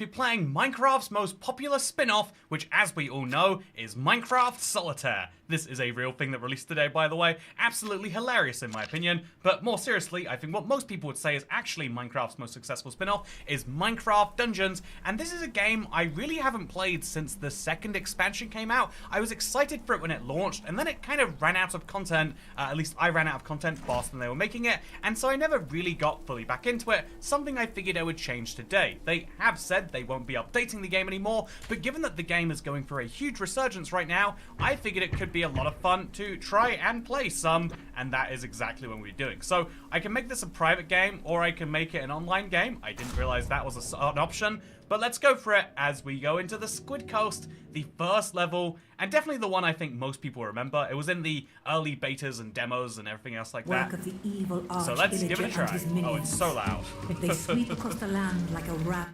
be playing Minecraft's most popular spin-off, which as we all know, is Minecraft Solitaire. This is a real thing that released today, by the way. Absolutely hilarious in my opinion, but more seriously, I think what most people would say is actually Minecraft's most successful spin-off is Minecraft Dungeons, and this is a game I really haven't played since the second expansion came out. I was excited for it when it launched, and then it kind of ran out of content, at least I ran out of content faster than they were making it, and so I never really got fully back into it, something I figured I would change today. They have said they won't be updating the game anymore, but given that the game is going for a huge resurgence right now, I figured it could be a lot of fun to try and play some, and that is exactly what we're doing. So I can make this a private game, or I can make it an online game. I didn't realize that was an option, but let's go for it as we go into the Squid Coast, the first level, and definitely the one I think most people remember. It was in the early betas and demos and everything else like that. Work of the evil So let's give it a and try. his Oh, minions. it's so loud. They sweep across the land like a rat,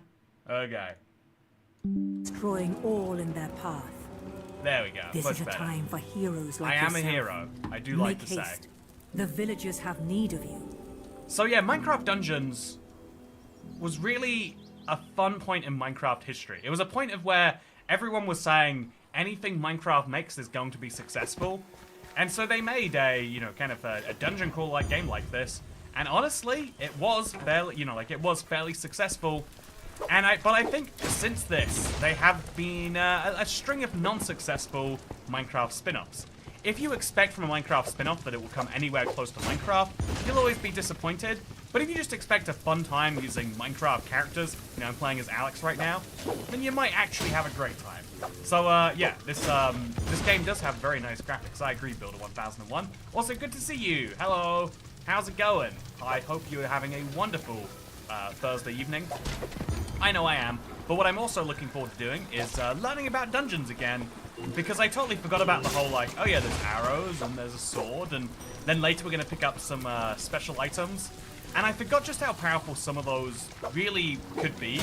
Okay, destroying all in their path. there we go. This Much is a better. time for heroes like I am a yourself. hero. I do like Make to say. haste. The villagers have need of you. So yeah, Minecraft Dungeons was really a fun point in Minecraft history. It was a point of where everyone was saying anything Minecraft makes is going to be successful. And so they made a, you know, kind of a dungeon crawl-like game like this. And honestly, it was fairly, it was fairly successful. But I think since this, they have been a string of non-successful Minecraft spin-offs. If you expect from a Minecraft spin-off that it will come anywhere close to Minecraft, you'll always be disappointed. But if you just expect a fun time using Minecraft characters, I'm playing as Alex right now, then you might actually have a great time. So yeah, this game does have very nice graphics. I agree, Builder 1001. Also, good to see you. Hello. How's it going? I hope you're having a wonderful Thursday evening. I know I am. But what I'm also looking forward to doing is learning about dungeons again. Because I totally forgot about the whole, like, oh yeah, there's arrows and there's a sword, and then later we're going to pick up some special items. And I forgot just how powerful some of those really could be.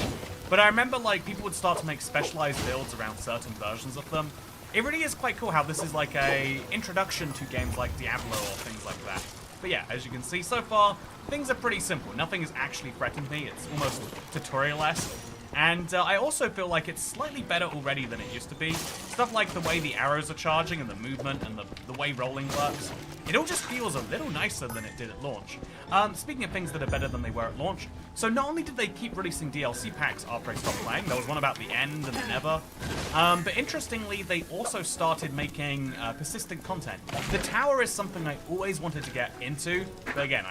But I remember, like, people would start to make specialized builds around certain versions of them. It really is quite cool how this is like a introduction to games like Diablo or things like that. But yeah, as you can see so far, things are pretty simple. Nothing has actually threatened me. It's almost tutorial-esque. And I also feel like it's slightly better already than it used to be. Stuff like the way the arrows are charging and the movement and the way rolling works. It all just feels a little nicer than it did at launch. Speaking of things that are better than they were at launch, so not only did they keep releasing DLC packs after I stopped playing, there was one about the end and the never, but interestingly, they also started making persistent content. The tower is something I always wanted to get into, but again,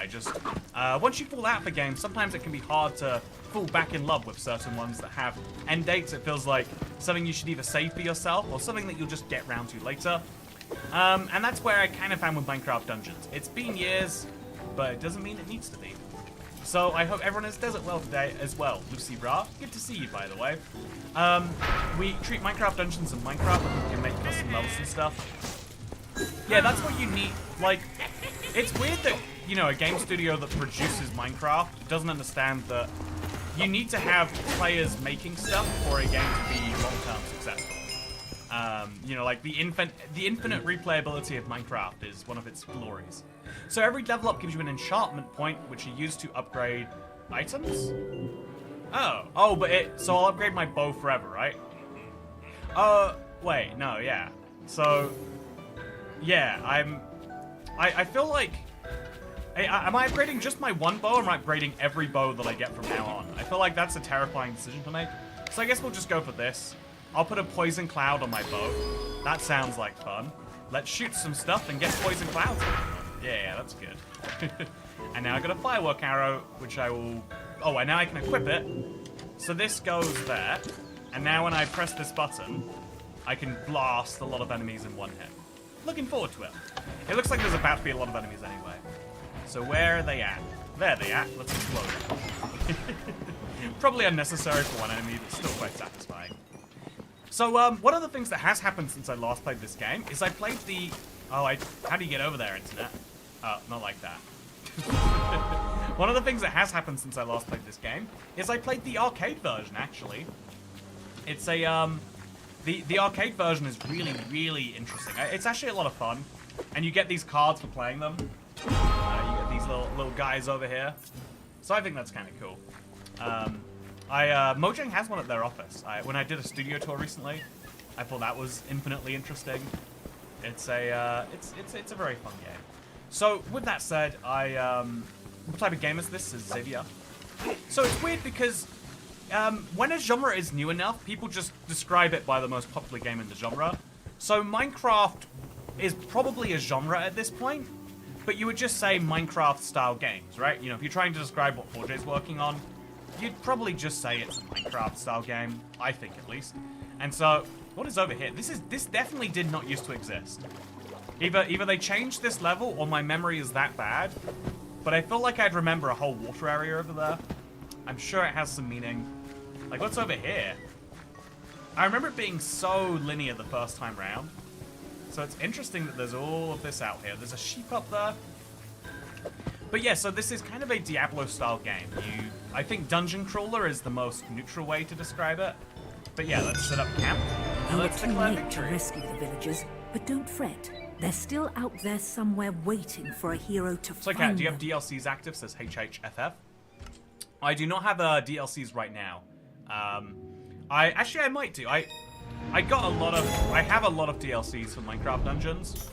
once you fall out of the game, sometimes it can be hard to fall back in love with certain ones that have end dates. It feels like something you should either save for yourself or something that you'll just get round to later. And that's where I kind of found with Minecraft Dungeons. It's been years, but it doesn't mean it needs to be. So I hope everyone does it well today as well. Lucy Bra, good to see you, by the way. We treat Minecraft Dungeons and Minecraft like we can make custom levels and stuff. Yeah, that's what you need. Like, it's weird that, a game studio that produces Minecraft doesn't understand that you need to have players making stuff for a game to be long-term successful. Like the infinite replayability of Minecraft is one of its glories. So every level up gives you an enchantment point, which you use to upgrade items. So I'll upgrade my bow forever, right? Wait, no, yeah. So, yeah, I feel like, am I upgrading just my one bow, or am I upgrading every bow that I get from now on? I feel like that's a terrifying decision to make. So I guess we'll just go for this. I'll put a poison cloud on my bow. That sounds like fun. Let's shoot some stuff and get poison clouds. Yeah, that's good. And now I got a firework arrow, which I will... Oh, and now I can equip it. So this goes there. And now when I press this button, I can blast a lot of enemies in one hit. Looking forward to it. It looks like there's about to be a lot of enemies anyway. So where are they at? There they at. Let's explode it. Probably unnecessary for one enemy, but still quite satisfying. So, one of the things that has happened since I last played this game is I played the... how do you get over there, Internet? Not like that. One of the things that has happened since I last played this game is I played the arcade version, actually. It's a, the arcade version is really, really interesting. It's actually a lot of fun. And you get these cards for playing them. You get these little guys over here. So I think that's kind of cool. Mojang has one at their office. When I did a studio tour recently, I thought that was infinitely interesting. It's a very fun game. So with that said, what type of game is this? Is Xavier? So it's weird because when a genre is new enough, people just describe it by the most popular game in the genre. So Minecraft is probably a genre at this point, but you would just say Minecraft-style games, right? You know, if you're trying to describe what 4J's working on, you'd probably just say it's a Minecraft-style game, I think at least. And so, what is over here? This definitely did not used to exist. Either they changed this level, or my memory is that bad, but I feel like I'd remember a whole water area over there. I'm sure it has some meaning. Like, what's over here? I remember it being so linear the first time round. So it's interesting that there's all of this out here. There's a sheep up there. But yeah, so this is kind of a Diablo-style game. I think Dungeon Crawler is the most neutral way to describe it. But yeah, let's set up camp, and You were let's too declare late to victory. rescue the villagers, but don't fret. They're still out there somewhere waiting for a hero to So, find Kat, do you have them. DLCs active? Says HHFF. I do not have DLCs right now. I might do. I have a lot of DLCs for Minecraft Dungeons.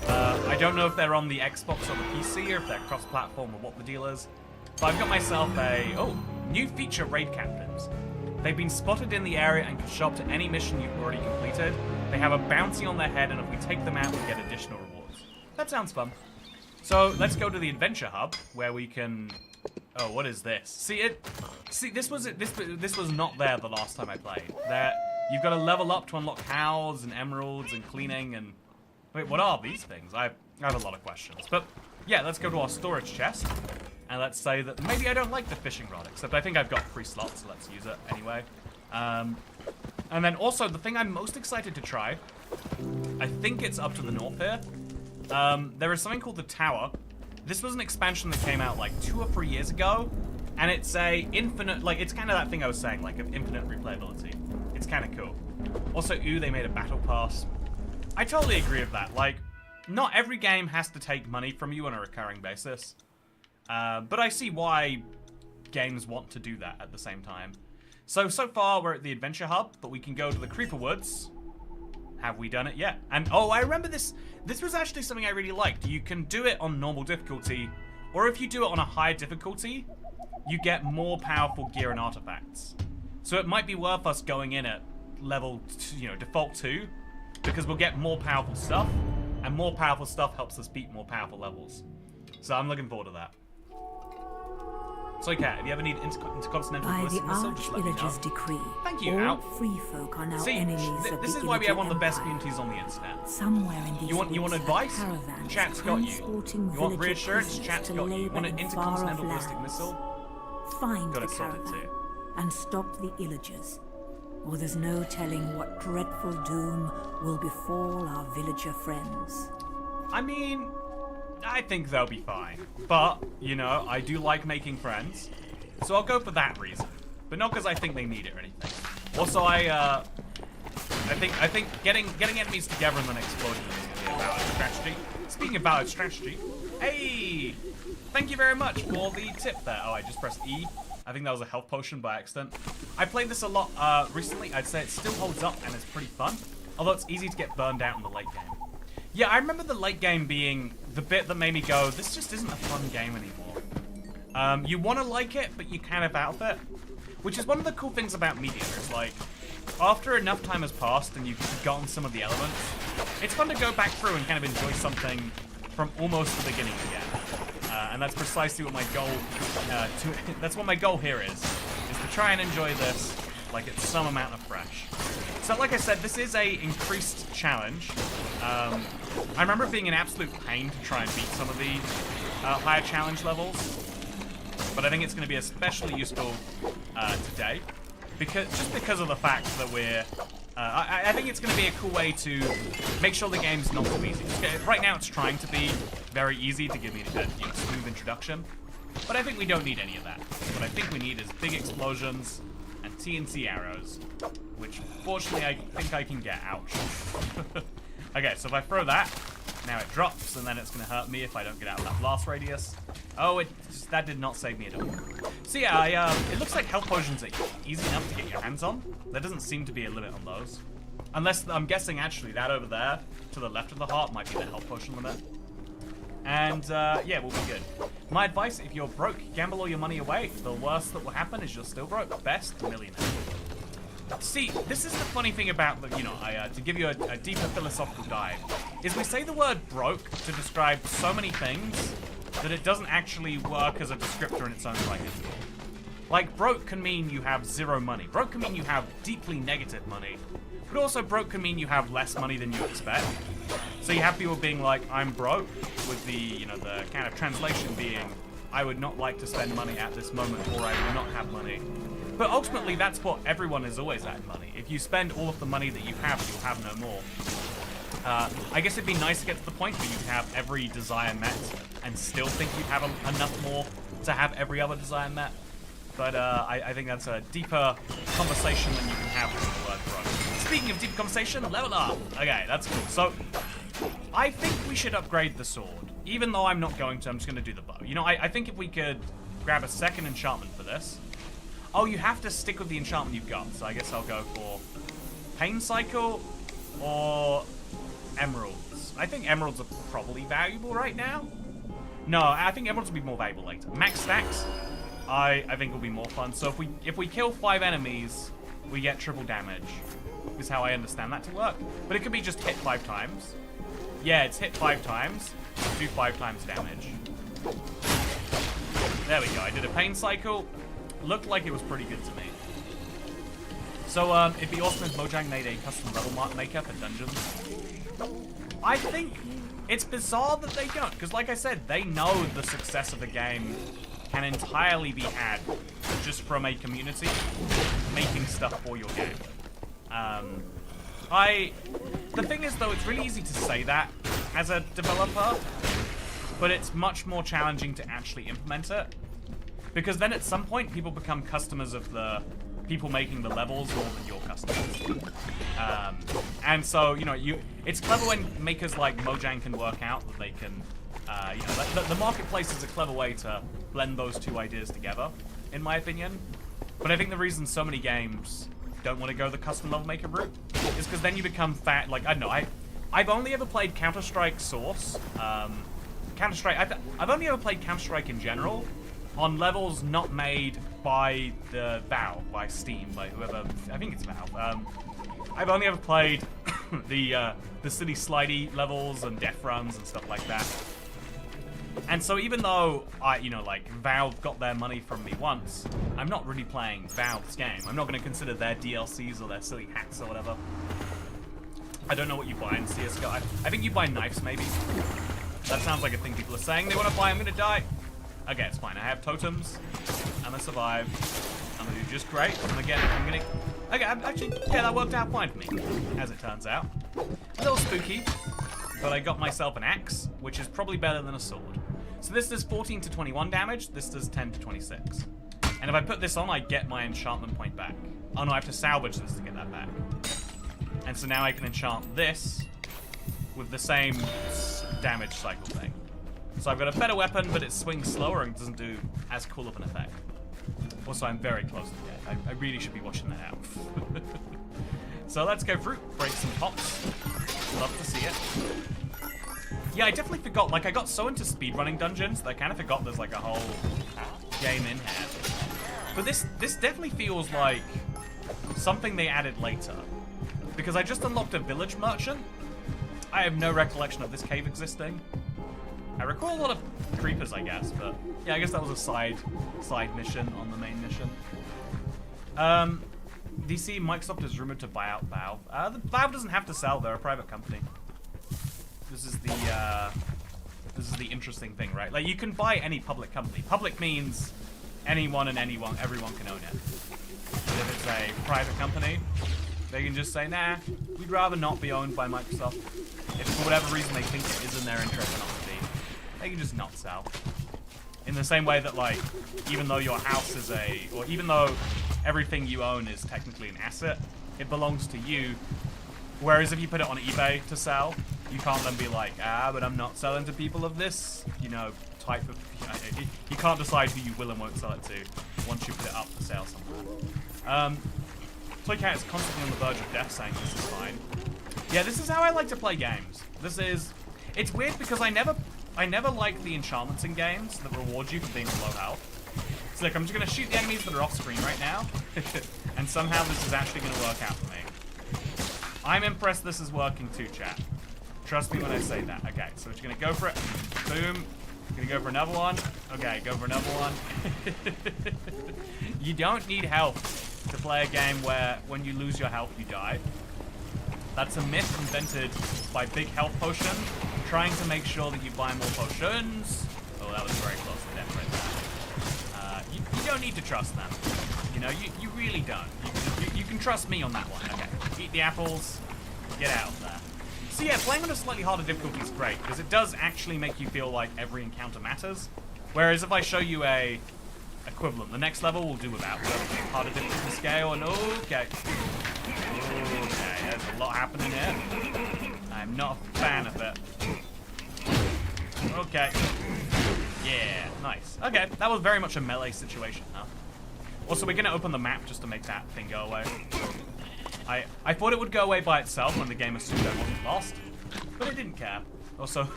I don't know if they're on the Xbox or the PC, or if they're cross-platform, or what the deal is. But I've got myself new feature raid captains. They've been spotted in the area and can show up to any mission you've already completed. They have a bounty on their head, and if we take them out, we get additional rewards. That sounds fun. So let's go to the Adventure Hub, where we can... Oh, what is this? See, this was not there the last time I played. You've got to level up to unlock cows and emeralds and cleaning and... Wait, what are these things? I have a lot of questions. But yeah, let's go to our storage chest. And let's say that maybe I don't like the fishing rod, except I think I've got 3 slots, so let's use it anyway. And then also, the thing I'm most excited to try, I think it's up to the north here. There is something called the Tower. This was an expansion that came out like 2 or 3 years ago, and it's a infinite, like, it's kind of that thing I was saying, like, of infinite replayability. It's kind of cool. Also, they made a battle pass. I totally agree with that. Like, not every game has to take money from you on a recurring basis. But I see why games want to do that at the same time. So far we're at the Adventure Hub, but we can go to the Creeper Woods. Have we done it yet? And oh, I remember this. This was actually something I really liked. You can do it on normal difficulty, or if you do it on a high difficulty, you get more powerful gear and artifacts. So it might be worth us going in at level, default 2, because we'll get more powerful stuff, and more powerful stuff helps us beat more powerful levels. So I'm looking forward to that. So, Kat, if you ever need intercontinental By the ballistic missile, just let me know. Arch-Villager's decree, Thank you, all Al. free folk are now See, enemies of this the is why we have one of the best Empire. communities on the internet. Somewhere in these You want woods, advice? a caravan is Chat's got you. transporting You want villager reassurance? prisoners Chat's to got you. You labor want an in intercontinental far-off ballistic lands. missile? Find Got the it sorted caravan too. and stop the Illagers, or there's no telling what dreadful doom will befall our villager friends. I mean, I think they'll be fine. But, I do like making friends. So I'll go for that reason. But not because I think they need it or anything. Also, I think getting enemies together and then exploding them is going to be a valid strategy. Speaking of valid strategy, hey! Thank you very much for the tip there. Oh, I just pressed E. I think that was a health potion by accident. I played this a lot recently. I'd say it still holds up and it's pretty fun. Although it's easy to get burned out in the late game. Yeah, I remember the late game being the bit that made me go, this just isn't a fun game anymore. You want to like it, but you kind of out of it. Which is one of the cool things about media. It's like, after enough time has passed and you've forgotten some of the elements, it's fun to go back through and kind of enjoy something from almost the beginning again. And that's precisely what my goal, that's what my goal here is to try and enjoy this like it's some amount of fresh. So like I said, this is a increased challenge. I remember it being an absolute pain to try and beat some of the higher challenge levels. But I think it's going to be especially useful today, because of the fact that we're... I think it's going to be a cool way to make sure the game's not too easy. Right now it's trying to be very easy to give me a smooth introduction, but I think we don't need any of that. What I think we need is big explosions and TNT arrows, which fortunately I think I can get. Ouch. Okay, so if I throw that, now it drops, and then it's going to hurt me if I don't get out of that blast radius. Oh, that did not save me at all. So yeah, it looks like health potions are easy enough to get your hands on. There doesn't seem to be a limit on those. Unless, I'm guessing actually that over there, to the left of the heart, might be the health potion limit. And yeah, we'll be good. My advice, if you're broke, gamble all your money away. The worst that will happen is you're still broke. Best, millionaire. See, this is the funny thing about, you know, to give you a deeper philosophical dive, is we say the word broke to describe so many things that it doesn't actually work as a descriptor in its own right anymore. Like, broke can mean you have zero money. Broke can mean you have deeply negative money. But also broke can mean you have less money than you expect. So you have people being like, I'm broke, with the, you know, the kind of translation being, I would not like to spend money at this moment, or I will not have money. But ultimately, that's what everyone is always at money. If you spend all of the money that you have, you'll have no more. I guess it'd be nice to get to the point where you have every desire met and still think you have enough more to have every other desire met. But I think that's a deeper conversation than you can have with the word broke. Speaking of deep conversation, level up. Okay, that's cool. So, I think we should upgrade the sword. Even though I'm not going to, I'm just going to do the bow. You know, I think if we could grab a second enchantment for this. Oh, you have to stick with the enchantment you've got. So I guess I'll go for Pain Cycle or Emeralds. I think Emeralds are probably valuable right now. No, I think Emeralds will be more valuable later. Max stacks, I think will be more fun. So if we kill 5 enemies, we get triple damage. Is how I understand that to work. But it could be just hit 5 times. Yeah, it's hit 5 times. Do 5 times damage. There we go. I did a Pain Cycle. Looked like it was pretty good to me. So, it'd be awesome if Mojang made a custom level maker for dungeons. I think it's bizarre that they don't, because like I said, they know the success of the game can entirely be had just from a community making stuff for your game. The thing is, though, it's really easy to say that as a developer, but it's much more challenging to actually implement it. Because then at some point, people become customers of the people making the levels more than your customers. And so, you know, it's clever when makers like Mojang can work out that they can, you know, the marketplace is a clever way to blend those two ideas together, in my opinion. But I think the reason so many games don't want to go the custom level maker route is because then you become fat. Like, I don't know, I've only ever played Counter-Strike Source. Counter-Strike, I've only ever played Counter-Strike in general on levels not made by the Valve, by Steam, by whoever, I think it's Valve. I've only ever played the City Slidey levels and death runs and stuff like that. And so even though you know, like, Valve got their money from me once, I'm not really playing Valve's game. I'm not going to consider their DLCs or their silly hacks or whatever. I don't know what you buy in CSGO. I think you buy knives, maybe. That sounds like a thing people are saying they want to buy. I'm going to die. Okay, it's fine. I have totems. I'm gonna survive. I'm gonna do just great. Okay, actually, yeah, that worked out fine for me, as it turns out. A little spooky, but I got myself an axe, which is probably better than a sword. So this does 14 to 21 damage. This does 10 to 26. And if I put this on, I get my enchantment point back. Oh no, I have to salvage this to get that back. And so now I can enchant this with the same damage cycle thing. So I've got a better weapon, but it swings slower and doesn't do as cool of an effect. Also, I'm very close to death. I really should be watching that out. So let's go through, break some pops. Love to see it. Yeah, I definitely forgot. Like, I got so into speedrunning dungeons that I kind of forgot there's like a whole game in here. But this definitely feels like something they added later. Because I just unlocked a village merchant. I have no recollection of this cave existing. I recall a lot of creepers, I guess, but yeah, I guess that was a side mission on the main mission. DC, Microsoft is rumored to buy out Valve. Valve doesn't have to sell; they're a private company. This is the interesting thing, right? Like, you can buy any public company. Public means everyone can own it. But if it's a private company, they can just say, nah, we'd rather not be owned by Microsoft. If for whatever reason they think it is in their interest not to be, they can just not sell. In the same way that, like, even though your house is or even though everything you own is technically an asset, it belongs to you. Whereas if you put it on eBay to sell, you can't then be like, but I'm not selling to people of this, you know, type of... You can't decide who you will and won't sell it to once you put it up for sale somewhere. Toy Cat is constantly on the verge of death, saying this is fine. Yeah, this is how I like to play games. This is... It's weird because I never like the enchantments in games that reward you for being low health. It's like, I'm just going to shoot the enemies that are off screen right now, and somehow this is actually going to work out for me. I'm impressed this is working too, chat. Trust me when I say that. Okay, so we're just going to go for it. Boom. Gonna go for another one. Okay, go for another one. You don't need health to play a game where when you lose your health, you die. That's a myth invented by Big Health Potion, trying to make sure that you buy more potions. Oh, that was very close to death right there. You don't need to trust them. You know, you really don't. You can trust me on that one. Okay, eat the apples, get out of there. So yeah, playing on a slightly harder difficulty is great, because it does actually make you feel like every encounter matters. Whereas if I show you a equivalent, the next level will do without the harder difficulty scale, and okay. Okay, there's a lot happening here. I'm not a fan of it. Okay. Yeah, nice. Okay, that was very much a melee situation, huh? Also, we're gonna open the map just to make that thing go away. I thought it would go away by itself when the game assumed I wasn't lost, but it didn't care. Also,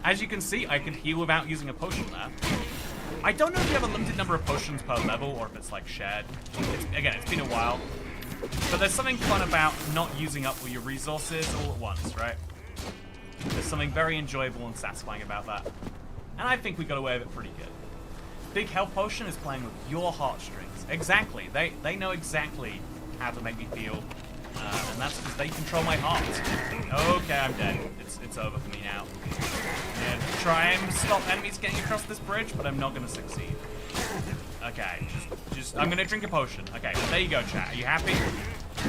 as you can see, I can heal without using a potion there. I don't know if you have a limited number of potions per level or if it's like shared. Again, it's been a while. But there's something fun about not using up all your resources all at once, right? There's something very enjoyable and satisfying about that. And I think we got away with it pretty good. Big Health Potion is playing with your heartstrings. Exactly. They know exactly how to make me feel, and that's because they control my heart. Okay, I'm dead. It's over for me now. Yeah, try and stop enemies getting across this bridge, but I'm not going to succeed. Okay, just I'm going to drink a potion. Okay, well, there you go, chat. Are you happy?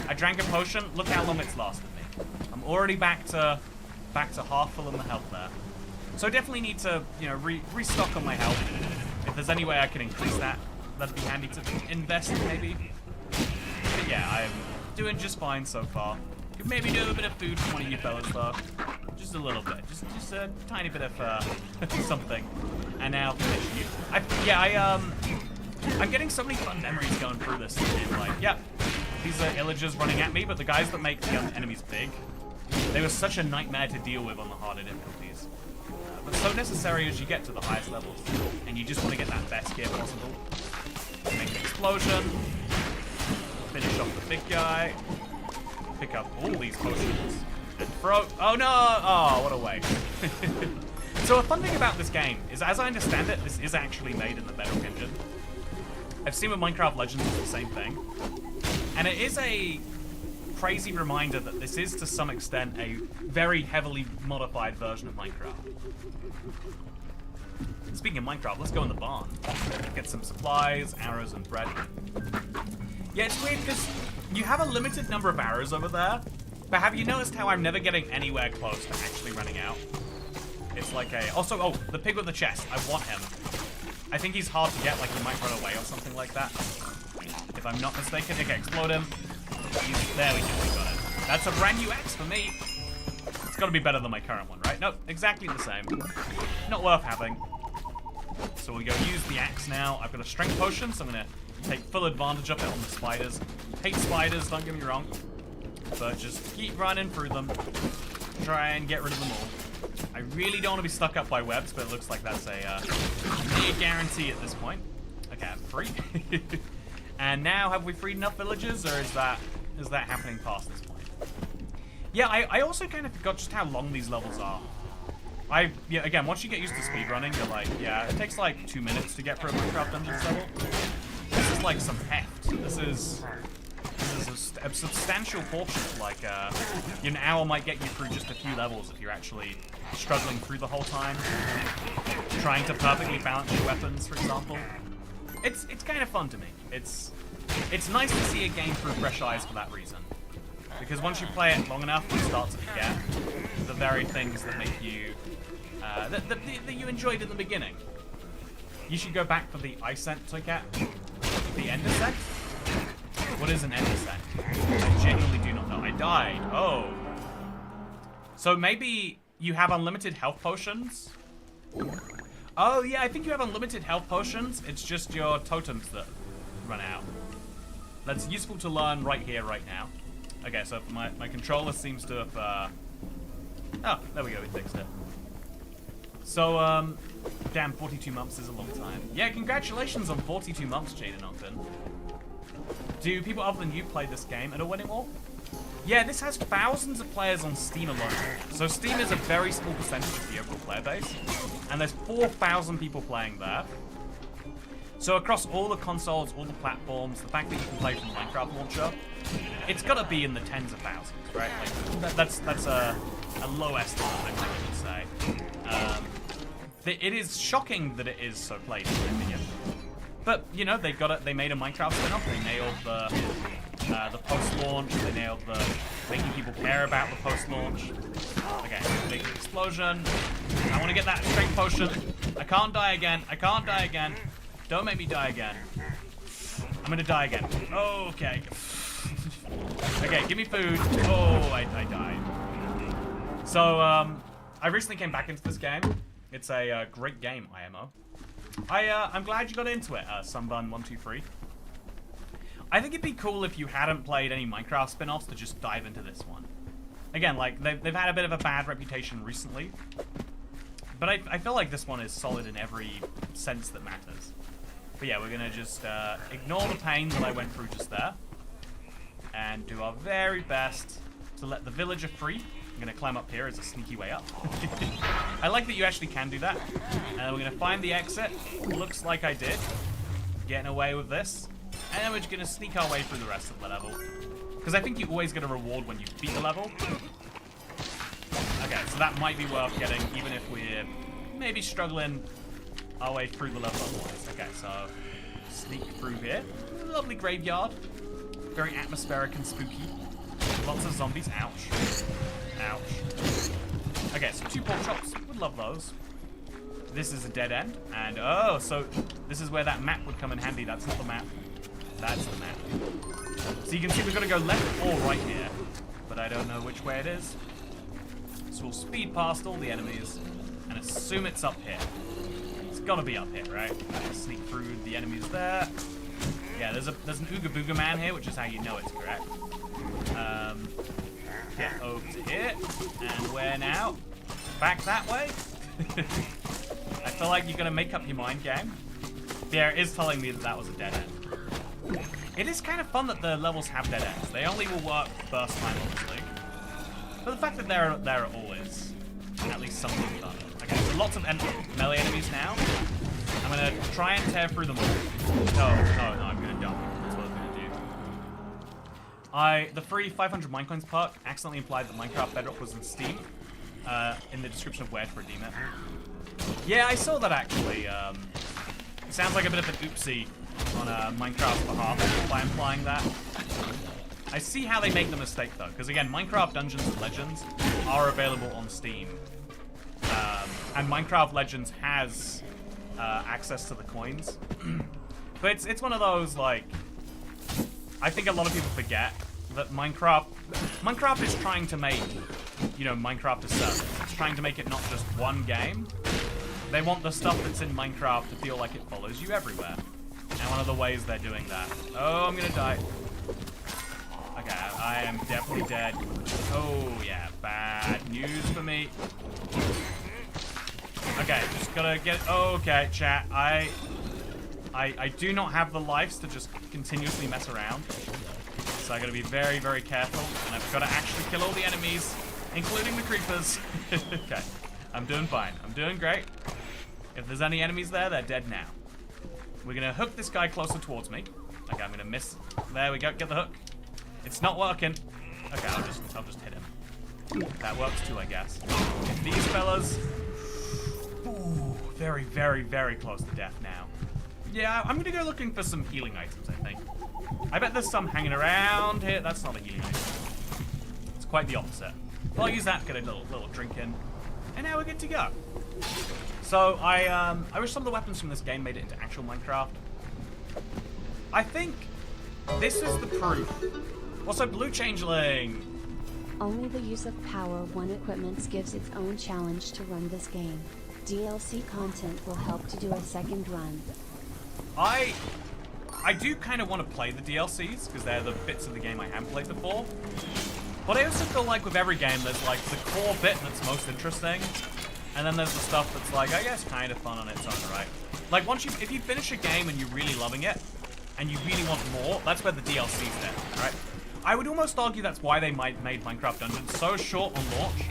I drank a potion. Look how long it's lasted me. I'm already back to half full in the health there. So I definitely need to, you know, restock on my health. If there's any way I can increase that, that'd be handy to invest in, maybe. But yeah, I'm doing just fine so far. Could maybe do a bit of food for one of you fellas though. Just a little bit. Just a tiny bit of something. And now finish you. I'm getting so many fun memories going through this. Like, yeah, these are illagers running at me, but the guys that make the enemies big, they were such a nightmare to deal with on the harder difficulties. But so necessary as you get to the highest levels. And you just want to get that best gear possible. Make an explosion. Finish off the big guy. Pick up all these potions. And throw... Oh no! Oh, what a waste. So a fun thing about this game is, as I understand it, this is actually made in the Bedrock engine. I've seen with Minecraft Legends it's the same thing. And it is a crazy reminder that this is, to some extent, a very heavily modified version of Minecraft. Speaking of Minecraft, let's go in the barn. Get some supplies, arrows, and bread. Yeah, it's weird because you have a limited number of arrows over there, but have you noticed how I'm never getting anywhere close to actually running out? It's like a... Also, oh, the pig with the chest. I want him. I think he's hard to get, like he might run away or something like that. If I'm not mistaken. Okay, explode him. There we go, we got it. That's a brand new axe for me. It's got to be better than my current one, right? Nope, exactly the same. Not worth having. So we'll go use the axe now. I've got a strength potion, so I'm going to take full advantage of it on the spiders. Hate spiders, don't get me wrong. But just keep running through them. Try and get rid of them all. I really don't want to be stuck up by webs, but it looks like that's a near guarantee at this point. Okay, I'm free. And now, have we freed enough villagers, or is that happening past this point? Yeah, I also kind of forgot just how long these levels are. Yeah, again, once you get used to speedrunning, you're like, yeah, it takes like 2 minutes to get through a Minecraft Dungeons level. This is like some heft. This is a substantial portion. Like, an hour might get you through just a few levels if you're actually struggling through the whole time. Trying to perfectly balance your weapons, for example. It's kind of fun to me. It's nice to see a game through fresh eyes for that reason. Because once you play it long enough, you start to forget the very things that make you... that you enjoyed in the beginning. You should go back for the Icent Toycat. The Endersect? What is an Endersect? I genuinely do not know. I died. Oh. So maybe you have unlimited health potions? Oh, yeah, I think you have unlimited health potions. It's just your totems that run out. That's useful to learn right here, right now. Okay, so my controller seems to have... Oh, there we go, we fixed it. So, damn, 42 months is a long time. Yeah, congratulations on 42 months, Jaden Ogden. Do people other than you play this game at all anymore? Yeah, this has thousands of players on Steam alone. So Steam is a very small percentage of the overall player base. And there's 4,000 people playing there. So across all the consoles, all the platforms, the fact that you can play from Minecraft Launcher, it's gotta be in the tens of thousands, right? Like, that's a low estimate, I think I would say. It is shocking that it is so played, in my opinion. But, you know, they made a Minecraft spin-off, they nailed the post-launch, they nailed the making people care about the post-launch. Okay, big explosion. I want to get that strength potion. I can't die again. I can't die again. Don't make me die again. I'm gonna die again. Okay. Okay, give me food. Oh, I died. So, I recently came back into this game. It's a great game, IMO. I'm glad you got into it, Sunburn123. I think it'd be cool if you hadn't played any Minecraft spin-offs to just dive into this one. Again, like, they've had a bit of a bad reputation recently. But I feel like this one is solid in every sense that matters. But yeah, we're gonna just ignore the pain that I went through just there. And do our very best to let the villager free. I'm gonna climb up here as a sneaky way up. I like that you actually can do that. And we're gonna find the exit. Looks like I did. Getting away with this. And then we're just gonna sneak our way through the rest of the level. Because I think you always get a reward when you beat the level. Okay, so that might be worth getting, even if we're maybe struggling our way through the level otherwise. Okay, so sneak through here. Lovely graveyard. Very atmospheric and spooky. Lots of zombies. Ouch. Ouch. Okay, so 2 pork chops. Would love those. This is a dead end. And, oh, so this is where that map would come in handy. That's not the map. That's the map. So you can see we're going to go left or right here. But I don't know which way it is. So we'll speed past all the enemies and assume it's up here. It's got to be up here, right? Sneak through the enemies there. Yeah, there's an Ooga Booga man here, which is how you know it's correct. Get over to here. And where now? Back that way? I feel like you're going to make up your mind, game. Yeah, it is telling me that that was a dead end. It is kind of fun that the levels have dead ends. They only will work first time, obviously. But the fact that there are always at least something fun. Okay, so lots of melee enemies now. I'm going to try and tear through them all. No, I'm going to die. That's what I'm going to do. The free 500 Minecoins perk accidentally implied that Minecraft Bedrock was in Steam. In the description of where to redeem it. Yeah, I saw that actually. It sounds like a bit of an oopsie on Minecraft's behalf by implying that. I see how they make the mistake though, because again, Minecraft Dungeons and Legends are available on Steam. And Minecraft Legends has access to the coins. But it's one of those, like, I think a lot of people forget that Minecraft is trying to make, you know, Minecraft a service. It's trying to make it not just one game. They want the stuff that's in Minecraft to feel like it follows you everywhere. And one of the ways they're doing that. Oh, I'm gonna die. Okay, I am definitely dead. Oh yeah, bad news for me. Okay, just gotta get. Okay, chat. I do not have the lives to just continuously mess around. So I gotta be very, very careful, and I've gotta actually kill all the enemies, including the creepers. Okay, I'm doing fine. I'm doing great. If there's any enemies there, they're dead now. We're gonna hook this guy closer towards me. Okay, I'm gonna miss. There we go. Get the hook. It's not working. Okay, I'll just hit him. That works too, I guess. Get these fellas. Ooh, very, very, very close to death now. Yeah, I'm gonna go looking for some healing items, I think. I bet there's some hanging around here. That's not a healing item. It's quite the opposite. Well, I'll use that to get a little drink in. And now we're good to go. So, I wish some of the weapons from this game made it into actual Minecraft. I think this is the proof. What's up, Blue Changeling? Only the use of Power 1 equipment gives its own challenge to run this game. DLC content will help to do a second run. I do kind of want to play the DLCs, because they're the bits of the game I haven't played before. But I also feel like with every game, there's like the core bit that's most interesting, and then there's the stuff that's like, I guess, kind of fun on its own, right? Like, if you finish a game and you're really loving it, and you really want more, that's where the DLC's there, right? I would almost argue that's why they made Minecraft Dungeons so short on launch.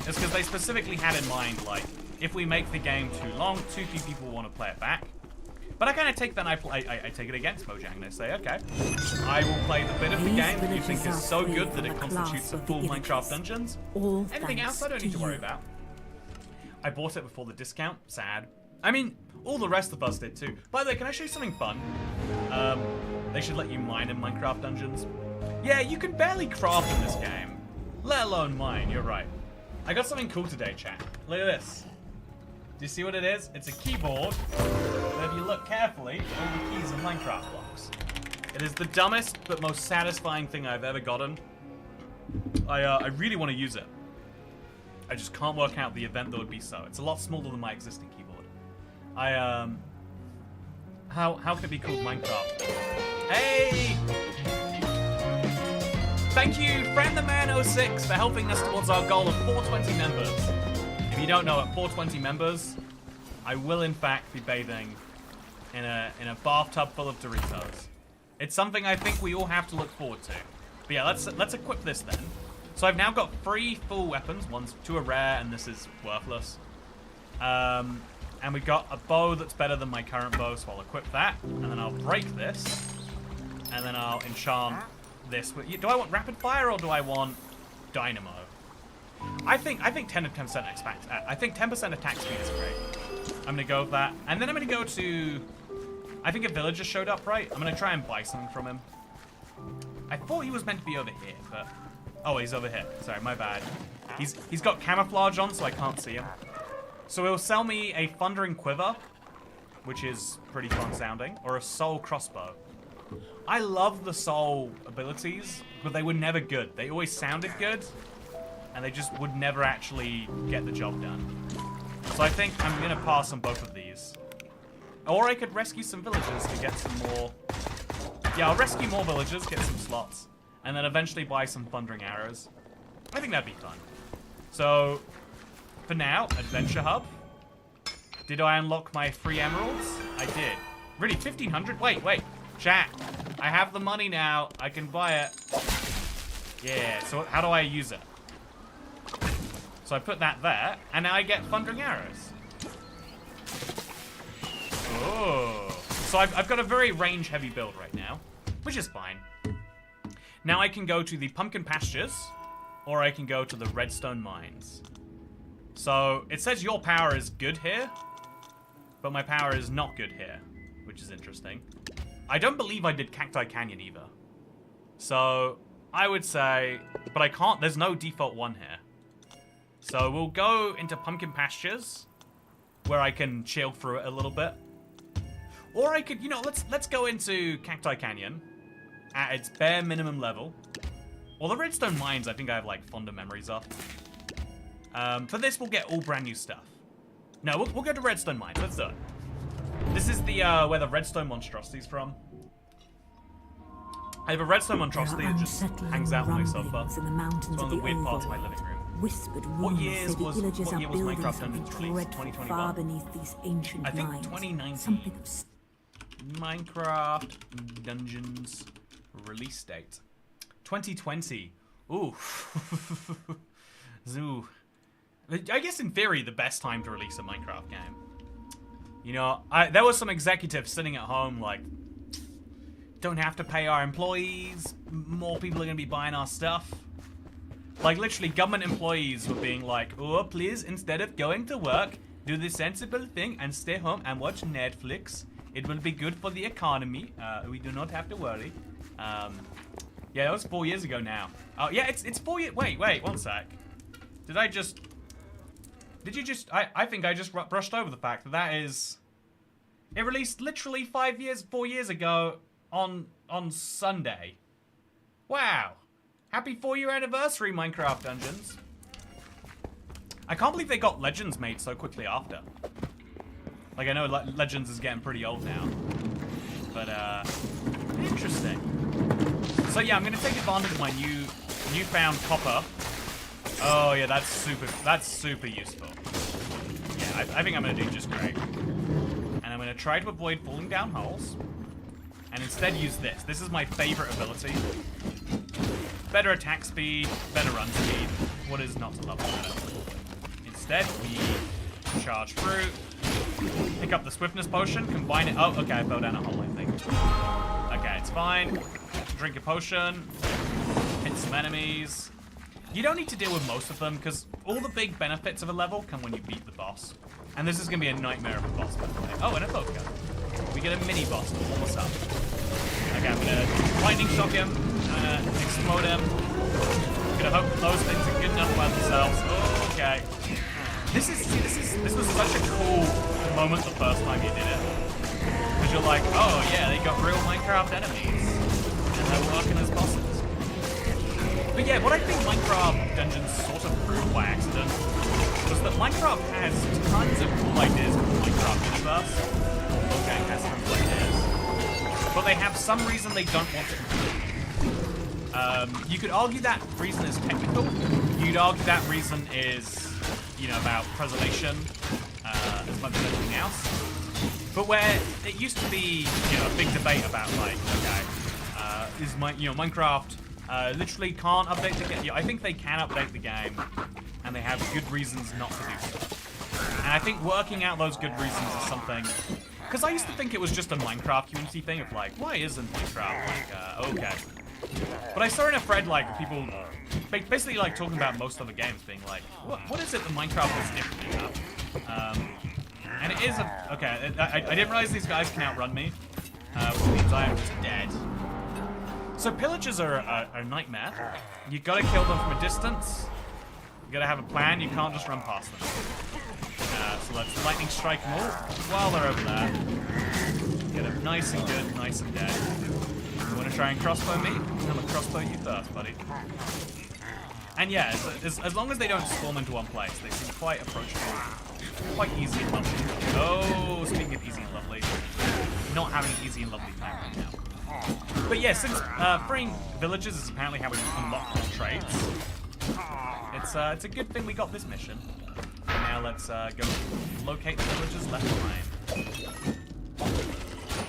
It's because they specifically had in mind, like, if we make the game too long, too few people will want to play it back. But I kind of take that and I take it against Mojang and I say, okay, I will play the bit of the game that you think is so good that it constitutes a full Minecraft Dungeons. Anything else I don't need to worry about. I bought it before the discount. Sad. I mean, all the rest of us did too. By the way, can I show you something fun? They should let you mine in Minecraft Dungeons. Yeah, you can barely craft in this game. Let alone mine, you're right. I got something cool today, chat. Look at this. Do you see what it is? It's a keyboard. But if you look carefully, all the keys are Minecraft blocks. It is the dumbest but most satisfying thing I've ever gotten. I really want to use it. I just can't work out the event that would be so. It's a lot smaller than my existing keyboard. How can it be called Minecraft? Hey! Thank you, FriendTheMan06, for helping us towards our goal of 420 members. If you don't know, at 420 members, I will in fact be bathing in a bathtub full of Doritos. It's something I think we all have to look forward to. But yeah, let's equip this then. So I've now got 3 full weapons. Two are rare, and this is worthless. And we got a bow that's better than my current bow, so I'll equip that, and then I'll break this, and then I'll enchant this. Do I want rapid fire or do I want dynamo? I think 10% attack speed is great. I'm gonna go with that, and then I'm gonna go to. I think a villager showed up, right? I'm gonna try and buy something from him. I thought he was meant to be over here, but oh, he's over here. Sorry, my bad. He's got camouflage on, so I can't see him. So he'll sell me a thundering quiver, which is pretty fun sounding, or a soul crossbow. I love the soul abilities, but they were never good. They always sounded good, and they just would never actually get the job done. So I think I'm gonna pass on both of these. Or I could rescue some villagers to get some more. Yeah, I'll rescue more villagers, get some slots, and then eventually buy some thundering arrows. I think that'd be fun. So, for now, Adventure Hub. Did I unlock my 3 emeralds? I did. Really, 1,500? Wait. Chat. I have the money now. I can buy it. Yeah, so how do I use it? So I put that there, and now I get thundering arrows. Oh. So I've got a very range-heavy build right now, which is fine. Now I can go to the pumpkin pastures, or I can go to the redstone mines. So it says your power is good here, but my power is not good here, which is interesting. I don't believe I did Cacti Canyon either. So I would say, but I can't, there's no default one here. So we'll go into pumpkin pastures, where I can chill through it a little bit. Or I could, let's go into Cacti Canyon at its bare minimum level. Well, the redstone mines, I think I have like fonder memories of. For this, we'll get all brand new stuff. No, we'll go to redstone mines. Let's do it. This is the where the redstone monstrosity is from. I have a redstone monstrosity that just hangs out on my sofa. It's one of the weird parts of my living room. Whispered What rumors year say the was villagers are building Minecraft something Dungeons released? dreadful 2021? far beneath these ancient I think lines. 2019. Something of Minecraft Dungeons release date. 2020. Ooh. Zoo. I guess in theory the best time to release a Minecraft game. There was some executives sitting at home like, don't have to pay our employees, more people are gonna be buying our stuff. Like literally government employees were being like, oh please, instead of going to work, do the sensible thing and stay home and watch Netflix. It will be good for the economy. We do not have to worry. Yeah, that was 4 years ago now. Oh yeah, it's 4 years. Wait, 1 sec. I think I just brushed over the fact that is... It released literally 4 years ago on Sunday. Wow. Happy 4-year anniversary, Minecraft Dungeons. I can't believe they got Legends made so quickly after. Like, I know Legends is getting pretty old now. But, interesting. So, yeah, I'm going to take advantage of my newfound copper. Oh, yeah, that's super useful. Yeah, I think I'm going to do just great. And I'm going to try to avoid falling down holes. And instead use this. This is my favorite ability. Better attack speed, better run speed. What is not to love about it? Instead, we charge through, pick up the swiftness potion, combine it. Oh, okay, I fell down a hole, I think. Okay, it's fine. Drink a potion, hit some enemies. You don't need to deal with most of them, because all the big benefits of a level come when you beat the boss. And this is going to be a nightmare of a boss, by the way. Oh, and a boat gun. We get a mini boss to warm us up. Okay, I'm going to lightning shock him. I'm going to explode him. I'm going to hope those things are good enough by themselves. Oh, okay. This was such a cool moment the first time you did it. Because you're like, oh yeah, they got real Minecraft enemies. And they're working as bosses. But yeah, what I think Minecraft Dungeons sort of proved by accident was that Minecraft has tons of cool ideas for the Minecraft universe. Okay, has tons of ideas. But they have some reason they don't want to complete. You could argue that reason is technical. You'd argue that reason is, you know, about preservation as much as anything else. But where it used to be, you know, a big debate about like, okay, is Minecraft literally can't update the game. Yeah, I think they can update the game, and they have good reasons not to do so. And I think working out those good reasons is something. Because I used to think it was just a Minecraft community thing of like, why isn't Minecraft like, okay. But I saw in a thread like people basically like talking about most other games being like, what is it that Minecraft is different enough? And it is okay, I didn't realize these guys can outrun me, which means I am just dead. So pillagers are a nightmare. You gotta kill them from a distance. You gotta have a plan, you can't just run past them. So let's lightning strike them all while they're over there. Get them nice and good, nice and dead. You wanna try and crossbow me? I'm gonna crossbow you first, buddy. And yeah, as long as they don't swarm into one place, they seem quite approachable, quite easy and lovely. Oh, speaking of easy and lovely, not having an easy and lovely time right now. But yeah, since freeing villagers is apparently how we unlock more trades, it's a good thing we got this mission. And now let's go locate the villagers left behind.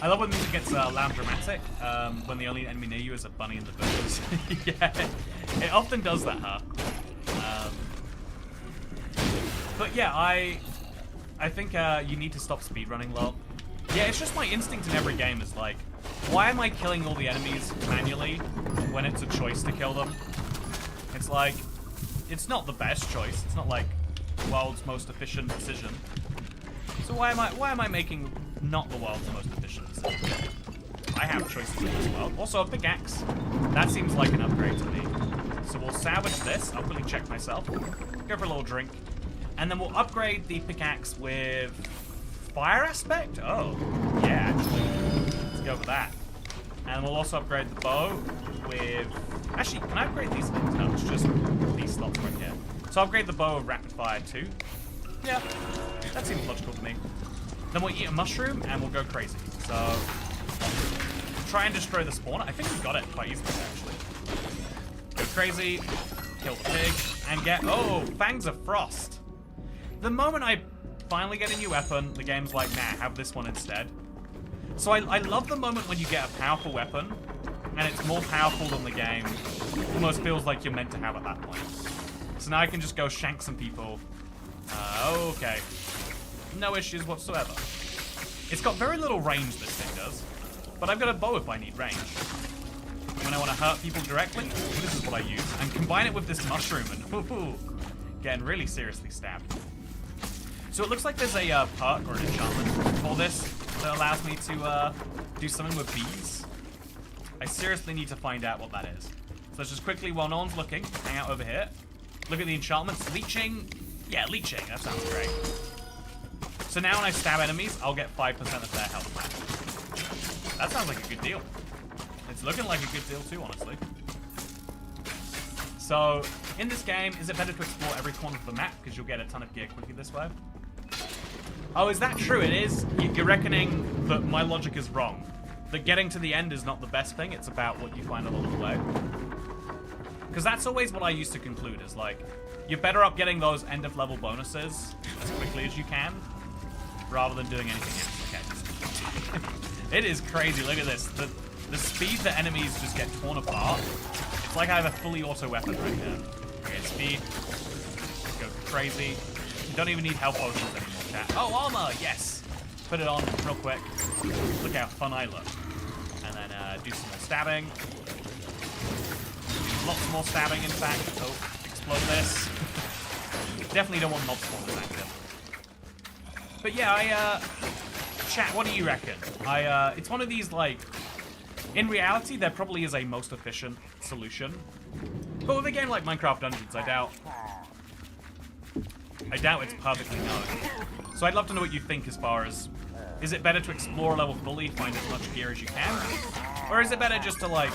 I love when music gets loud dramatic, when the only enemy near you is a bunny in the bushes. Yeah, it often does that, huh? But yeah, I think you need to stop speedrunning, lol. Yeah, it's just my instinct in every game is like, why am I killing all the enemies manually when it's a choice to kill them? It's like, it's not the best choice. It's not like the world's most efficient decision. So why am I making not the world's most efficient decision? I have choices in this world. Also, a pickaxe. That seems like an upgrade to me. So we'll salvage this. I'll quickly check myself. Go for a little drink. And then we'll upgrade the pickaxe with fire aspect? Oh, yeah, actually. Let's go with that. And we'll also upgrade the bow with... Actually, can I upgrade these things? No, it's just these slots right here. So I'll upgrade the bow with rapid fire too. Yeah, that seems logical to me. Then we'll eat a mushroom and we'll go crazy. So, try and destroy the spawner. I think we got it quite easily, actually. Go crazy, kill the pig, and get... Oh, Fangs of Frost. The moment I finally get a new weapon, the game's like, nah, have this one instead. So I love the moment when you get a powerful weapon, and it's more powerful than the game almost feels like you're meant to have at that point. So now I can just go shank some people. Okay. No issues whatsoever. It's got very little range, this thing does. But I've got a bow if I need range. When I want to hurt people directly, this is what I use. And combine it with this mushroom and getting really seriously stabbed. So it looks like there's a perk or an enchantment for this that allows me to do something with bees. I seriously need to find out what that is. So let's just quickly, while no one's looking, hang out over here. Look at the enchantments. Leeching. Yeah, leeching. That sounds great. So now when I stab enemies, I'll get 5% of their health back. That sounds like a good deal. It's looking like a good deal too, honestly. So, in this game, is it better to explore every corner of the map because you'll get a ton of gear quickly this way? Oh, is that true? It is? You're reckoning that my logic is wrong. That getting to the end is not the best thing, it's about what you find along the way. Because that's always what I used to conclude, is like, you're better up getting those end-of-level bonuses as quickly as you can, rather than doing anything else. Okay. It is crazy, look at this. The speed that enemies just get torn apart, it's like I have a fully auto weapon right here. Okay, speed, go crazy. You don't even need health potions anymore, chat. Oh, armor, yes! Put it on real quick. Look how fun I look. And then do some more stabbing. Lots more stabbing, in fact. Oh, explode this. Definitely don't want mob spawners active. But yeah, chat, what do you reckon? It's one of these, like, in reality, there probably is a most efficient solution. But with a game like Minecraft Dungeons, I doubt it's perfectly known. So I'd love to know what you think as far as, is it better to explore a level fully, find as much gear as you can? Or is it better just to, like,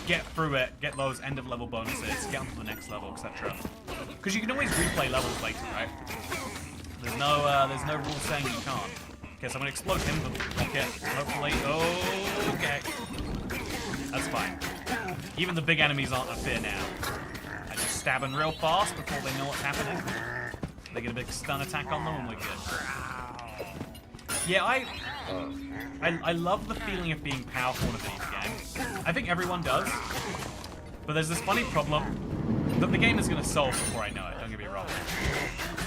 get through it, get those end-of-level bonuses, get onto the next level, etc.? Because you can always replay levels later, right? There's no rule saying you can't. Okay, so I'm gonna explode him with the rocket, hopefully. Oh, okay. That's fine. Even the big enemies aren't a fear now. I just stab them real fast before they know what's happening. They get a big stun attack on them and we're good. Yeah, I love the feeling of being powerful in a video game. I think everyone does. But there's this funny problem that the game is going to solve before I know it, don't get me wrong.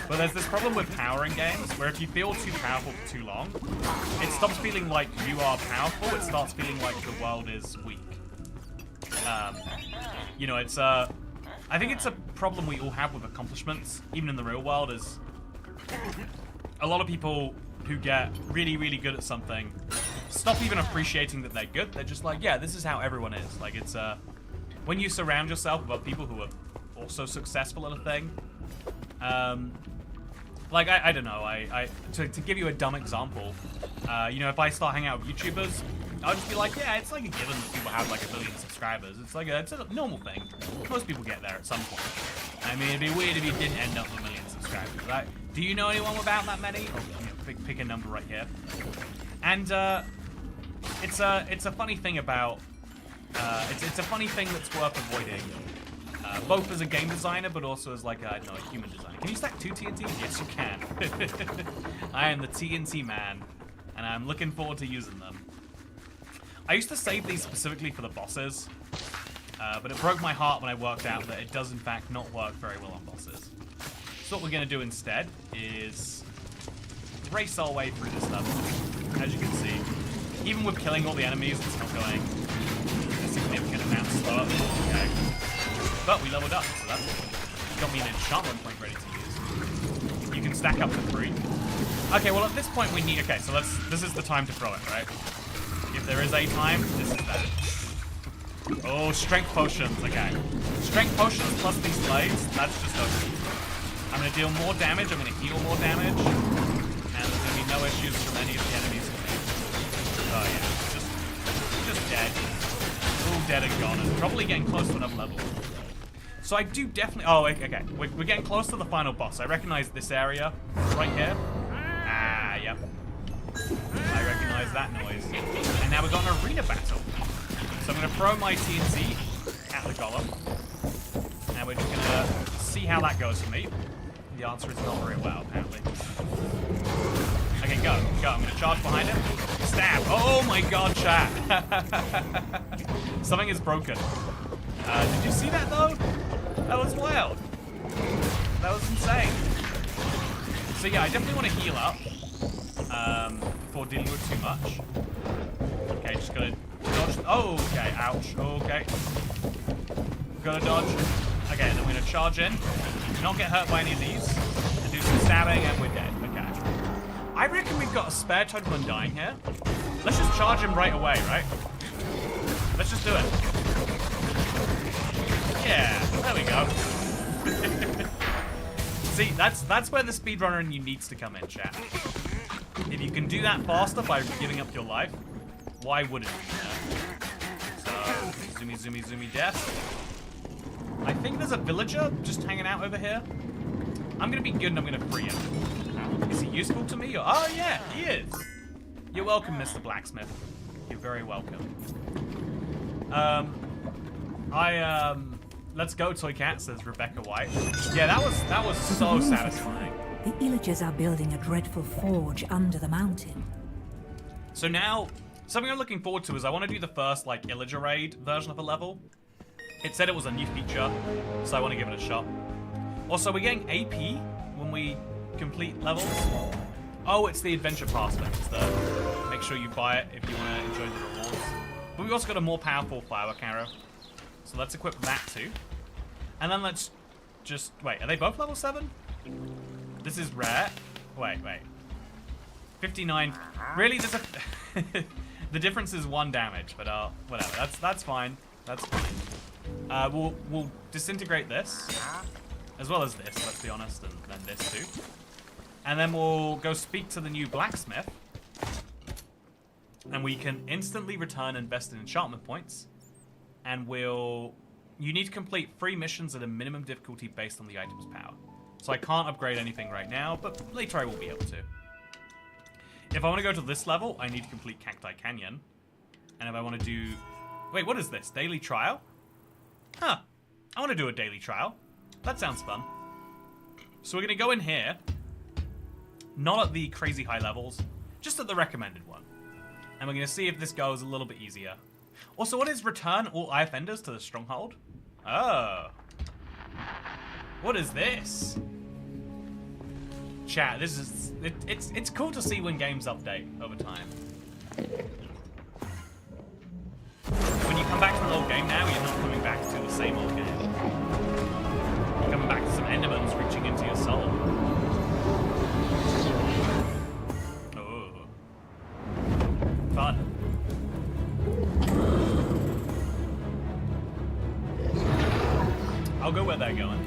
But there's this problem with power in games, where if you feel too powerful for too long, it stops feeling like you are powerful, it starts feeling like the world is weak. You know, it's, I think it's a problem we all have with accomplishments, even in the real world, is a lot of people who get really, really good at something stop even appreciating that they're good. They're just like, yeah, this is how everyone is. Like, it's, when you surround yourself with other people who are also successful at a thing, like, I don't know, to give you a dumb example, you know, if I start hanging out with YouTubers, I'll just be like, yeah, it's like a given that people have like 1 billion subscribers. It's like it's a normal thing. Most people get there at some point. I mean, it'd be weird if you didn't end up with 1 million subscribers, right? Do you know anyone without that many? Oh, you know, pick a number right here. And it's a funny thing about it's a funny thing that's worth avoiding. Both as a game designer, but also as like a human designer. Can you stack 2 TNT? Yes, you can. I am the TNT man, and I'm looking forward to using them. I used to save these specifically for the bosses, but it broke my heart when I worked out that it does in fact not work very well on bosses. So what we're going to do instead is race our way through this level. As you can see, even with killing all the enemies, it's not going a significant amount slower. Okay. But we leveled up, so that's got me an enchantment point ready to use. You can stack up to 3. Okay, well at this point we need... Okay, so this is the time to throw it, right? If there is a time, this is that. Oh, strength potions, okay. Strength potions plus these blades, that's just okay. I'm going to deal more damage, I'm going to heal more damage, and there's going to be no issues from any of the enemies. Oh yeah, just dead. All dead and gone, and probably getting close to another level. So I do definitely... Oh, okay. We're getting close to the final boss. I recognize this area right here. Ah, yep. I recognize that noise. And now we've got an arena battle. So I'm going to throw my TNT at the golem. And we're just going to see how that goes for me. The answer is not very well, apparently. Okay, go. I'm going to charge behind him. Stab. Oh my god, chat. Something is broken. Did you see that, though? That was wild. That was insane. So yeah, I definitely want to heal up before dealing with too much. Okay, just gotta dodge. Oh, okay, ouch. Okay. Gotta dodge. Okay, and then we're gonna charge in. Not get hurt by any of these. And do some stabbing, and we're dead. Okay. I reckon we've got a spare total undying here. Let's just charge him right away, right? Let's just do it. Yeah, there we go. See, that's where the speedrunner in you needs to come in, chat. If you can do that faster by giving up your life, why wouldn't you? So, zoomy, death. I think there's a villager just hanging out over here. I'm gonna be good and I'm gonna free him. Is he useful to me? Or... Oh yeah, he is. You're welcome, Mr. Blacksmith. You're very welcome. Let's go, Toy Cat, says Rebecca White. Yeah, that was so satisfying. The Illagers are building a dreadful forge under the mountain. So now, something I'm looking forward to is I want to do the first, like, Illager raid version of a level. It said it was a new feature, so I want to give it a shot. Also, we're getting AP when we complete levels. Oh, it's the Adventure Pass links there. Make sure you buy it if you want to enjoy the rewards. But we also got a more powerful Flower Carrow. So let's equip that too. And then let's just... Wait, are they both level 7? This is rare. Wait. 59. Really? There's a... The difference is 1 damage, but whatever. That's fine. That's fine. We'll disintegrate this. As well as this, let's be honest, and then this too. And then we'll go speak to the new blacksmith. And we can instantly return invested enchantment points. And you need to complete 3 missions at a minimum difficulty based on the item's power. So I can't upgrade anything right now, but later I will be able to. If I want to go to this level, I need to complete Cacti Canyon. And if I want to do... Wait, what is this? Daily trial? Huh. I want to do a daily trial. That sounds fun. So we're going to go in here. Not at the crazy high levels. Just at the recommended one. And we're going to see if this goes a little bit easier. Also, what is return all eye offenders to the stronghold? Oh. What is this? Chat, this is... It's cool to see when games update over time. When you come back to an old game now, you're not coming back to the same old game. You're coming back to some Endermans reaching into your soul. Oh. Fun. I'll go where they're going.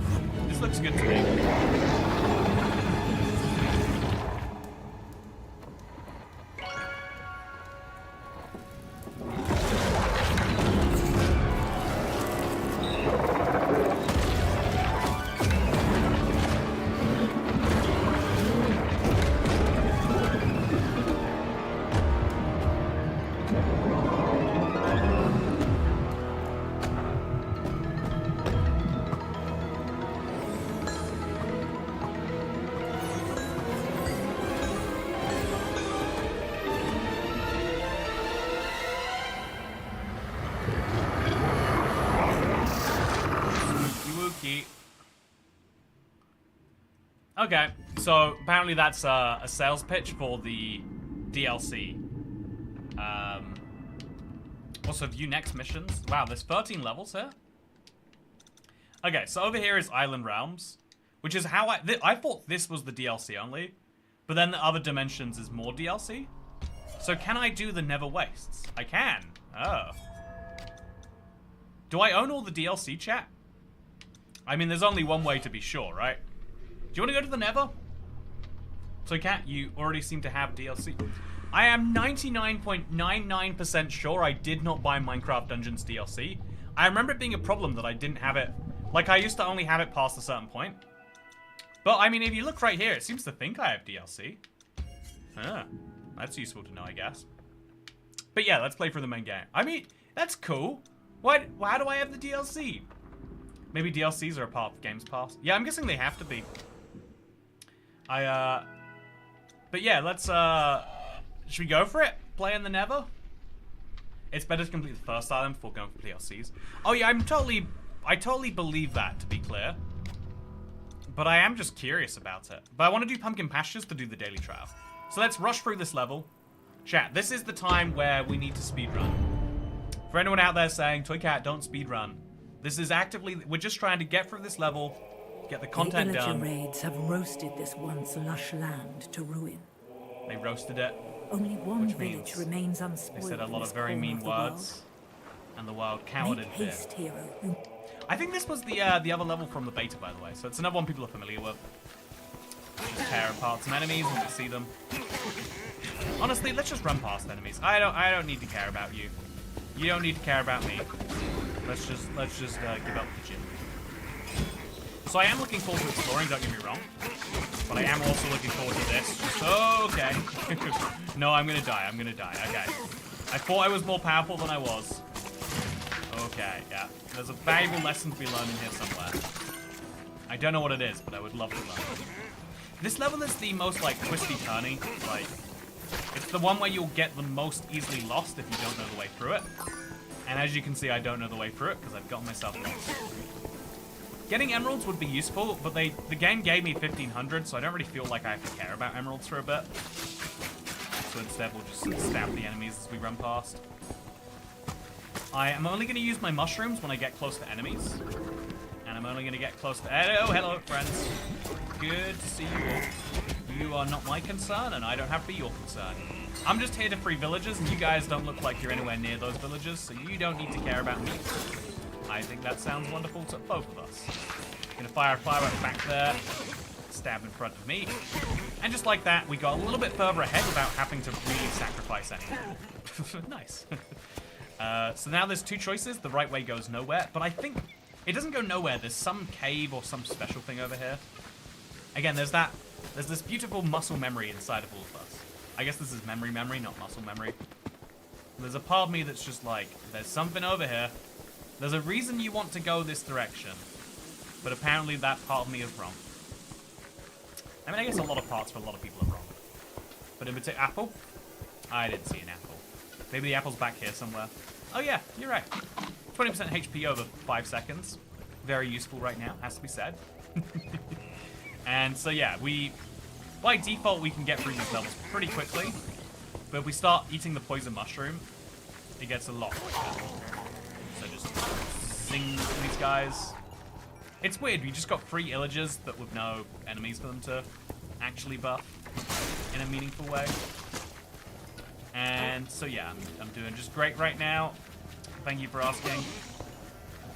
This looks good to me. Okay, so apparently that's a sales pitch for the DLC. Also, view next missions. Wow, there's 13 levels here. Okay, so over here is Island Realms, which is how I thought this was the DLC only, but then the other dimensions is more DLC. So can I do the Nether Wastes? I can. Oh. Do I own all the DLC, chat? I mean, there's only one way to be sure, right? Do you want to go to the Nether? So, Cat, you already seem to have DLC. I am 99.99% sure I did not buy Minecraft Dungeons DLC. I remember it being a problem that I didn't have it. Like, I used to only have it past a certain point. But, I mean, if you look right here, it seems to think I have DLC. Ah, that's useful to know, I guess. But yeah, let's play through the main game. I mean, that's cool. Why do I have the DLC? Maybe DLCs are a part of Games Pass. Yeah, I'm guessing they have to be. But yeah, let's, should we go for it? Play in the Nether? It's better to complete the first island before going for DLCs. Oh yeah, I totally believe that, to be clear. But I am just curious about it. But I want to do Pumpkin Pastures to do the daily trial. So let's rush through this level. Chat, this is the time where we need to speedrun. For anyone out there saying, Toy Cat, don't speedrun. This is actively, we're just trying to get through this level, get the content done. The Illager raids have roasted this once lush land to ruin. They roasted it. Only one village remains unspoiled. They said a lot of very mean words, and the world cowered in fear. Haste, hero. I think this was the other level from the beta, by the way, so it's another one people are familiar with. Just tear apart some enemies when we see them. Honestly, let's just run past enemies. I don't need to care about you. You don't need to care about me. Let's just give up the gym. So I am looking forward to exploring, don't get me wrong. But I am also looking forward to this. Okay. No, I'm gonna die. I'm gonna die. Okay. I thought I was more powerful than I was. Okay, yeah. There's a valuable lesson to be learned in here somewhere. I don't know what it is, but I would love to learn. This level is the most, like, twisty-turny. Like, it's the one where you'll get the most easily lost if you don't know the way through it. And as you can see, I don't know the way through it because I've gotten myself lost. Getting emeralds would be useful, but the game gave me 1,500, so I don't really feel like I have to care about emeralds for a bit. So instead, we'll just stab the enemies as we run past. I am only going to use my mushrooms when I get close to enemies. And I'm only going to get close to... Oh, hello, friends. Good to see you all. You are not my concern, and I don't have to be your concern. I'm just here to free villagers, and you guys don't look like you're anywhere near those villagers, so you don't need to care about me. I think that sounds wonderful to both of us. Gonna fire a firework back there. Stab in front of me. And just like that, we got a little bit further ahead without having to really sacrifice anything. Nice. So now there's two choices. The right way goes nowhere, but I think it doesn't go nowhere. There's some cave or some special thing over here. Again, there's this beautiful muscle memory inside of all of us. I guess this is memory, not muscle memory. There's a part of me that's just like, there's something over here. There's a reason you want to go this direction, but apparently that part of me is wrong. I mean, I guess a lot of parts for a lot of people are wrong. But in particular, apple? I didn't see an apple. Maybe the apple's back here somewhere. Oh yeah, you're right. 20% HP over 5 seconds. Very useful right now, has to be said. And so yeah, by default, we can get through these levels pretty quickly. But if we start eating the poison mushroom, it gets a lot quicker. So just zing these guys. It's weird, we just got 3 illagers, but with no enemies for them to actually buff in a meaningful way. And so yeah, I'm doing just great right now. Thank you for asking.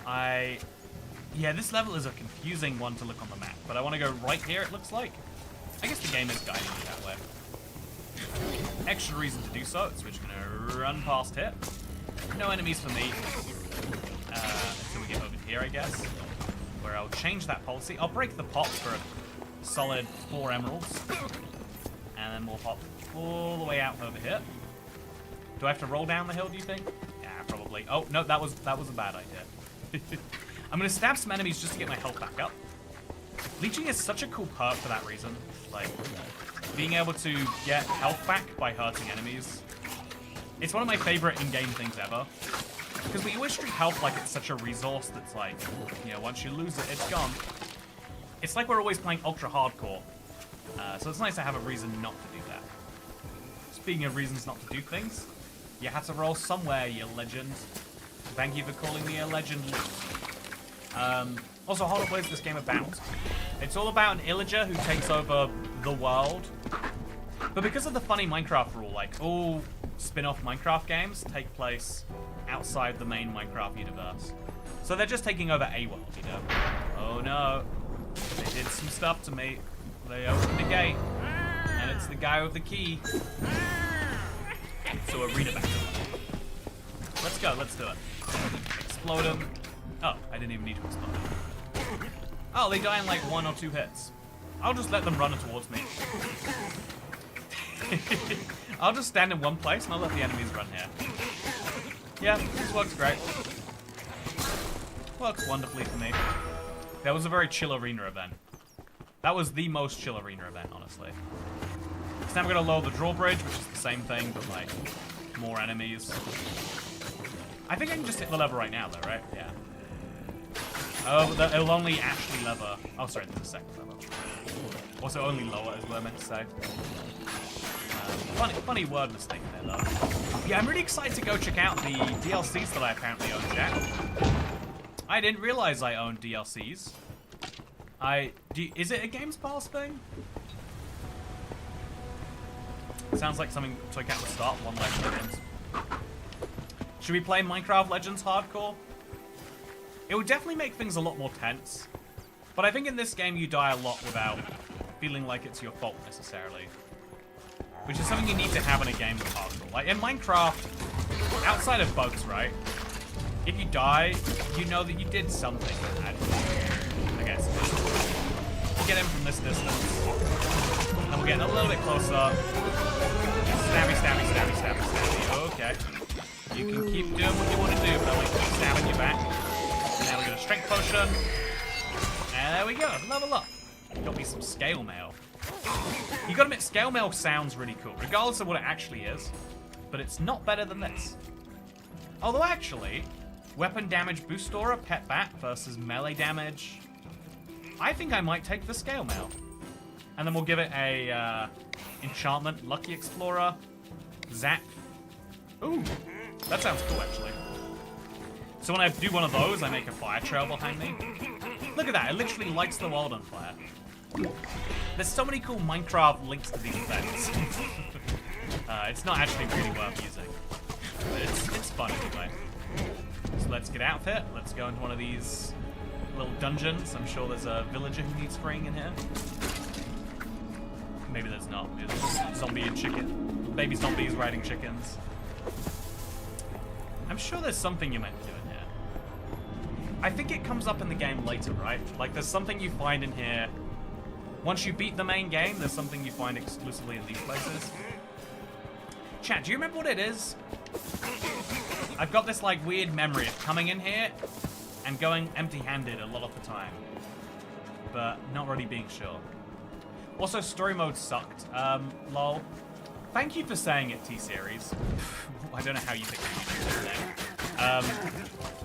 Yeah, this level is a confusing one to look on the map, but I want to go right here, it looks like. I guess the game is guiding me that way. Extra reason to do so, so we're just going to run past here. No enemies for me. Until we get over here, I guess. Where I'll change that policy. I'll break the pot for a solid 4 emeralds. And then we'll hop all the way out over here. Do I have to roll down the hill, do you think? Yeah, probably. Oh, no, that was a bad idea. I'm going to stab some enemies just to get my health back up. Leeching is such a cool perk for that reason. Like, being able to get health back by hurting enemies. It's one of my favorite in-game things ever. Because we always treat health like it's such a resource that's like, you know, once you lose it, it's gone. It's like we're always playing ultra hardcore. So it's nice to have a reason not to do that. Speaking of reasons not to do things, you have to roll somewhere, you legend. Thank you for calling me a legend. Also, hold up, what is this game about? It's all about an illager who takes over the world. But because of the funny Minecraft rule, like, all spin-off Minecraft games take place outside the main Minecraft universe. So they're just taking over a world, you know? Oh no. They did some stuff to me. They opened the gate. And it's the guy with the key. So arena battle. Let's go, let's do it. Explode him. Oh, I didn't even need to explode him. Oh, they die in like 1 or 2 hits. I'll just let them run towards me. I'll just stand in one place and I'll let the enemies run here. Yeah, this works great. Works wonderfully for me. That was a very chill arena event. That was the most chill arena event, honestly. So now we're gonna lower the drawbridge, which is the same thing, but like more enemies. I think I can just hit the lever right now, though, right? Yeah. Oh, but it'll only actually lever. Oh, sorry, there's a second lever. Also, only lower is what I meant to say. Funny word mistake there, though. Yeah, I'm really excited to go check out the DLCs that I apparently own, Jack. I didn't realize I owned DLCs. Is it a Games Pass thing? Sounds like something Toy Cat would start, One Life Legends. Should we play Minecraft Legends Hardcore? It would definitely make things a lot more tense. But I think in this game you die a lot without feeling like it's your fault necessarily. Which is something you need to have in a game with hardcore. Like in Minecraft, outside of bugs, right? If you die, you know that you did something bad. I guess. get him from this distance. And we're getting a little bit closer. Stabby, stabby, stabby, stabby, stabby. Okay. You can keep doing what you want to do, but I'm going to keep stabbing you back. And now we got a strength potion. And there we go. Level up. Got me some scale mail. You gotta admit, scale mail sounds really cool, regardless of what it actually is. But it's not better than this. Although actually, weapon damage boost aura, pet bat versus melee damage. I think I might take the scale mail. And then we'll give it a enchantment, lucky explorer, zap. Ooh, that sounds cool actually. So when I do one of those, I make a fire trail behind me. Look at that, it literally lights the world on fire. There's so many cool Minecraft links to these events. It's not actually really worth using. But it's fun anyway. So let's get out of here. Let's go into one of these little dungeons. I'm sure there's a villager who needs freeing in here. Maybe there's not. Maybe there's just zombie and chicken. Baby zombies riding chickens. I'm sure there's something you meant to do in here. I think it comes up in the game later, right? Like there's something you find in here. Once you beat the main game, there's something you find exclusively in these places. Chat, do you remember what it is? I've got this like weird memory of coming in here and going empty-handed a lot of the time. But not really being sure. Also, story mode sucked. Lol. Thank you for saying it, T-Series. I don't know how you picked your name.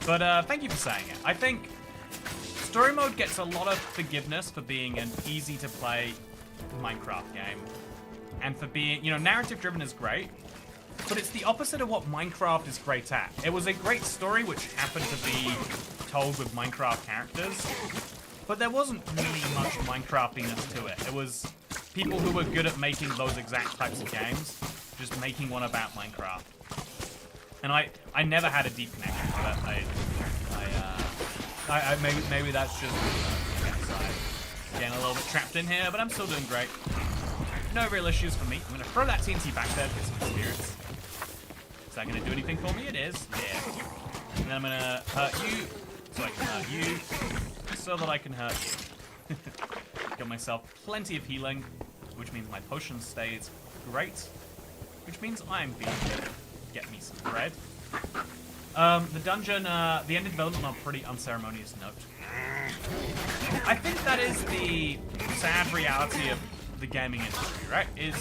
But thank you for saying it. I think story mode gets a lot of forgiveness for being an easy-to-play Minecraft game. And for being, you know, narrative-driven is great, but it's the opposite of what Minecraft is great at. It was a great story which happened to be told with Minecraft characters, but there wasn't really much Minecraftiness to it. It was people who were good at making those exact types of games, just making one about Minecraft. And I never had a deep connection to it. Maybe that's just getting a little bit trapped in here, but I'm still doing great. No real issues for me. I'm gonna throw that TNT back there to get some experience. Is that gonna do anything for me? It is. Yeah. And then I'm gonna hurt you, so I can hurt you, so that I can hurt you. Got myself plenty of healing, which means my potion stays great, which means I'm being able to get me some bread. The dungeon, the ended development on a pretty unceremonious note. I think that is the sad reality of the gaming industry, right? Is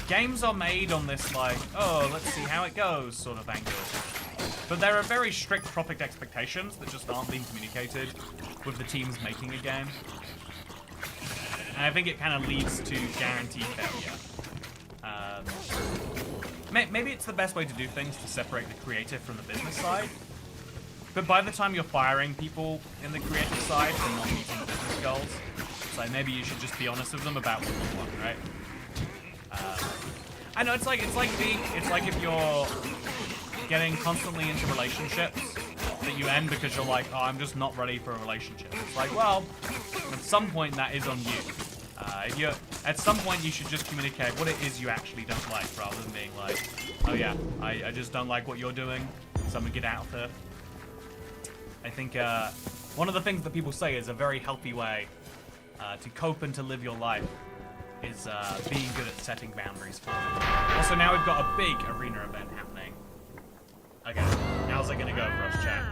games are made on this like, oh, let's see how it goes sort of angle. But there are very strict product expectations that just aren't being communicated with the teams making a game. And I think it kind of leads to guaranteed failure. Maybe it's the best way to do things to separate the creative from the business side. But by the time you're firing people in the creative side for not meeting the business goals, it's like maybe you should just be honest with them about what you want, right? I know it's like if you're getting constantly into relationships that you end because you're like, oh, I'm just not ready for a relationship. It's like, well, at some point that is on you. At some point you should just communicate what it is you actually don't like, rather than being like, oh yeah, I just don't like what you're doing, so I'm gonna get out of here. I think one of the things that people say is a very healthy way to cope and to live your life is being good at setting boundaries for it. Also, now we've got a big arena event happening. Okay, how's it gonna go for us, chat?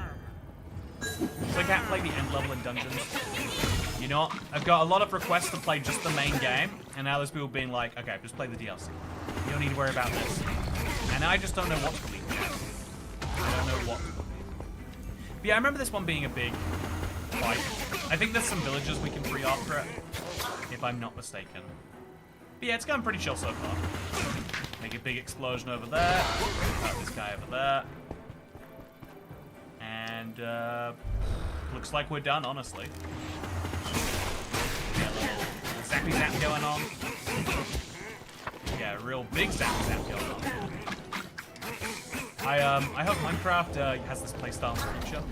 So I can't play the end level in dungeons. You know what? I've got a lot of requests to play just the main game, and now there's people being like, okay, just play the DLC. You don't need to worry about this. And I just don't know what to believe yet. I don't know what to believe. But yeah, I remember this one being a big fight. I think there's some villagers we can free after it, if I'm not mistaken. But yeah, it's going pretty chill so far. Make a big explosion over there. Hurt this guy over there. And looks like we're done, honestly. Yeah, a little zappy zap going on. Yeah, a real big zappy zap going on. I hope Minecraft has this playstyle in the future.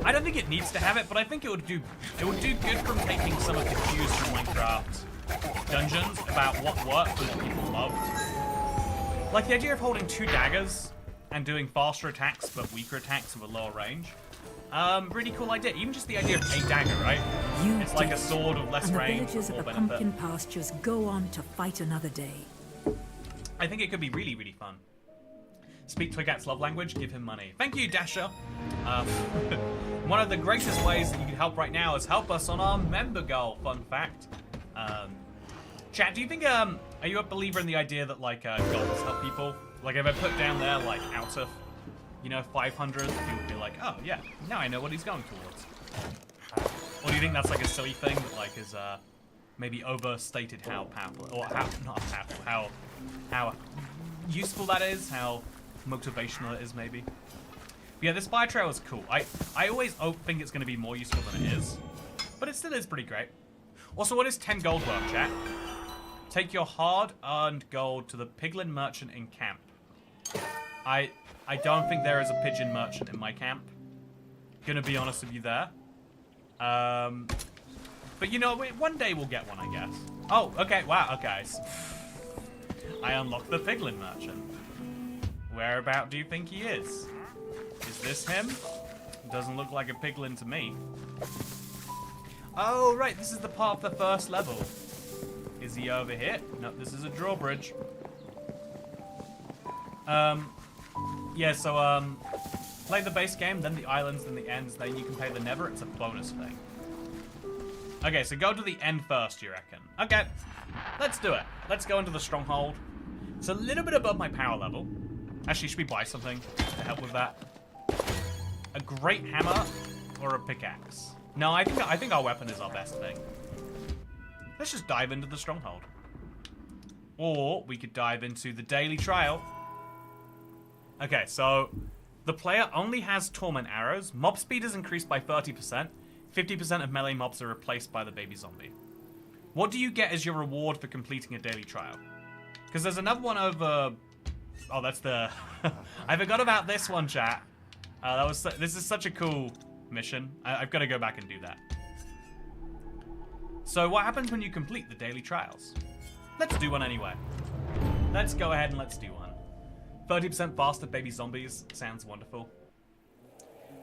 I don't think it needs to have it, but I think it would do good from taking some of the cues from Minecraft dungeons about what worked and what people loved. Like the idea of holding 2 daggers and doing faster attacks but weaker attacks with a lower range. Really cool idea. Even just the idea of a dagger, right? You It's like did a sword with less and the range, villagers of more the benefit. pumpkin pastures go on to fight another day. I think it could be really, really fun. Speak Toygat's love language, give him money. Thank you, Dasher. One of the greatest ways that you can help right now is help us on our member goal, fun fact. Chat, do you think, are you a believer in the idea that, like, goals help people? Like, if I put down there, like, out of, 500, people would be like, oh, yeah, now I know what he's going towards. Or do you think that's, like, a silly thing that, like, is, maybe overstated how powerful, or how, not powerful, how useful that is, how motivational it is, maybe. But yeah, this fire trail is cool. I always think it's going to be more useful than it is, but it still is pretty great. Also, what is 10 gold worth, chat? Take your hard-earned gold to the Piglin merchant in camp. I don't think there is a pigeon merchant in my camp. Gonna be honest with you there. But one day we'll get one, I guess. Oh, okay, wow, okay. I unlocked the Piglin merchant. Whereabout do you think he is? Is this him? Doesn't look like a piglin to me. Oh, right, this is the part of the first level. Is he over here? No, this is a drawbridge. Yeah, so, play the base game, then the islands, then the ends, then you can play the Nether. It's a bonus thing. Okay, so go to the end first, you reckon? Okay, let's do it. Let's go into the stronghold. It's a little bit above my power level. Actually, should we buy something to help with that? A great hammer or a pickaxe? No, I think our weapon is our best thing. Let's just dive into the stronghold. Or we could dive into the daily trial. Okay, so the player only has torment arrows. Mob speed is increased by 30%. 50% of melee mobs are replaced by the baby zombie. What do you get as your reward for completing a daily trial? Because there's another one over... Oh, that's the... I forgot about this one, chat. This is such a cool mission. I've got to go back and do that. So what happens when you complete the daily trials? Let's do one anyway. Let's go ahead and let's do one. 30% faster baby zombies. Sounds wonderful.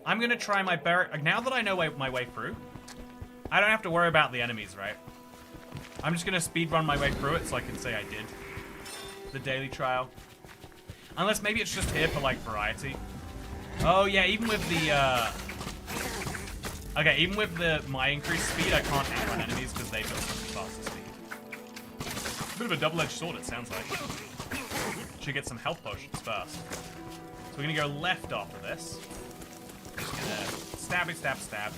I'm going to try my best. Now that I know my way through, I don't have to worry about the enemies, right? I'm just going to speedrun my way through it so I can say I did the daily trial. Unless maybe it's just here for, like, variety. Oh, yeah, even with the, Okay, even with my increased speed, I can't outrun enemies because they've got such faster speed. Bit of a double-edged sword, it sounds like. Should get some health potions first. So we're gonna go left after this. Just gonna stab.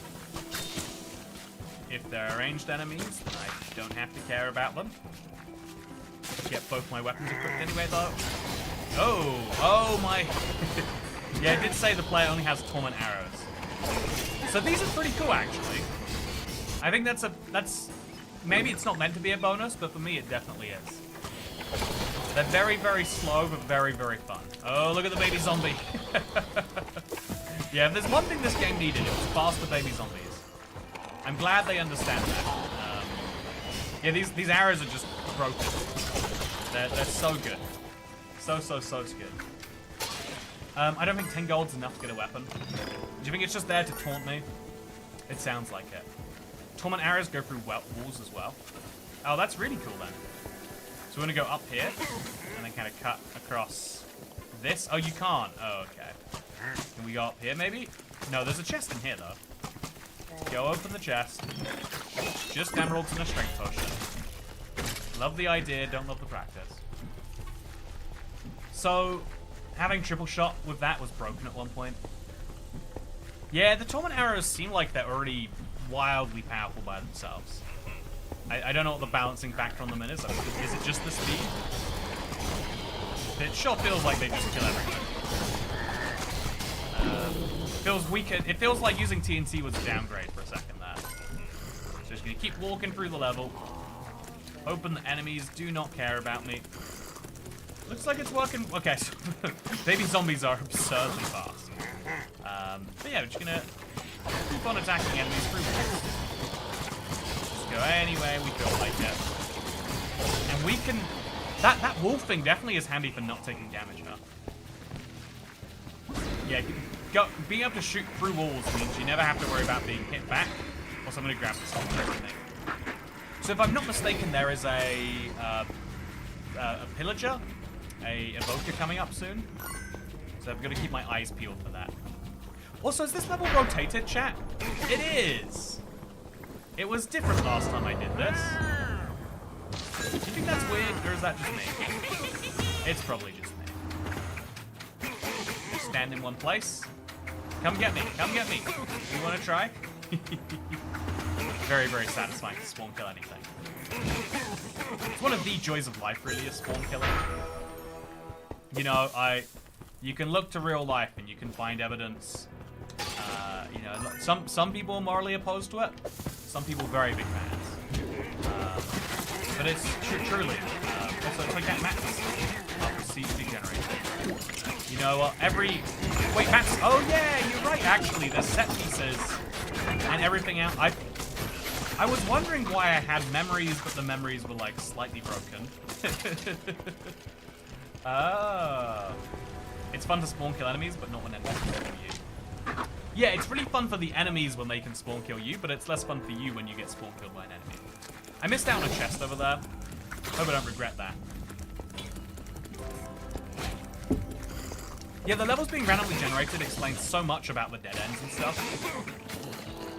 If they're ranged enemies, then I don't have to care about them. Get both my weapons equipped anyway, though. Oh my... Yeah, it did say the player only has torment arrows. So these are pretty cool, actually. I think that's... Maybe it's not meant to be a bonus, but for me it definitely is. They're very, very slow, but very, very fun. Oh, look at the baby zombie. Yeah, if there's one thing this game needed, it was faster baby zombies. I'm glad they understand that. Yeah, these arrows are just broken. They're so good. So good. I don't think 10 gold's enough to get a weapon. Do you think it's just there to taunt me? It sounds like it. Torment arrows go through walls as well. Oh, that's really cool then. So we're gonna go up here, and then kind of cut across this. Oh, you can't. Oh, okay. Can we go up here, maybe? No, there's a chest in here, though. Go open the chest. Just emeralds and a strength potion. Love the idea, don't love the practice. So, having triple shot with that was broken at one point. Yeah, the torment arrows seem like they're already wildly powerful by themselves. I don't know what the balancing factor on them is. Is it just the speed? It sure feels like they just kill everything. Feels weaker. It feels like using TNT was a downgrade for a second there. So just gonna keep walking through the level. Hoping the enemies do not care about me. Looks like it's working. Okay, so baby zombies are absurdly fast. But yeah, we're just gonna keep on attacking enemies through walls. Just go any way we feel like it. And we can... That wolf thing definitely is handy for not taking damage, huh? Yeah, being able to shoot through walls means you never have to worry about being hit back. Also, I'm going to grab this thing. So if I'm not mistaken, there is a pillager, a evoker coming up soon. So I've got to keep my eyes peeled for that. Also, is this level rotated, chat? It is! It was different last time I did this. Do you think that's weird, or is that just me? It's probably just me. Stand in one place. Come get me, come get me. You want to try? Very, very satisfying to spawn kill anything. It's one of the joys of life, really, is spawn killing. You know, you can look to real life and you can find evidence. You know, some people are morally opposed to it. Some people very big fans. But it's truly. Also, it's like that Max after siege degenerated. You know, wait, Max. Oh yeah, you're right. Actually, there's set pieces and everything else. I was wondering why I had memories, but the memories were like slightly broken. Oh. It's fun to spawn kill enemies, but not when enemies spawn kill you. Yeah, it's really fun for the enemies when they can spawn kill you, but it's less fun for you when you get spawn killed by an enemy. I missed out on a chest over there. Hope I don't regret that. Yeah, the levels being randomly generated explains so much about the dead ends and stuff.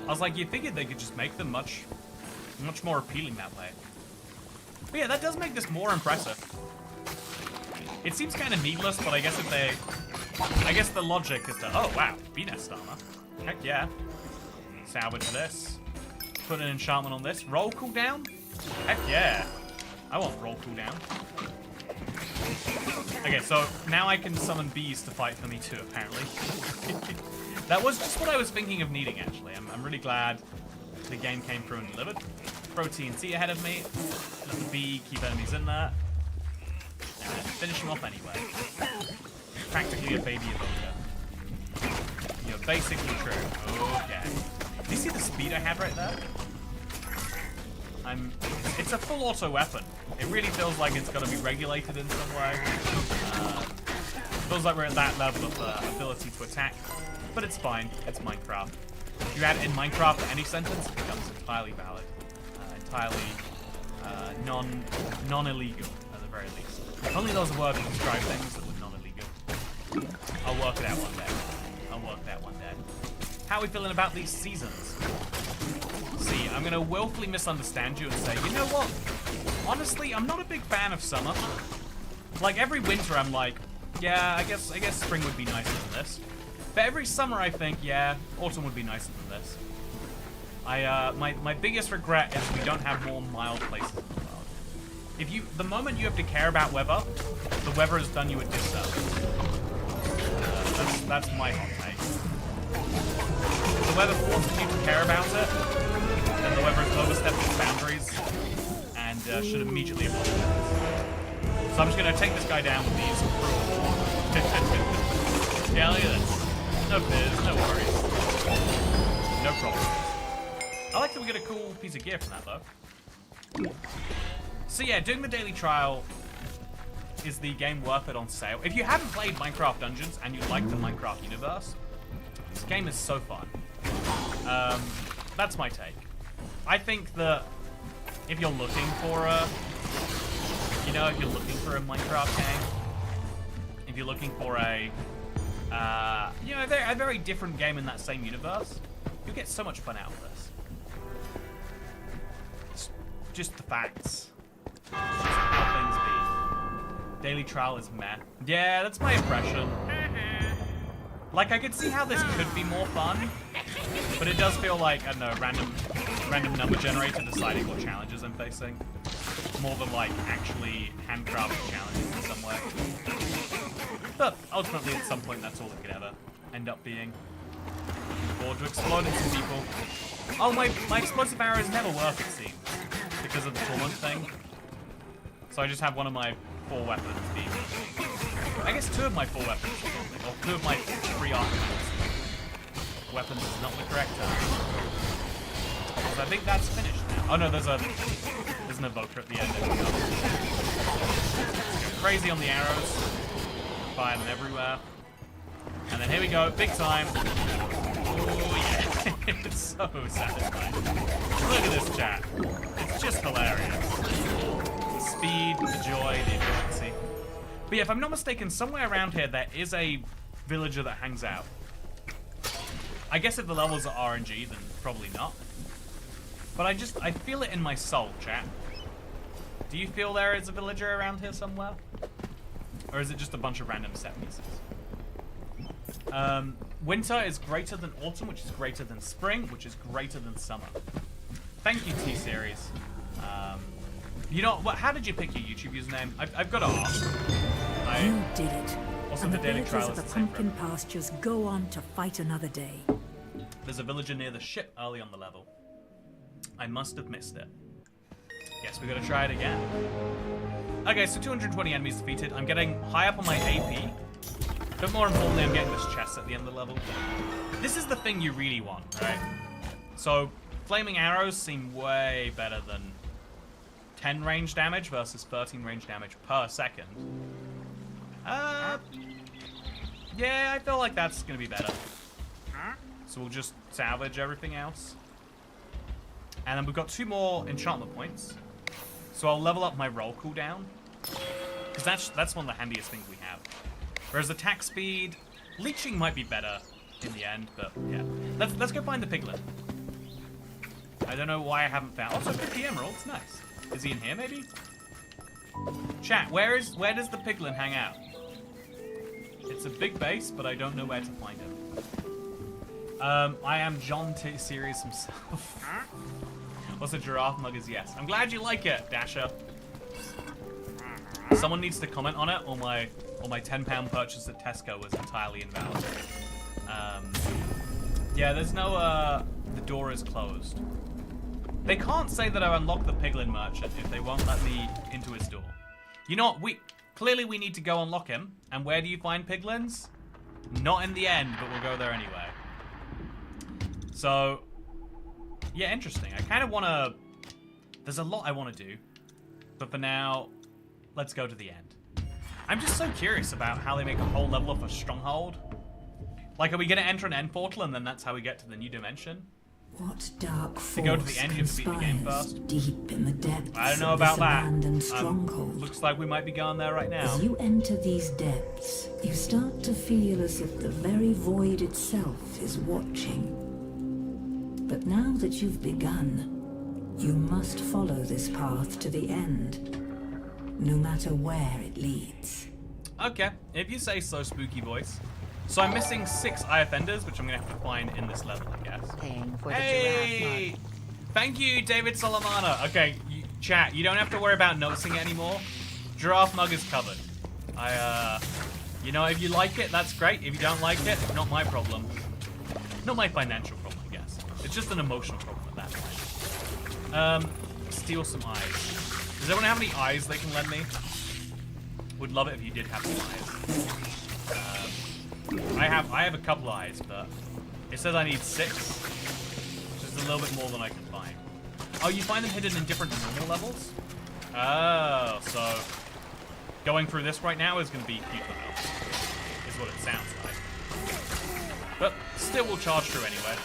I was like, you figured they could just make them much more appealing that way. But yeah, that does make this more impressive. It seems kind of needless, but I guess I guess the logic is to, oh wow, B-Nest armor. Heck yeah. Salvage this. Put an enchantment on this. Roll cooldown? Heck yeah. I want roll cooldown. Okay, so now I can summon bees to fight for me too, apparently. That was just what I was thinking of needing, actually. I'm really glad the game came through and delivered. Throw TNT ahead of me. Let the bee keep enemies in there. And finish him off anyway. Practically a baby evoker. You're basically true. Okay. Do you see the speed I have right there? It's a full auto weapon. It really feels like it's got to be regulated in some way. Feels like we're at that level of ability to attack. But it's fine. It's Minecraft. If you add in Minecraft to any sentence, it becomes entirely valid. Entirely non-illegal, at the very least. If only there was a word to describe things that were non-illegal. I'll work it out one day. I'll work that one day. How are we feeling about these seasons? See, I'm gonna willfully misunderstand you and say, you know what? Honestly, I'm not a big fan of summer. Like every winter, I'm like, yeah, I guess spring would be nicer than this. But every summer, I think, yeah, autumn would be nicer than this. My biggest regret is we don't have more mild places in the world. The moment you have to care about weather, the weather has done you a disservice. That's my hot take. If the weather forces you to care about it, then the weather has overstepped its boundaries and should immediately apologize. So I'm just gonna take this guy down with these cruel. Yeah, look at this. No fears, no worries. No problem. I like that we get a cool piece of gear from that though. So yeah, doing the daily trial is the game worth it on sale. If you haven't played Minecraft Dungeons and you like the Minecraft universe, this game is so fun. That's my take. I think that if you're looking for a Minecraft game, if you're looking for a very different game in that same universe, you'll get so much fun out of this. It's just the facts. It's just how things be. Daily trial is meh. Yeah, that's my impression. Like, I could see how this could be more fun, but it does feel like, I don't know, random number generator deciding what challenges I'm facing. More than, like, actually handcrafted challenges in some way. But ultimately, at some point, that's all it could ever end up being. Or to exploding some people. Oh, my explosive arrows never work, it seems, because of the torment thing. So I just have one of my 4 weapons being... I guess 2 of my 4 weapons, or 2 of my 3 archetypes. Weapons is not the correct term. So I think that's finished now. Oh no, there's an evoker at the end. There we go. Let's go crazy on the arrows. Fire them everywhere. And then here we go, big time. Oh yeah, it's so satisfying. Look at this chat. It's just hilarious. The speed, the joy, the efficiency. But yeah, if I'm not mistaken, somewhere around here there is a villager that hangs out. I guess if the levels are RNG, then probably not. But I feel it in my soul, chat. Do you feel there is a villager around here somewhere? Or is it just a bunch of random set pieces? Winter is greater than autumn, which is greater than spring, which is greater than summer. Thank you, T-Series. You know, how did you pick your YouTube username? I've got to ask. You did it. Also, And the the daily villagers trial of is the the same pumpkin for pastures go on to fight another day. There's a villager near the ship early on the level. I must have missed it. Guess we gotta try it again. Okay, so 220 enemies defeated. I'm getting high up on my AP. But more importantly, I'm getting this chest at the end of the level. This is the thing you really want, right? So, flaming arrows seem way better than 10 range damage versus 13 range damage per second. Yeah, I feel like that's gonna be better. So we'll just salvage everything else. And then we've got 2 more enchantment points. So I'll level up my roll cooldown. Because that's one of the handiest things we have. Whereas attack speed, leeching might be better in the end, but yeah. Let's go find the piglin. I don't know why I haven't found. Also, 50 emeralds, nice. Is he in here maybe? Chat, where does the piglin hang out? It's a big base, but I don't know where to find him. I am John T. Series himself. Also, giraffe mug is yes. I'm glad you like it, Dasher. Someone needs to comment on it, or my £10 purchase at Tesco was entirely invalid. Yeah, there's no the door is closed. They can't say that I unlocked the piglin merchant if they won't let me into his door. You know what? Clearly we need to go unlock him. And where do you find piglins? Not in the end, but we'll go there anyway. So, yeah, interesting. I kind of want to... There's a lot I want to do. But for now, let's go to the end. I'm just so curious about how they make a whole level of a stronghold. Like, are we going to enter an end portal and then that's how we get to the new dimension? What dark force To go to the end, you have to beat the game first. Deep in the depths I don't know of about this that. abandoned stronghold. Looks like we might be going there right now. As you enter these depths, you start to feel as if the very void itself is watching. But now that you've begun, you must follow this path to the end, no matter where it leads. Okay, if you say so, spooky voice. So I'm missing 6 eye offenders, which I'm gonna have to find in this level, I guess. Paying for the Hey! giraffe Thank you, David Solomana. Okay, chat, you don't have to worry about noticing it anymore. Giraffe mug is covered. You know, if you like it, that's great. If you don't like it, not my problem. Not my financial problem, I guess. It's just an emotional problem at that point. Steal some eyes. Does anyone have any eyes they can lend me? Would love it if you did have some eyes. I have a couple eyes, but it says I need 6, which is a little bit more than I can find. Oh, you find them hidden in different normal levels? Oh, so going through this right now is going to be futile, is what it sounds like. But still, we'll charge through anyway.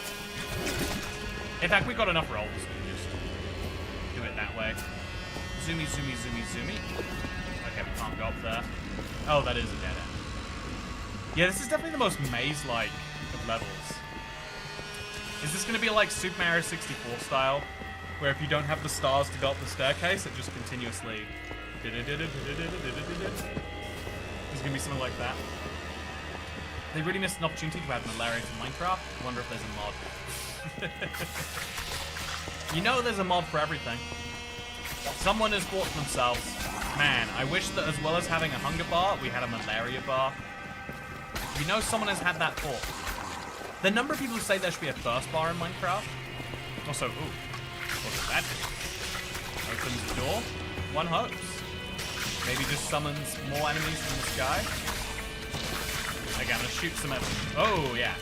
In fact, we've got enough rolls to just do it that way. Zoomy, zoomy, zoomy, zoomy. Okay, we can't go up there. Oh, that is a dead end. Yeah, this is definitely the most maze-like of levels. Is this going to be like Super Mario 64 style, where if you don't have the stars to go up the staircase, it just continuously... There's going to be something like that. They really missed an opportunity to add malaria to Minecraft. I wonder if there's a mod. You know there's a mod for everything. Someone has thought to themselves, man, I wish that as well as having a hunger bar, we had a malaria bar. You know someone has had that thought. The number of people who say there should be a thirst bar in Minecraft. Also, ooh, what does that do? Opens the door. One hopes. Maybe just summons more enemies from the sky. Okay, I'm gonna shoot some at them. Oh, yeah.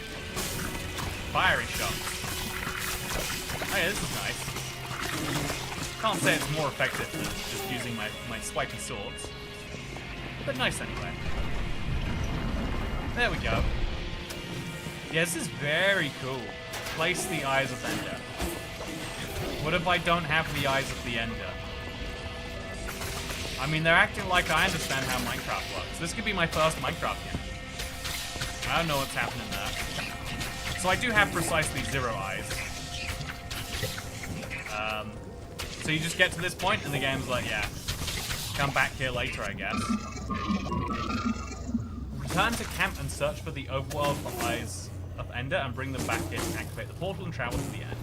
Fiery shots. Oh yeah, this is nice. Can't say it's more effective than just using my swipey swords. But nice anyway. There we go. Yeah, this is very cool. Place the Eyes of Ender. What if I don't have the Eyes of the Ender? I mean, they're acting like I understand how Minecraft works. This could be my first Minecraft game. I don't know what's happening there. So I do have precisely 0 eyes. So you just get to this point and the game's like, yeah, come back here later, I guess. Return to camp and search for the overworld for Eyes of Ender and bring them back in. Activate the portal and travel to the end.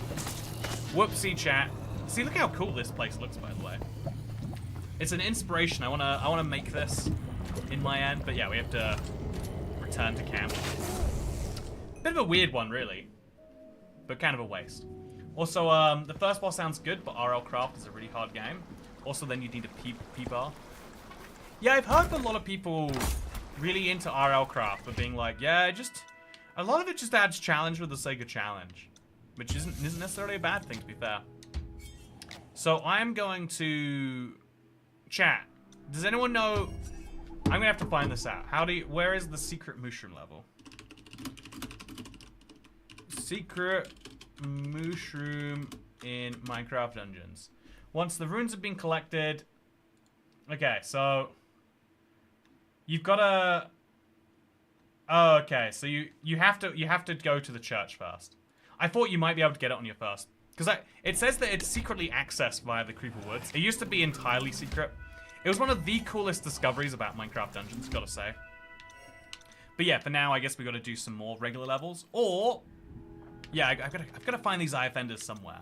Whoopsie, chat. See, look how cool this place looks, by the way. It's an inspiration. I wanna make this in my end, but yeah, we have to return to camp. Bit of a weird one, really, but kind of a waste. Also, the first boss sounds good, but RL Craft is a really hard game. Also, then you need a P-bar. Yeah, I've heard a lot of people really into RL Craft, but being like, yeah, a lot of it just adds challenge for the sake of challenge, which isn't necessarily a bad thing, to be fair. So I'm going to chat. Does anyone know? I'm gonna have to find this out. Where is the secret mushroom level? Secret mushroom in Minecraft Dungeons. Once the runes have been collected. Okay, so you've got to. Oh, okay. So you have to go to the church first. I thought you might be able to get it on your first, because it says that it's secretly accessed via the Creeper Woods. It used to be entirely secret. It was one of the coolest discoveries about Minecraft Dungeons, gotta say. But yeah, for now, I guess we got to do some more regular levels, or yeah, I've got to find these Eye of Enders somewhere.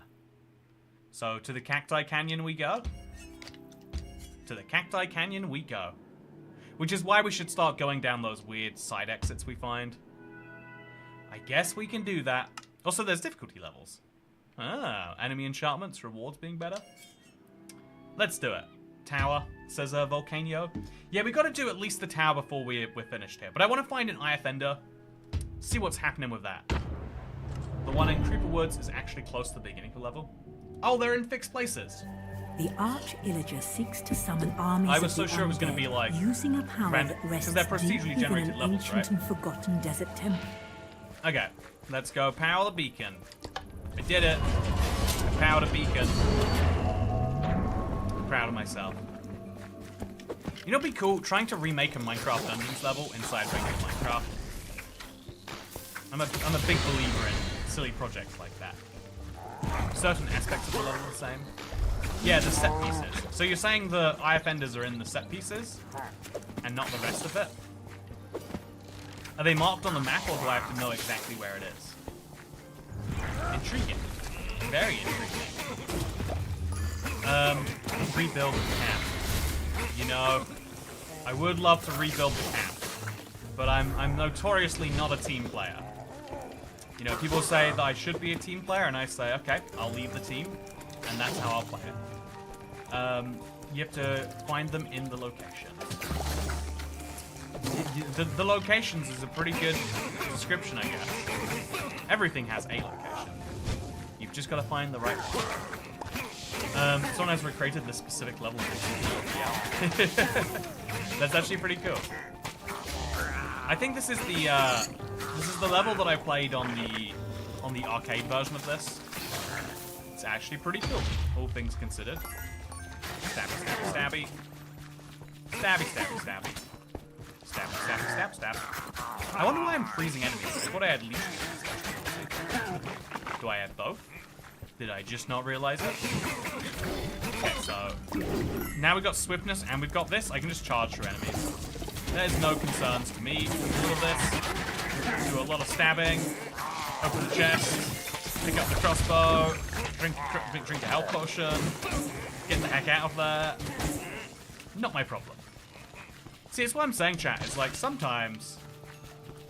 So to the Cacti Canyon we go. To the Cacti Canyon we go. Which is why we should start going down those weird side exits we find. I guess we can do that. Also, there's difficulty levels. Ah, enemy enchantments, rewards being better. Let's do it. Tower, says Volcanio. Yeah, we got to do at least the tower before we're finished here. But I want to find an Eye of Ender. See what's happening with that. The one in Creeper Woods is actually close to the beginning of the level. Oh, they're in fixed places. The Arch-Illager seeks to summon armies. I was so sure it was going to be like using a power that rests they're procedurally deep generated within an levels, ancient right? and forgotten desert temple. Okay, let's go power the beacon. I did it. I powered a beacon. I'm proud of myself. You know what'd be cool? Trying to remake a Minecraft Dungeons level inside regular Minecraft. I'm a big believer in silly projects like that. Certain aspects of the level are the same. Yeah, the set pieces. So you're saying the Eye of Enders are in the set pieces and not the rest of it? Are they marked on the map, or do I have to know exactly where it is? Intriguing. Very intriguing. Rebuild the camp. You know, I would love to rebuild the camp, but I'm notoriously not a team player. You know, people say that I should be a team player, and I say, okay, I'll leave the team, and that's how I'll play it. You have to find them in the locations. The locations is a pretty good description, I guess. Everything has a location. You've just got to find the right one. Someone has recreated this specific level. Yeah. That's actually pretty cool. I think this is the level that I played on the arcade version of this. It's actually pretty cool, all things considered. Stabby, stabby, stabby. Stabby, stabby, stabby. Stabby, stabby, stab, stab. I wonder why I'm freezing enemies. I thought I had leech. Do I have both? Did I just not realize it? Okay, so now we've got swiftness and we've got this. I can just charge through enemies. There's no concerns to me. All of this. Do a lot of stabbing. Open the chest. Pick up the crossbow. Drink a health potion. Get the heck out of there. Not my problem. See, it's what I'm saying, chat. It's like sometimes,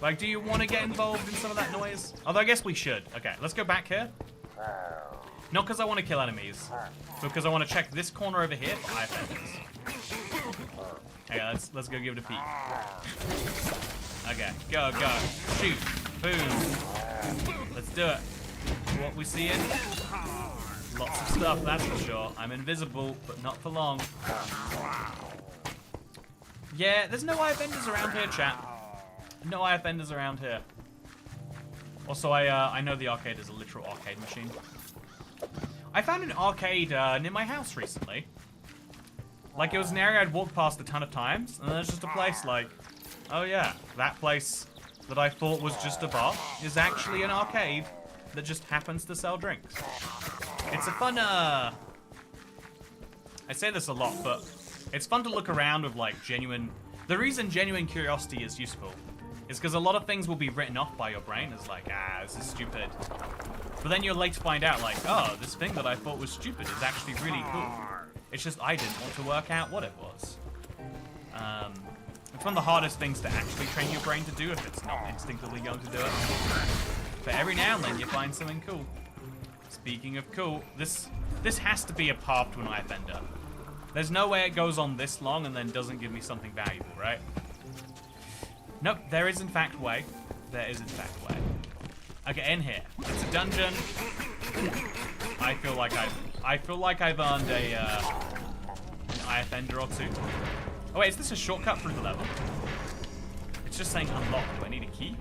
like, do you want to get involved in some of that noise? Although I guess we should. Okay, let's go back here. Not because I want to kill enemies, but because I want to check this corner over here for Eye of Enders. Okay, let's go give it a peek. Okay, go, shoot, boom. Let's do it. What we seeing? Lots of stuff, that's for sure. I'm invisible, but not for long. Yeah, there's no Eye of Enders around here, chat. No Eye of Enders around here. Also, I know the arcade is a literal arcade machine. I found an arcade near my house recently. Like, it was an area I'd walked past a ton of times, and there's just a place like, oh yeah, that place that I thought was just a bar is actually an arcade that just happens to sell drinks. It's a fun, I say this a lot, but it's fun to look around with, like, genuine... The reason genuine curiosity is useful is because a lot of things will be written off by your brain as like, this is stupid. But then you're late to find out, like, oh, this thing that I thought was stupid is actually really cool. It's just I didn't want to work out what it was. It's one of the hardest things to actually train your brain to do if it's not instinctively going to do it. But every now and then you find something cool. Speaking of cool, this has to be a path to an Eye of Ender. There's no way it goes on this long and then doesn't give me something valuable, right? Nope, there is in fact way. There is in fact way. Okay, in here. It's a dungeon. I feel like I've earned a an Eye of Ender or two. Oh wait, is this a shortcut through the level? It's just saying unlock. Do I need a key?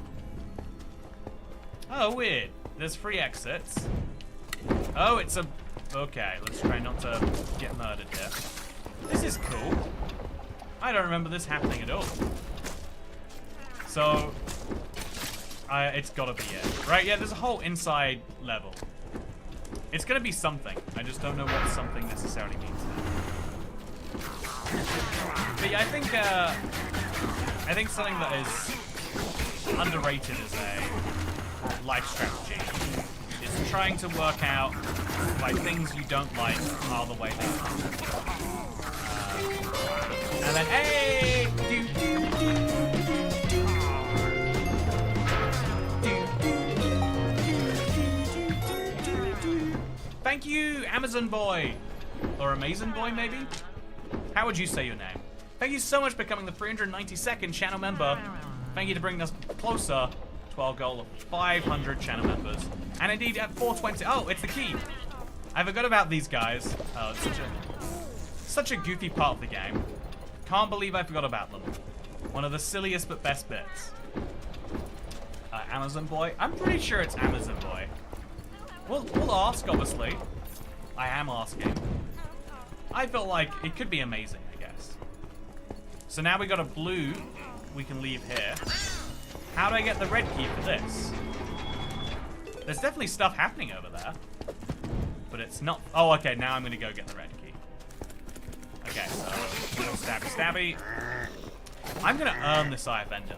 Oh, weird. There's 3 exits. Oh, it's a... Okay, let's try not to get murdered here. This is cool. I don't remember this happening at all. So, it's gotta be it. Right, yeah, there's a whole inside level. It's gonna be something. I just don't know what something necessarily means now. But yeah, I think something that is underrated as a life strategy is trying to work out why things you don't like are the way they are. And then, hey! Thank you, Amazon Boy! Or Amazon Boy, maybe? How would you say your name? Thank you so much for becoming the 392nd channel member. Thank you to bring us closer to our goal of 500 channel members. And indeed, at 420... Oh, it's the key! I forgot about these guys. Oh, it's such a goofy part of the game. Can't believe I forgot about them. One of the silliest but best bits. Amazon Boy? I'm pretty sure it's Amazon Boy. We'll ask, obviously. I am asking. I felt like it could be amazing, I guess. So now we got a blue we can leave here. How do I get the red key for this? There's definitely stuff happening over there. But it's not... Oh, okay, now I'm going to go get the red key. Okay, so... Stabby, stabby. I'm going to earn this Eye of Ender.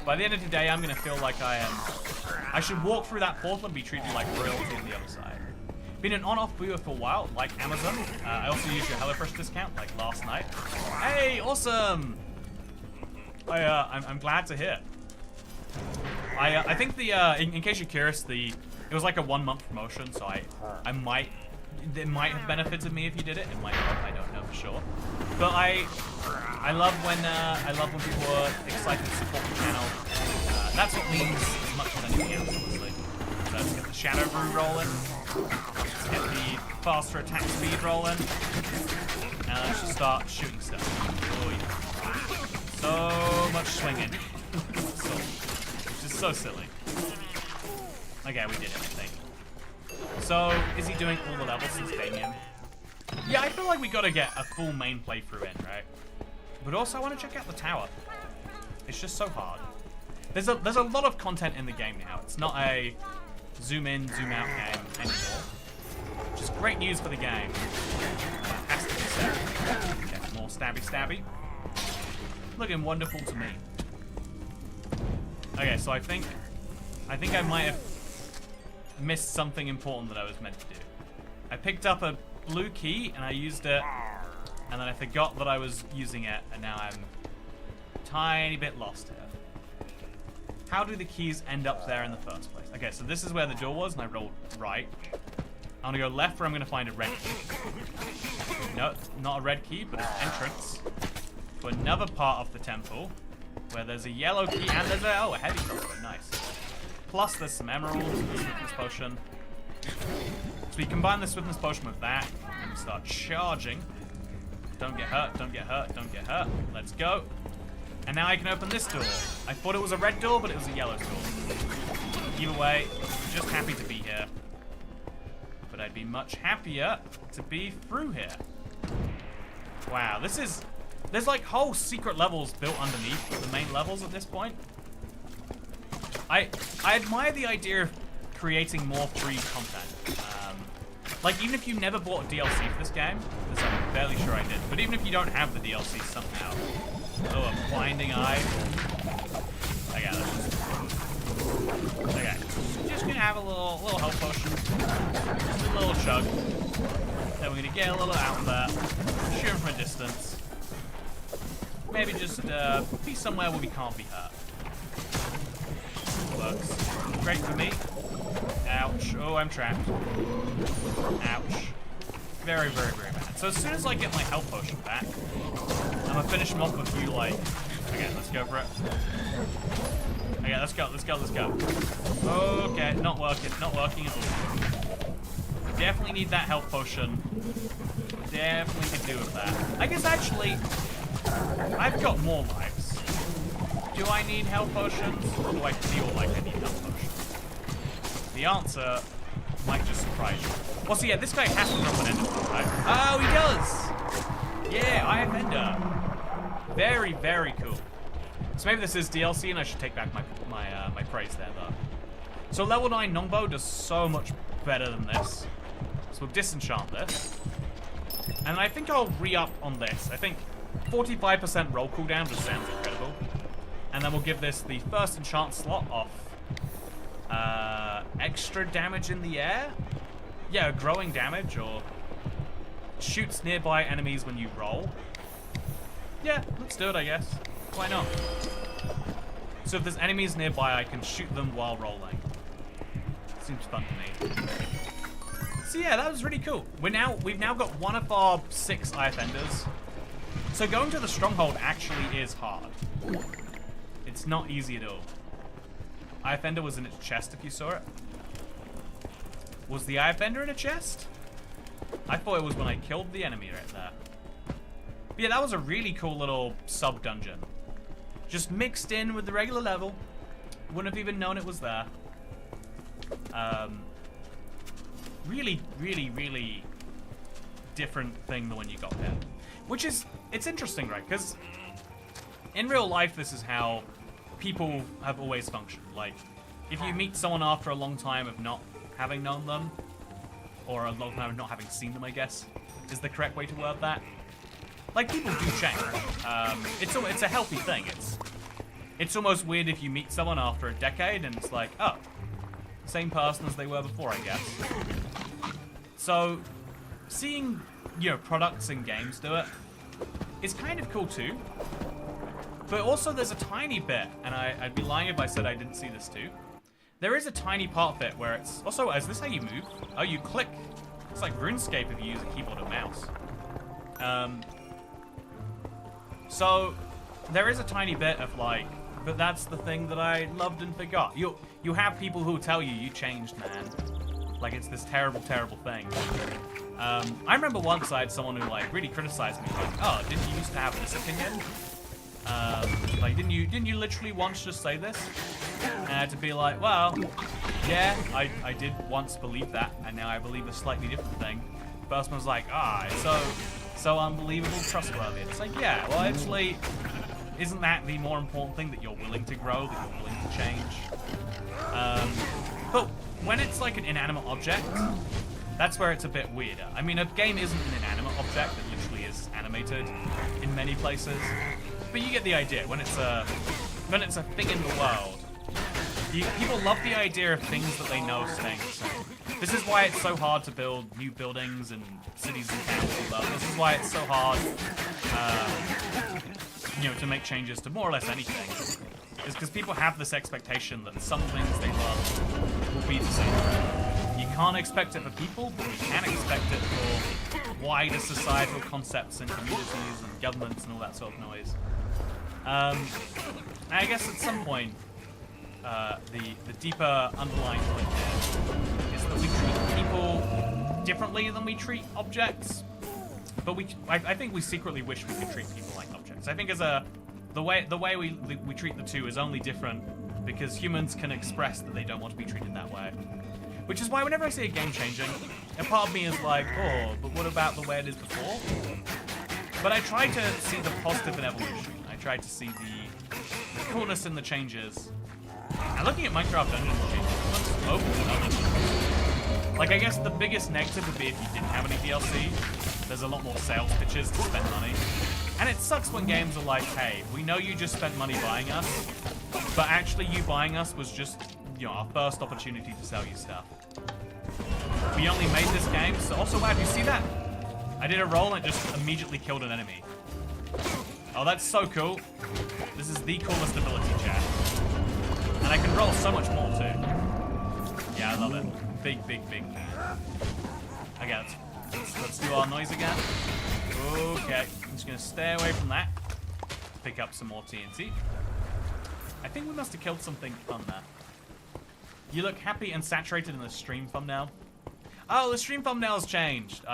By the end of the day, I'm going to feel like I should walk through that portal and be treated like royalty on the other side. Been an on-off viewer for a while, like Amazon. I also used your HelloFresh discount, like last night. Hey, awesome! I'm glad to hear. I think the in case you're curious, it was like a 1-month promotion, so it might have benefited me if you did it. It might not, I don't know for sure. But I love when people are excited to support the channel. That's what means as much as anything else, honestly. So let's get the Shadow Brew rolling. Let's get the faster attack speed rolling. And let's just start shooting stuff. Oh yeah. So much swinging. Which is so silly. Okay, we did it, I think. So, is he doing all the levels since Damien? Yeah, I feel like we gotta get a full main playthrough in, right? But also, I want to check out the tower. It's just so hard. There's a lot of content in the game now. It's not a zoom in, zoom out game anymore. Which is great news for the game. It has to be said. Okay, more stabby stabby. Looking wonderful to me. Okay, so I think I might have missed something important that I was meant to do. I picked up a blue key and I used it, and then I forgot that I was using it, and now I'm a tiny bit lost here. How do the keys end up there in the first place? Okay, so this is where the door was, and I rolled right. I'm gonna go left where I'm gonna find a red key. No, not a red key, but an entrance to another part of the temple where there's a yellow key and there's a heavy crossbow, nice. Plus there's some emeralds, the swiftness potion. So we combine the swiftness potion with that and we start charging. Don't get hurt, don't get hurt, don't get hurt. Let's go. And now I can open this door. I thought it was a red door, but it was a yellow door. Either way, just happy to be here. But I'd be much happier to be through here. Wow, this is... There's like whole secret levels built underneath the main levels at this point. I admire the idea of creating more free content. Like, even if you never bought a DLC for this game, which I'm fairly sure I did, but even if you don't have the DLC somehow. Oh, a blinding eye. Okay, okay. Just gonna have a little health potion. Just a little chug. Then we're gonna get a little out there. Shoot him from a distance. Maybe just be somewhere where we can't be hurt. Works. Great for me. Ouch. Oh, I'm trapped. Ouch. Very, very, very bad. So as soon as I get my health potion back, I'm gonna finish him off with a few, like... Okay, let's go for it. Okay, let's go, let's go, let's go. Okay, not working at all. Definitely need that health potion. Definitely could do with that. I guess actually, I've got more lives. Do I need health potions, or do I feel like I need health potions? The answer might just surprise you. Well, so yeah, this guy has to drop an ender pearl, right? Oh, he does! Yeah, I have ender. Very, very cool. So maybe this is DLC, and I should take back my praise there, though. So level 9 Nongbo does so much better than this. So we'll disenchant this. And I think I'll re-up on this. I think 45% roll cooldown just sounds incredible. And then we'll give this the first enchant slot off. Extra damage in the air? Yeah, growing damage, or shoots nearby enemies when you roll. Yeah, let's do it, I guess. Why not? So if there's enemies nearby, I can shoot them while rolling. Seems fun to me. So yeah, that was really cool. We've now got one of our 6 IF-enders. So going to the stronghold actually is hard. It's not easy at all. IF-ender was in its chest if you saw it. Was the IF-ender in a chest? I thought it was when I killed the enemy right there. But yeah, that was a really cool little sub-dungeon. Just mixed in with the regular level. Wouldn't have even known it was there. Really, really, really different thing than when you got here. Which is, it's interesting, right? Because in real life, this is how people have always functioned. Like, if you meet someone after a long time of not having known them, or a long time of not having seen them, I guess, is the correct way to word that. Like, people do change. It's a healthy thing. It's almost weird if you meet someone after a decade and it's like, oh, same person as they were before, I guess. So, seeing, you know, products and games do it is kind of cool too. But also there's a tiny bit, and I'd be lying if I said I didn't see this too. There is a tiny part of it where it's... Also, is this how you move? Oh, you click. It's like RuneScape if you use a keyboard and mouse. So, there is a tiny bit of like... But that's the thing that I loved and forgot. You have people who tell you, you changed, man. Like, it's this terrible, terrible thing. I remember once I had someone who, like, really criticized me. Like, oh, didn't you used to have this opinion? Like, didn't you literally once just say this? And I had to be like, well, yeah, I did once believe that, and now I believe a slightly different thing. The person was like, it's so unbelievable trustworthy. It's like, yeah, well, actually, isn't that the more important thing, that you're willing to grow, that you're willing to change? But when it's like an inanimate object, that's where it's a bit weirder. I mean, a game isn't an inanimate object, it literally is animated in many places. But you get the idea. When it's a thing in the world, people love the idea of things that they know staying the same. This is why it's so hard to build new buildings and cities and towns and stuff. This is why it's so hard, you know, to make changes to more or less anything. Is because people have this expectation that some things they love will be the same. You can't expect it for people, but you can expect it for wider societal concepts and communities and governments and all that sort of noise. I guess at some point, the deeper underlying point there is that we treat people differently than we treat objects. But I think we secretly wish we could treat people like objects. I think the way we treat the two is only different because humans can express that they don't want to be treated that way. Which is why whenever I see a game changing, a part of me is like, oh, but what about the way it is before? But I try to see the positive in evolution. I try to see the coolness in the changes. And looking at Minecraft Dungeons changes, it looks open. Like, I guess the biggest negative would be if you didn't have any DLC. There's a lot more sales pitches to spend money. And it sucks when games are like, hey, we know you just spent money buying us, but actually you buying us was just, you know, our first opportunity to sell you stuff. We only made this game, so also, wow, do you see that? I did a roll and it just immediately killed an enemy. Oh, that's so cool. This is the coolest ability, chat. And I can roll so much more, too. Yeah, I love it. Big, big, big fan. Okay, let's do our noise again. Okay, I'm just gonna stay away from that. Pick up some more TNT. I think we must have killed something fun there. You look happy and saturated in the stream thumbnail. Oh, the stream thumbnail's changed.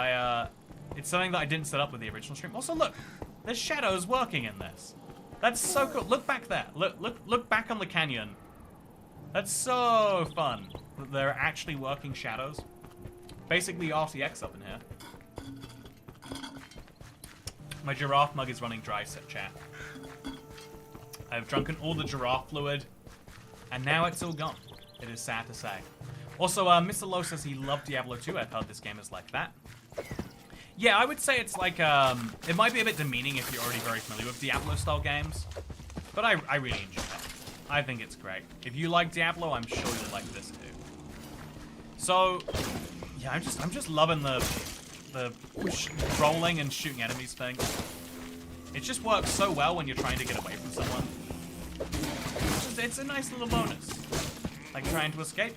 It's something that I didn't set up with the original stream. Also, look, there's shadows working in this. That's so cool. Look back there. Look back on the canyon. That's so fun. There are actually working shadows. Basically RTX up in here. My giraffe mug is running dry, set chat. I've drunken all the giraffe fluid, and now it's all gone. It is sad to say. Also, Mr. Lowe says he loved Diablo 2. I've heard this game is like that. Yeah, I would say it's like, it might be a bit demeaning if you're already very familiar with Diablo-style games, but I really enjoy it. I think it's great. If you like Diablo, I'm sure you'll like this too. So, yeah, I'm just loving the rolling and shooting enemies thing. It just works so well when you're trying to get away from someone. It's a nice little bonus. Like trying to escape,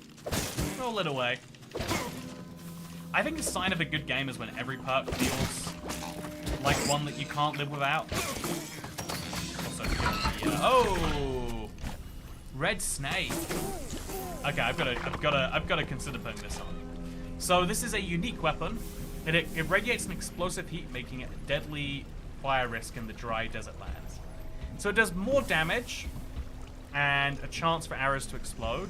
roll it away. I think a sign of a good game is when every perk feels like one that you can't live without. Also, oh, red snake. Okay, I've got to consider putting this on. So this is a unique weapon. It radiates an explosive heat, making it a deadly fire risk in the dry desert lands. So it does more damage and a chance for arrows to explode.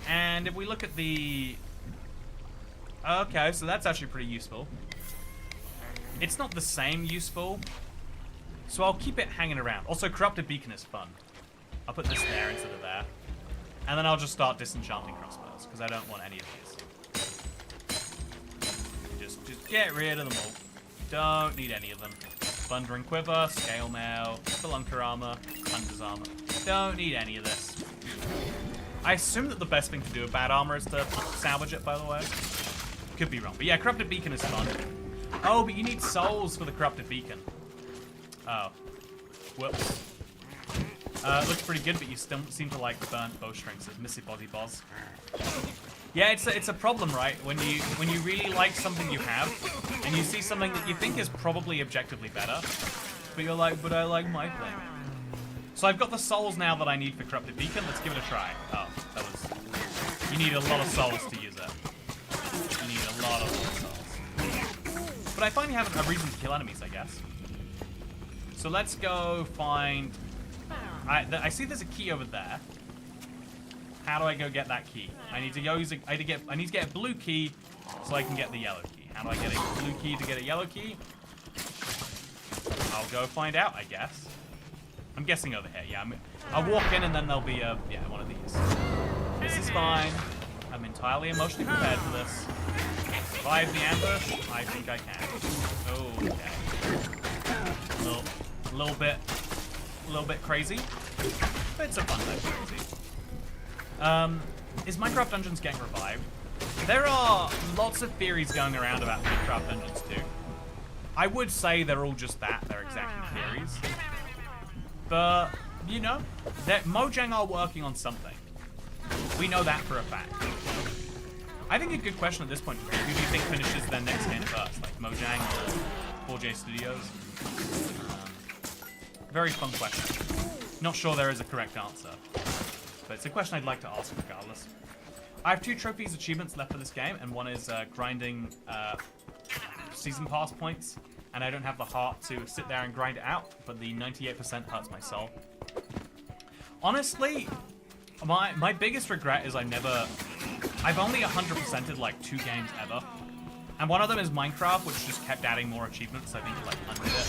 And if we look at the... Okay, so that's actually pretty useful. It's not the same useful, so I'll keep it hanging around. Also, Corrupted Beacon is fun. I'll put this there instead of there. And then I'll just start disenchanting crossbows, because I don't want any of these. Just get rid of them all. Don't need any of them. Thundering Quiver, Scale Mail, Spelunker Armor, Hunter's Armor. Don't need any of this. I assume that the best thing to do with bad armor is to salvage it, by the way. Could be wrong. But yeah, Corrupted Beacon is fun. Oh, but you need souls for the Corrupted Beacon. Oh. Whoops. Looks pretty good, but you still seem to like burnt bowstrings as Missy Bozzy Boz. Yeah, it's a problem, right? When you really like something you have, and you see something that you think is probably objectively better, but you're like, but I like my thing. So I've got the souls now that I need for Corrupted Beacon. Let's give it a try. Oh, that was... You need a lot of souls to use it. You need a lot of souls. But I finally have a reason to kill enemies, I guess. So let's go find... I see there's a key over there. How do I go get that key? I need to go use I need to get a blue key so I can get the yellow key. How do I get a blue key to get a yellow key? I'll go find out, I guess. I'm guessing over here. Yeah, I'll walk in and then there'll be a one of these. This is fine. I'm entirely emotionally prepared for this. Survive the ambush? I think I can. Okay. A little bit crazy, but it's a fun type of crazy. Is Minecraft Dungeons getting revived? There are lots of theories going around about Minecraft Dungeons 2. I would say they're all just that. They're exactly theories. But, you know, Mojang are working on something. We know that for a fact. I think a good question at this point is, who do you think finishes their next game first? Like Mojang or 4J Studios? Very fun question. Not sure there is a correct answer. But it's a question I'd like to ask regardless. I have 2 trophies achievements left for this game, and one is grinding season pass points. And I don't have the heart to sit there and grind it out, but the 98% hurts my soul. Honestly, My biggest regret is I've only 100%ed like 2 games ever. And one of them is Minecraft, which just kept adding more achievements. I think like undid it.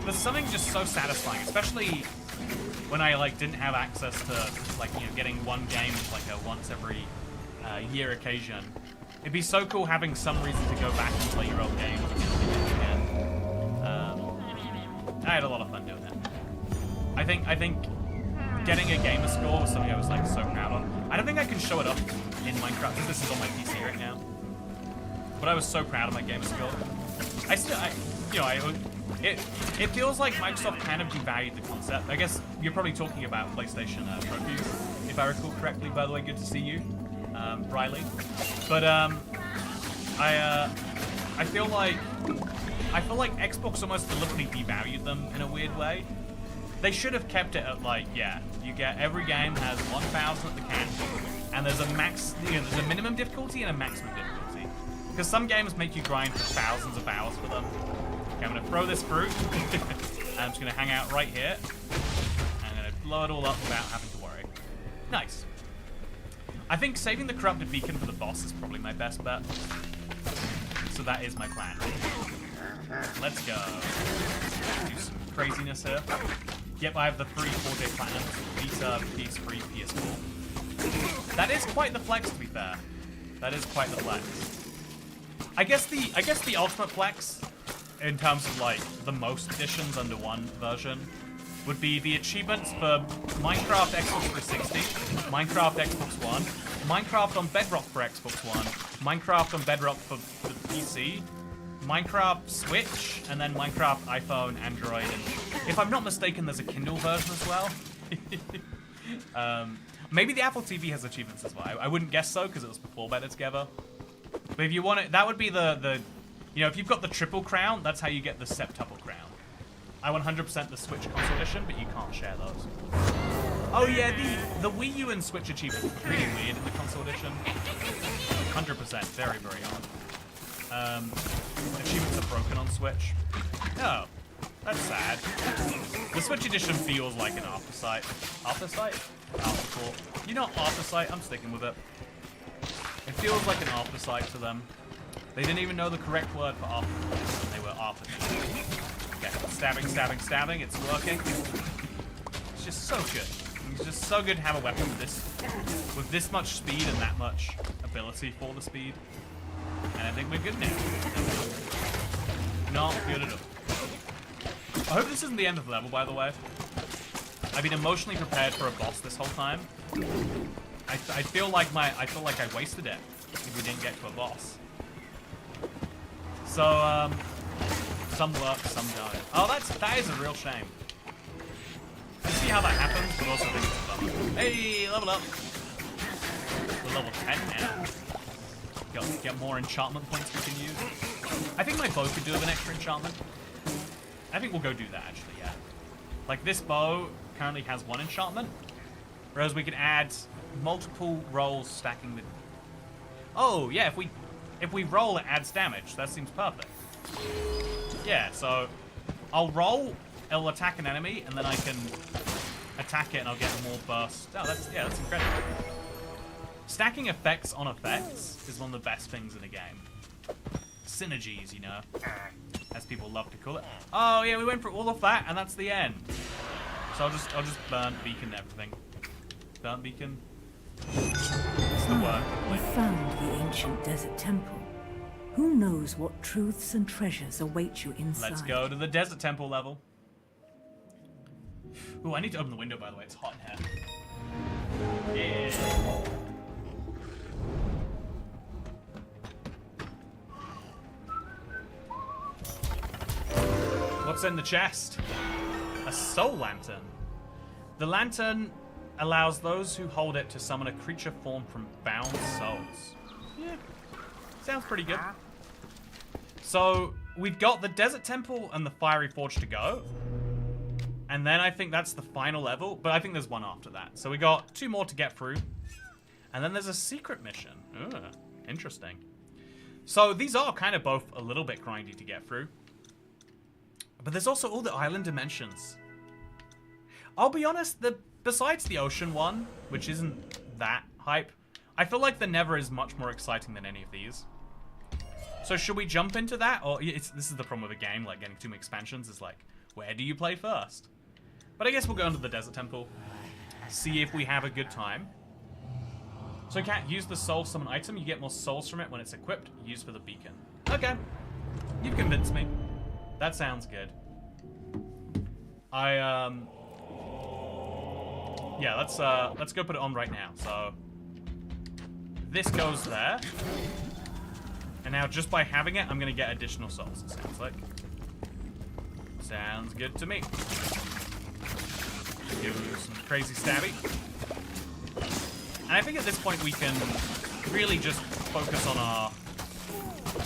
There's something just so satisfying, especially when I like didn't have access to like, you know, getting one game like a once every year occasion. It'd be so cool having some reason to go back and play your old games again. I had a lot of fun doing that. I think getting a gamer score was something I was like so proud of. I don't think I can show it up in Minecraft because this is on my PC right now. But I was so proud of my gamer score. It feels like Microsoft kind of devalued the concept. I guess you're probably talking about PlayStation trophies, if I recall correctly. By the way, good to see you, Riley. But I feel like Xbox almost deliberately devalued them in a weird way. They should have kept it at like, yeah, you get every game has 1,000 at the can, and there's a there's a minimum difficulty and a maximum difficulty. Because some games make you grind for thousands of hours for them. Okay, I'm gonna throw this fruit. I'm just gonna hang out right here. I'm gonna blow it all up without having to worry. Nice. I think saving the corrupted beacon for the boss is probably my best bet. So that is my plan. Let's go. Do some craziness here. Yep, I have the free 4K Platinum, Vita, PS3, PS4. That is quite the flex, to be fair. That is quite the flex. I guess the ultimate flex, in terms of like the most editions under one version, would be the achievements for Minecraft Xbox 360, Minecraft Xbox One, Minecraft on Bedrock for Xbox One, Minecraft on Bedrock for the PC, Minecraft Switch, and then Minecraft iPhone, Android, and if I'm not mistaken, there's a Kindle version as well. Maybe the Apple TV has achievements as well. I wouldn't guess so, because it was before Better Together. But if you want it, that would be the you know, if you've got the triple crown, that's how you get the septuple crown. I 100% the Switch console edition, but you can't share those. Oh yeah, the Wii U and Switch achievements were really weird in the console edition. 100%, very, very odd. Achievements are broken on Switch. Oh, that's sad. The Switch edition feels like an aftersight. Aftersight? Afterthought. You know, aftersight, I'm sticking with it. It feels like an aftersight to them. They didn't even know the correct word for afterthought. They were afterthought. Okay, stabbing, stabbing, stabbing, it's working. It's just so good. It's just so good to have a weapon with this much speed and that much ability for the speed. And I think we're good now. Not good at all. I hope this isn't the end of the level, by the way. I've been emotionally prepared for a boss this whole time. I feel like I wasted it if we didn't get to a boss. So some work, some don't. Oh, that is a real shame. I see how that happens, but also think it's fun. Hey, level up. We're level 10 now. Get more enchantment points we can use. I think my bow could do with an extra enchantment. I think we'll go do that, actually, yeah. Like, this bow currently has 1 enchantment, whereas we can add multiple rolls stacking the... Oh, yeah, if we roll, it adds damage. That seems perfect. Yeah, so I'll roll, it'll attack an enemy, and then I can attack it and I'll get more burst. Oh, that's incredible. Stacking effects on effects is one of the best things in a game. Synergies, you know, as people love to call it. Oh yeah, we went through all of that, and that's the end. So I'll just burn beacon and everything. Burn beacon. It's the word. We found the ancient desert temple. Who knows what truths and treasures await you inside? Let's go to the desert temple level. Ooh, I need to open the window, by the way. It's hot in here. Yeah. What's in the chest? A soul lantern. The lantern allows those who hold it to summon a creature formed from bound souls. Yeah, sounds pretty good. So we've got the desert temple and the fiery forge to go. And then I think that's the final level, but I think there's one after that. So we got 2 more to get through. And then there's a secret mission. Ooh, interesting. So these are kind of both a little bit grindy to get through. But there's also all the island dimensions. I'll be honest, the besides the ocean one, which isn't that hype, I feel like the Nether is much more exciting than any of these. So should we jump into that? Or this is the problem with a game, like getting too many expansions is like, where do you play first? But I guess we'll go into the Desert Temple, see if we have a good time. So Cat, use the soul summon item. You get more souls from it when it's equipped. Used for the beacon. Okay, you've convinced me. That sounds good. Yeah, let's go put it on right now. So this goes there, and now just by having it, I'm gonna get additional souls. It sounds like. Sounds good to me. Give you some crazy stabby. And I think at this point we can really just focus on our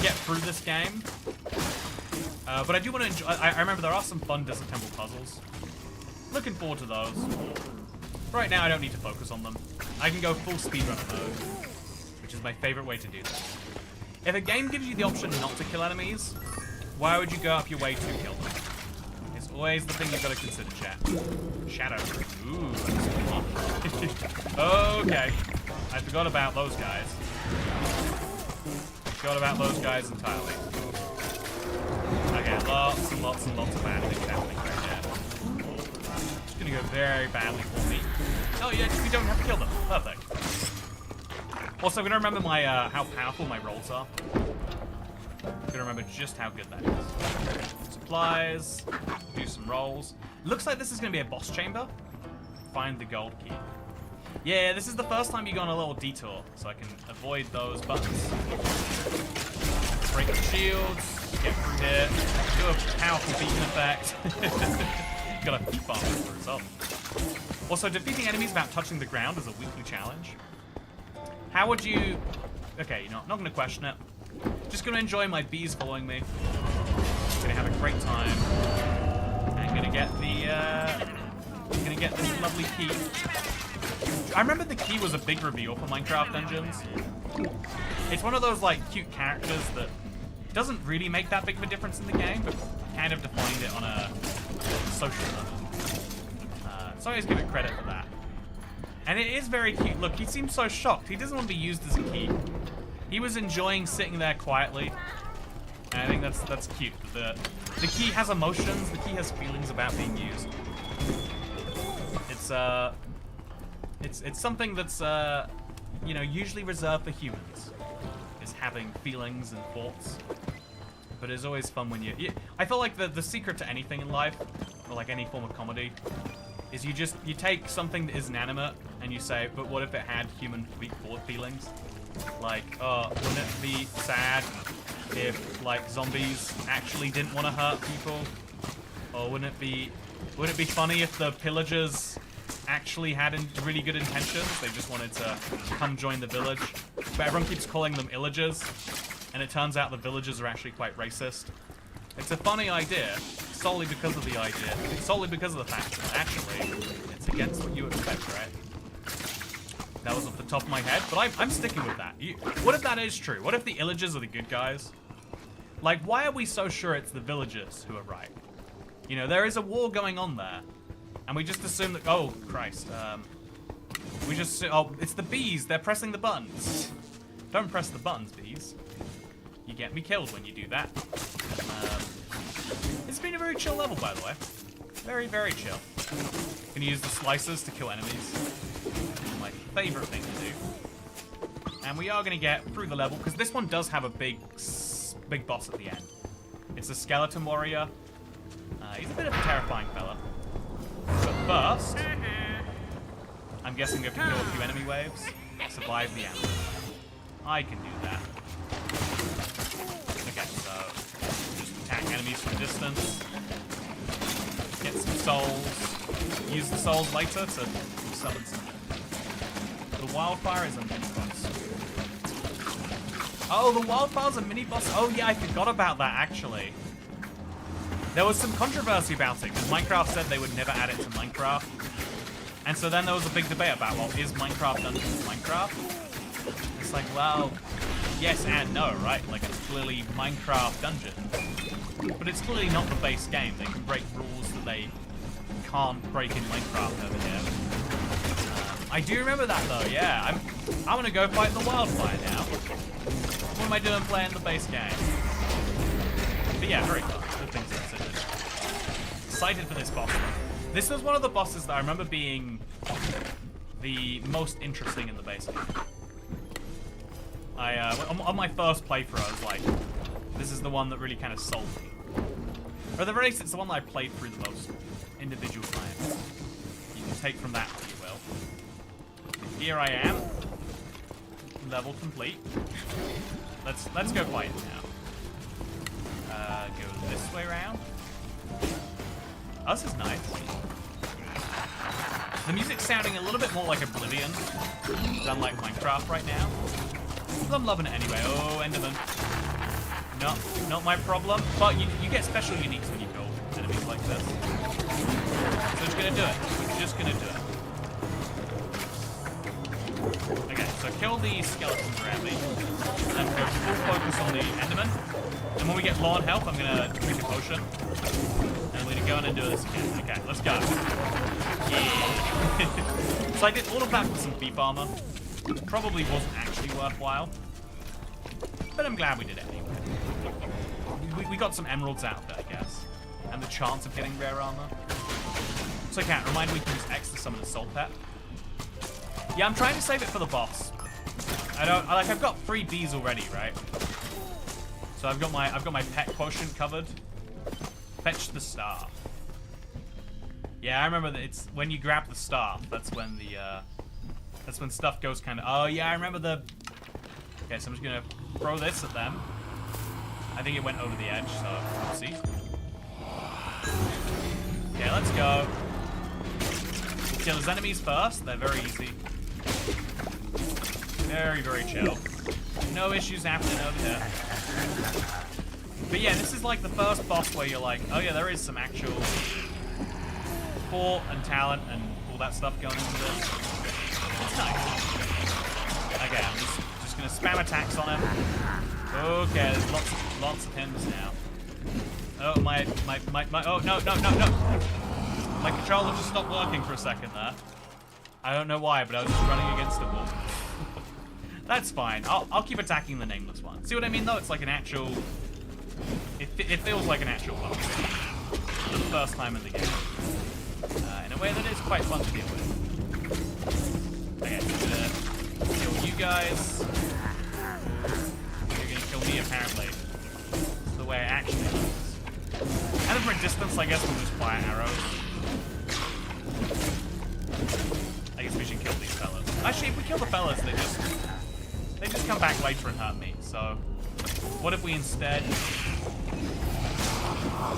get through this game. But I do want to enjoy. I remember there are some fun Desert Temple puzzles. Looking forward to those. Right now, I don't need to focus on them. I can go full speedrun mode, which is my favorite way to do this. If a game gives you the option not to kill enemies, why would you go up your way to kill them? It's always the thing you've got to consider, chat. Shadow. Ooh. Okay. I forgot about those guys. Forgot about those guys entirely. Okay, lots and lots and lots of bad things happening right there. It's gonna go very badly for me. Oh yeah, we don't have to kill them. Perfect. Also, I'm gonna remember my how powerful my rolls are. I'm gonna remember just how good that is. Supplies, do some rolls. Looks like this is gonna be a boss chamber. Find the gold key. Yeah, this is the first time you go on a little detour, so I can avoid those buttons. Break the shields, get through here, do a powerful beacon effect. Got a feet bomb for result. Also, defeating enemies without touching the ground is a weekly challenge. How would you... Okay, you know, not gonna question it. Just gonna enjoy my bees following me. Gonna have a great time. And gonna get the, gonna get this lovely key. I remember the key was a big reveal for Minecraft Dungeons. It's one of those, like, cute characters that doesn't really make that big of a difference in the game, but kind of defined it on a social level. So I always give it credit for that. And it is very cute. Look, he seems so shocked. He doesn't want to be used as a key. He was enjoying sitting there quietly. And I think that's cute. The key has emotions. The key has feelings about being used. It's something that's you know, usually reserved for humans. Is having feelings and thoughts. But it's always fun when you I feel like the secret to anything in life, or like any form of comedy, is you take something that is inanimate and you say, but what if it had human feelings? Like, wouldn't it be sad if, like, zombies actually didn't want to hurt people? Or wouldn't it be funny if the pillagers actually had really good intentions? They just wanted to come join the village. But everyone keeps calling them illagers, and it turns out the villagers are actually quite racist. It's a funny idea, solely because of the idea. Solely because of the fact that actually, it's against what you expect, right? That was off the top of my head, but I'm sticking with that. What if that is true? What if the illagers are the good guys? Like, why are we so sure it's the villagers who are right? You know, there is a war going on there. And we just assume that, oh, Christ, oh, it's the bees, they're pressing the buttons. Don't press the buttons, bees. You get me killed when you do that. It's been a very chill level, by the way. Very, very chill. Can use the slicers to kill enemies. My favorite thing to do. And we are going to get through the level, because this one does have a big boss at the end. It's a skeleton warrior. He's a bit of a terrifying fella. But first, I'm guessing we have to kill a few enemy waves. Survive the ambush. I can do that. Okay, so just attack enemies from distance. Get some souls. Use the souls later to summon some. The wildfire is a mini-boss. Oh, the wildfire's a mini-boss? Oh yeah, I forgot about that actually. There was some controversy about it, because Minecraft said they would never add it to Minecraft. And so then there was a big debate about, well, is Minecraft Dungeons Minecraft? It's like, well, yes and no, right? Like, it's clearly Minecraft Dungeons. But it's clearly not the base game. They can break rules that they can't break in Minecraft over here. I do remember that though, yeah. I'm gonna go fight the wildfire now. What am I doing playing the base game? But yeah, very fun. Good things considered. Excited for this boss. This was one of the bosses that I remember being the most interesting in the base game. On my first playthrough, I was like, this is the one that really kind of sold me. Or at the very least, it's the one that I played through the most individual times. You can take from that what you will. Here I am. Level complete. Let's go fight it now. Go this way around. Oh, this is nice. The music's sounding a little bit more like Oblivion than like Minecraft right now. But I'm loving it anyway. Oh, Enderman. No, not my problem. But you get special uniques when you kill enemies like this. So it's gonna do it. We're just gonna do it. Okay, so kill the skeletons around me. And go full focus on the Enderman. And when we get low on health, I'm gonna drink a potion. And we're gonna go in and do this again. Okay, let's go. Yeah. So I did all of that with some beef armor. Which probably wasn't actually worthwhile. But I'm glad we did it anyway. We got some emeralds out of it, I guess. And the chance of getting rare armor. So I can't remind me to use X to summon a soul pet. Yeah, I'm trying to save it for the boss. I've got 3 bees already, right? So I've got my pet quotient covered. Fetch the staff. Yeah, I remember that it's when you grab the staff, that's when stuff goes kind of. Oh yeah, I remember the. Okay, so I'm just gonna throw this at them. I think it went over the edge, so we'll see. Okay, let's go. We'll kill his enemies first. They're very easy. Very, very chill. No issues happening over here. But yeah, this is like the first boss where you're like, oh yeah, there is some actual thought and talent and all that stuff going into this. It's nice. Okay, I'm just gonna spam attacks on him. Okay, there's lots of hims now. Oh my oh no. My controller just stopped working for a second there. I don't know why, but I was just running against a wall. That's fine. I'll keep attacking the nameless one. See what I mean though? It's like an actual. It feels like an actual boss. For the first time in the game. In a way that is quite fun to deal with. Okay, I'm gonna kill you guys. You're gonna kill me apparently. That's the way I actually do this. And from a distance, I guess we'll just fire arrows. I guess we should kill these fellas. Actually, if we kill the fellas, they just come back later and hurt me. So, what if we instead?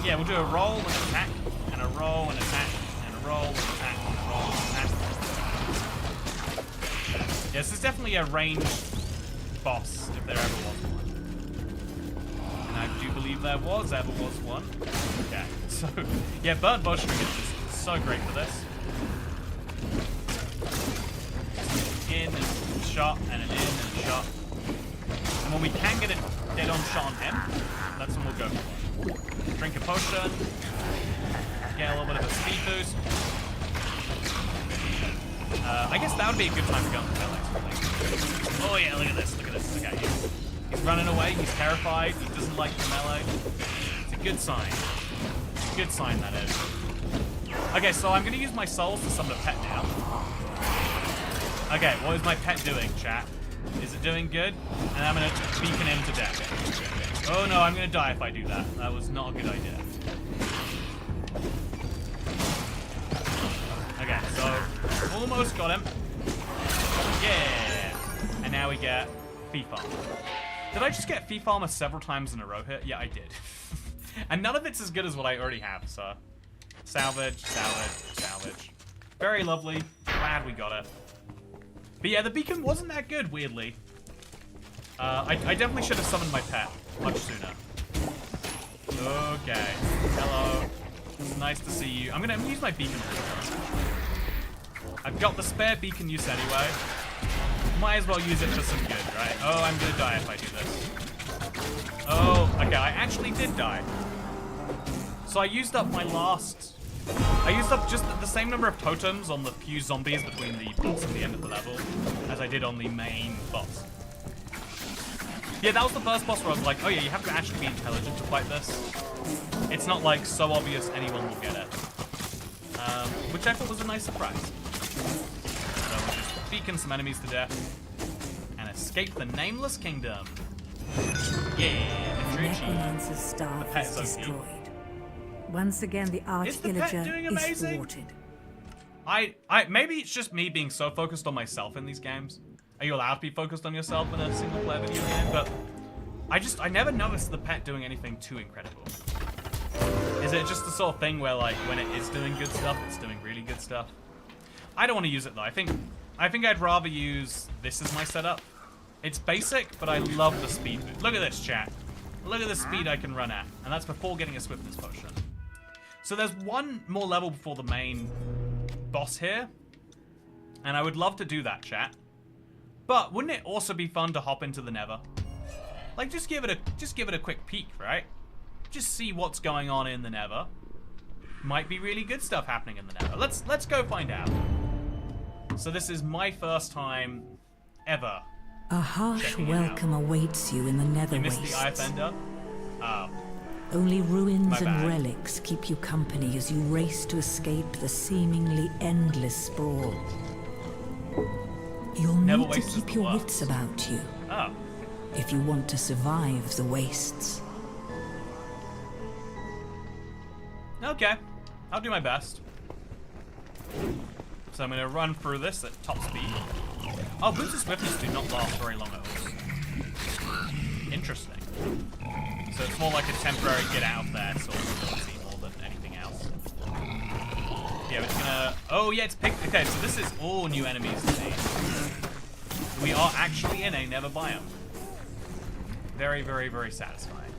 Yeah, we'll do a roll and attack, and a roll and attack, and a roll and attack, and a roll and attack. Yeah, this is definitely a ranged boss, if there ever was one. And I do believe there ever was one. Okay, so yeah, burnt bowstring is just so great for this. In and shot, and an in and a shot. And when we can get a dead-on shot on him, that's when we'll go for it. Drink a potion. Get a little bit of a speed boost. I guess that would be a good time to go on the tail actually. Oh yeah, look at this. Okay, he's running away, he's terrified, he doesn't like the melee. It's a good sign. Good sign, that is. Okay, so I'm gonna use my souls to summon a pet now. Okay, what is my pet doing, chat? Is it doing good? And I'm gonna beacon him to death. Oh no, I'm gonna die if I do that. That was not a good idea. Okay, so almost got him. Yeah! And now we get Thief Armor. Did I just get Thief Armor several times in a row here? Yeah, I did. And none of it's as good as what I already have, so. Salvage, salvage, salvage. Very lovely. Glad we got it. But yeah, the beacon wasn't that good, weirdly. I definitely should have summoned my pet much sooner. Okay. Hello. It's nice to see you. I'm gonna use my beacon. I've got the spare beacon use anyway. Might as well use it for some good, right? Oh, I'm gonna die if I do this. Oh, okay, I actually did die. So I used up my last I used up just the same number of totems on the few zombies between the boss and the end of the level as I did on the main boss. Yeah, that was the first boss where I was like, oh yeah, you have to actually be intelligent to fight this. It's not like so obvious anyone will get it. Which I thought was a nice surprise. So we'll just beacon some enemies to death and escape the Nameless Kingdom. Yeah, Necromancer's staff The pet is is OP. destroyed. Once again, the Is the pet doing Arch-Illager is amazing? thwarted. Maybe it's just me being so focused on myself in these games. Are you allowed to be focused on yourself in a single player video game? But I never noticed the pet doing anything too incredible. Is it just the sort of thing where like when it is doing good stuff, it's doing really good stuff? I don't want to use it though. I think I'd rather use this as my setup. It's basic, but I love the speed boost. Look at this, chat. Look at the speed I can run at, and that's before getting a swiftness potion. So there's one more level before the main boss here, and I would love to do that, chat. But wouldn't it also be fun to hop into the Nether? Like, just give it a quick peek, right? Just see what's going on in the Nether. Might be really good stuff happening in the Nether. Let's go find out. So this is my first time ever. A harsh Checking it welcome awaits you in the Nether You missed the Eye Wastes. Offender? Oh. Only ruins My and bad. relics keep you company as you race to escape the seemingly endless sprawl. You'll Never need to wastes keep the your worst. wits about you Oh. if you want to survive the wastes. Okay. I'll do my best. So I'm going to run through this at top speed. Oh, boots of swiftness do not last very long at all. Interesting. So it's more like a temporary get out of there sort of ability more than anything else. Yeah, it's gonna... Oh, yeah, it's picked... Okay, so this is all new enemies to me. We are actually in a Nether biome. Very, very, very satisfying.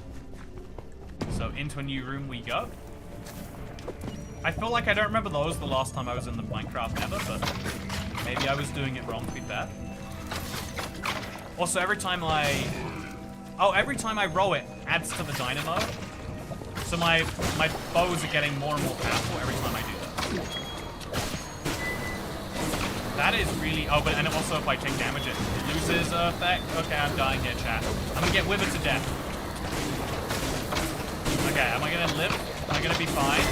So into a new room we go. I feel like I don't remember those the last time I was in the Minecraft Nether, but maybe I was doing it wrong, to be fair. Also, every time I roll it adds to the dynamo. So my bows are getting more and more powerful every time I do that. That is really... Oh, but and also if I take damage, it loses effect. Okay, I'm dying here, chat. I'm gonna get withered to death. Okay, am I gonna live? Am I gonna be fine?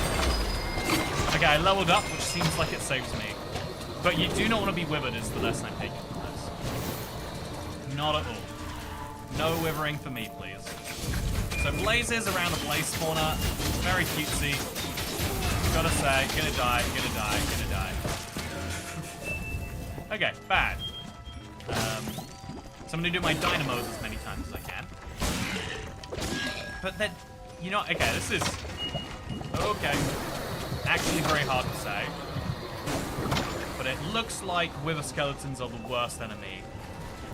Okay, I leveled up, which seems like it saves me. But you do not want to be withered is the lesson I'm taking from this. Not at all. No withering for me, please. So blazes around the blaze spawner. Very cutesy. Gotta say, gonna die, gonna die, gonna die. Okay, bad. So I'm gonna do my dynamos as many times as I can. But then, you know, okay, this is... Okay. Actually very hard to say. But it looks like wither skeletons are the worst enemy.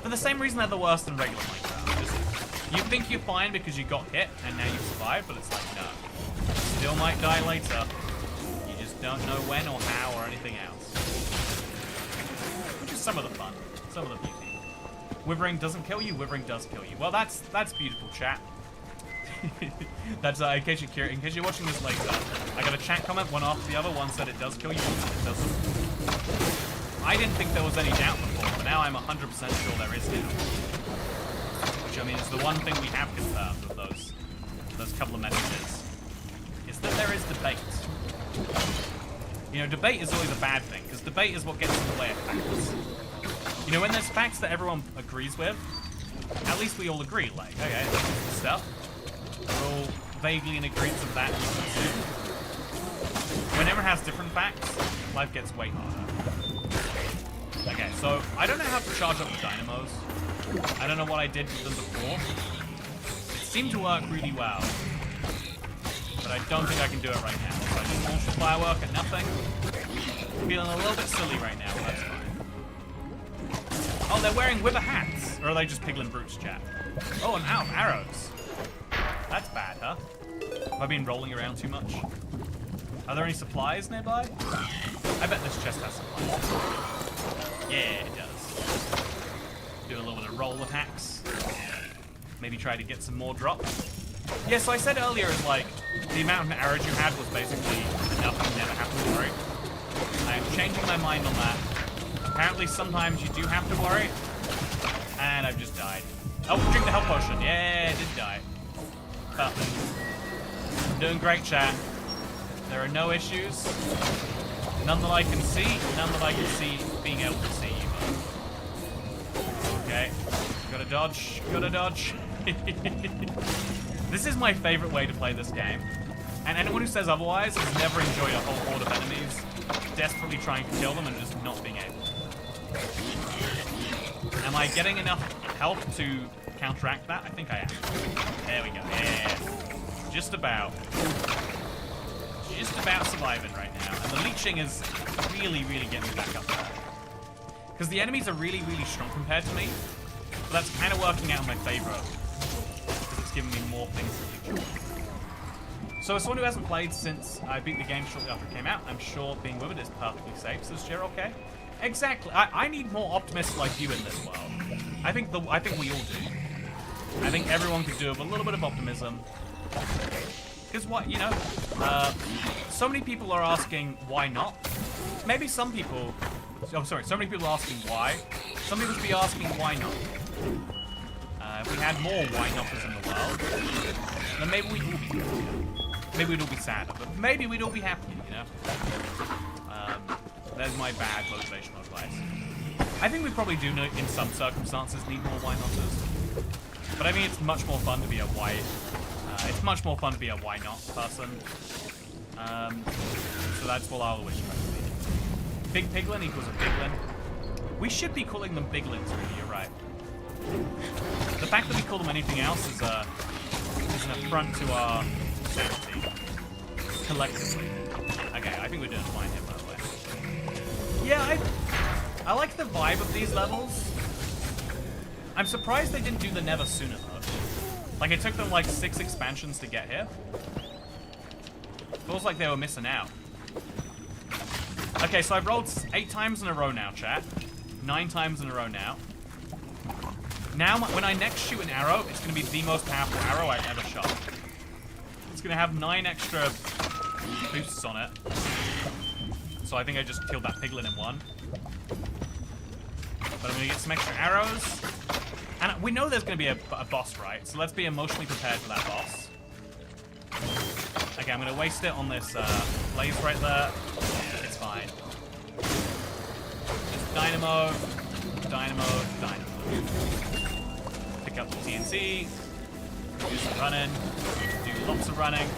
For the same reason they're the worst in regular Minecraft. Just, you think you're fine because you got hit and now you survived, but it's like, no. You still might die later. You just don't know when or how or anything else. Which is some of the fun. Some of the beauty. Withering doesn't kill you, withering does kill you. Well, that's beautiful, chat. That's in case you're watching this later. I got a chat comment, one after the other. One said it does kill you, one said it doesn't. I didn't think there was any doubt before, but now I'm 100% sure there is doubt. Which I mean is the one thing we have confirmed with those couple of messages, is that there is debate. You know, debate is always a bad thing, because debate is what gets in the way of facts. You know, when there's facts that everyone agrees with, at least we all agree, like, okay, that's good stuff. We're all vaguely in agreement of that. When everyone has different facts, life gets way harder. Okay, so I don't know how to charge up the dynamos. I don't know what I did with them before. It seemed to work really well. But I don't think I can do it right now. So I just launched a firework at nothing. Feeling a little bit silly right now, but that's fine. Oh, they're wearing wither hats! Or are they just piglin brutes, chat? Oh, and out arrows. That's bad, huh? Have I been rolling around too much? Are there any supplies nearby? I bet this chest has supplies. Yeah, it does. Do a little bit of roll attacks. Maybe try to get some more drop. Yeah, so I said earlier, it's like, the amount of arrows you had was basically enough to never have to worry. I'm changing my mind on that. Apparently, sometimes you do have to worry. And I've just died. Oh, drink the health potion. Yeah, I did die. Perfect. I'm doing great, chat. There are no issues. None that I can see. None that I can see being able to see either. Okay. Gotta dodge. Gotta dodge. This is my favorite way to play this game. And anyone who says otherwise has never enjoyed a whole horde of enemies desperately trying to kill them and just not being able. Am I getting enough health to counteract that? I think I am. There we go. Yeah. Just about. Just about surviving right now. And the leeching is really, really getting me back up there. Because the enemies are really, really strong compared to me. But that's kind of working out in my favor. Because it's giving me more things to leech. So as someone who hasn't played since I beat the game shortly after it came out, I'm sure being with it is perfectly safe, says J-Rock. Exactly. I need more optimists like you in this world. I think we all do. I think everyone could do with a little bit of optimism. Because what, you know, so many people are asking why not. Maybe some people, so many people are asking why. Some people would be asking why not. If we had more why notters in the world, then maybe we'd all be happier. Maybe we'd all be sadder, but maybe we'd all be happier, you know? There's my bad motivational advice. I think we probably do, in some circumstances, need more why notters. But I mean, it's much more fun to be a why. It's much more fun to be a why not person. So that's what I'll always try to be. Big Piglin equals a Biglin. We should be calling them Biglins, really, you're right. The fact that we call them anything else is an affront to our sanity. Collectively. Okay, I think we're doing fine here, by the way. Yeah, I like the vibe of these levels. I'm surprised they didn't do the Never sooner, though. Like, it took them, like, 6 expansions to get here. Feels like they were missing out. Okay, so I've rolled 8 times in a row now, chat. 9 times in a row now. Now, when I next shoot an arrow, it's going to be the most powerful arrow I've ever shot. It's going to have 9 extra boosts on it. So I think I just killed that Piglin in one. But I'm going to get some extra arrows. And we know there's going to be a boss, right? So let's be emotionally prepared for that boss. Okay, I'm going to waste it on this blaze right there. It's fine. Just dynamo, dynamo, dynamo. Pick up the TNT. Do some running. Do lots of running.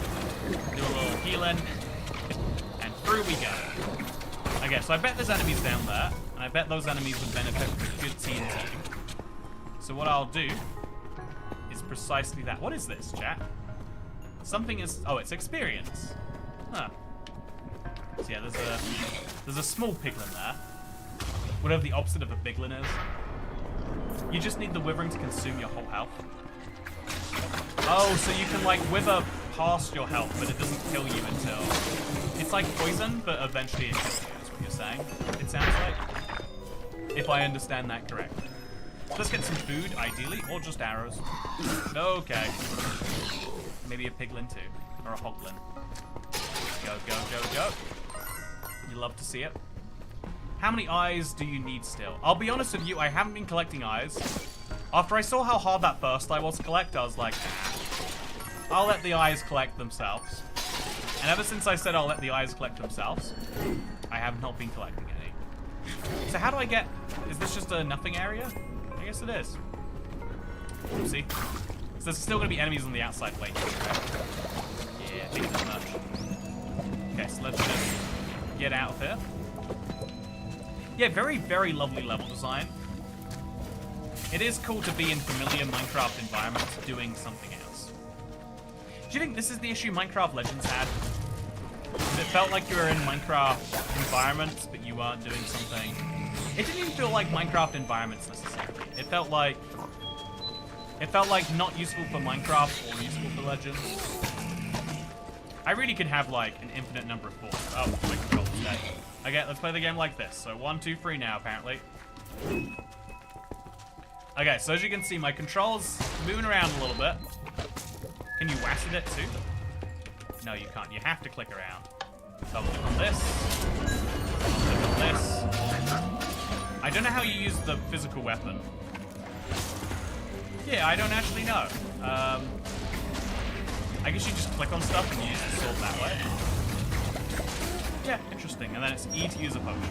Do a little healing. And through we go. Okay, so I bet there's enemies down there. And I bet those enemies would benefit from good TNT. So what I'll do is precisely that. What is this, chat? Something is... Oh, it's experience. Huh. So yeah, there's a small piglin there. Whatever the opposite of a biglin is. You just need the withering to consume your whole health. Oh, so you can, like, wither past your health, but it doesn't kill you until... It's like poison, but eventually it kills you, is what you're saying. It sounds like. If I understand that correctly. Let's get some food, ideally, or just arrows. Okay. Maybe a piglin too, or a hoglin. Go, go, go, go. You love to see it. How many eyes do you need still? I'll be honest with you, I haven't been collecting eyes. After I saw how hard that first eye was to collect, I was like, I'll let the eyes collect themselves. And ever since I said I'll let the eyes collect themselves, I have not been collecting any. So how do I get... Is this just a nothing area? I guess it is. See? So there's still going to be enemies on the outside waiting, right? Yeah, I think that much. Okay, so let's just get out of here. Yeah, very, very lovely level design. It is cool to be in familiar Minecraft environments doing something else. Do you think this is the issue Minecraft Legends had? It felt like you were in Minecraft environments, but you weren't doing something. It didn't even feel like Minecraft environments necessarily. It felt like not useful for Minecraft or useful for Legends. I really could have like an infinite number of forms. Oh, my controller's dead. Okay, let's play the game like this. So 1, 2, 3 now, apparently. Okay, so as you can see, my control's moving around a little bit. Can you WASD it too? No, you can't. You have to click around. Double click on this. Click on this. I don't know how you use the physical weapon. Yeah, I don't actually know. I guess you just click on stuff and use the sword that way. Yeah, interesting. And then it's E to use a potion.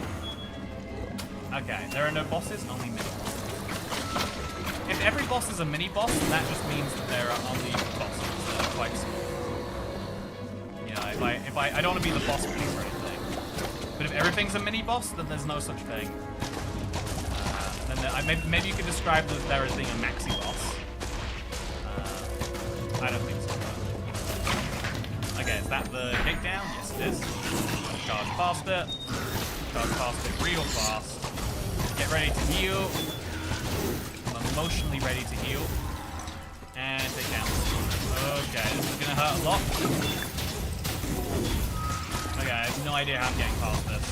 Okay, there are no bosses, only mini-bosses. If every boss is a mini-boss, then that just means that there are only bosses that are quite small. You know, if I don't want to be the boss police or anything. But if everything's a mini-boss, then there's no such thing. Maybe you could describe there as being a maxi boss. I don't think so. Okay, is that the gate down? Yes, it is. Charge past it. Charge past it real fast. Get ready to heal. I'm emotionally ready to heal. And take down. Okay, this is gonna hurt a lot. Okay, I have no idea how I'm getting past this.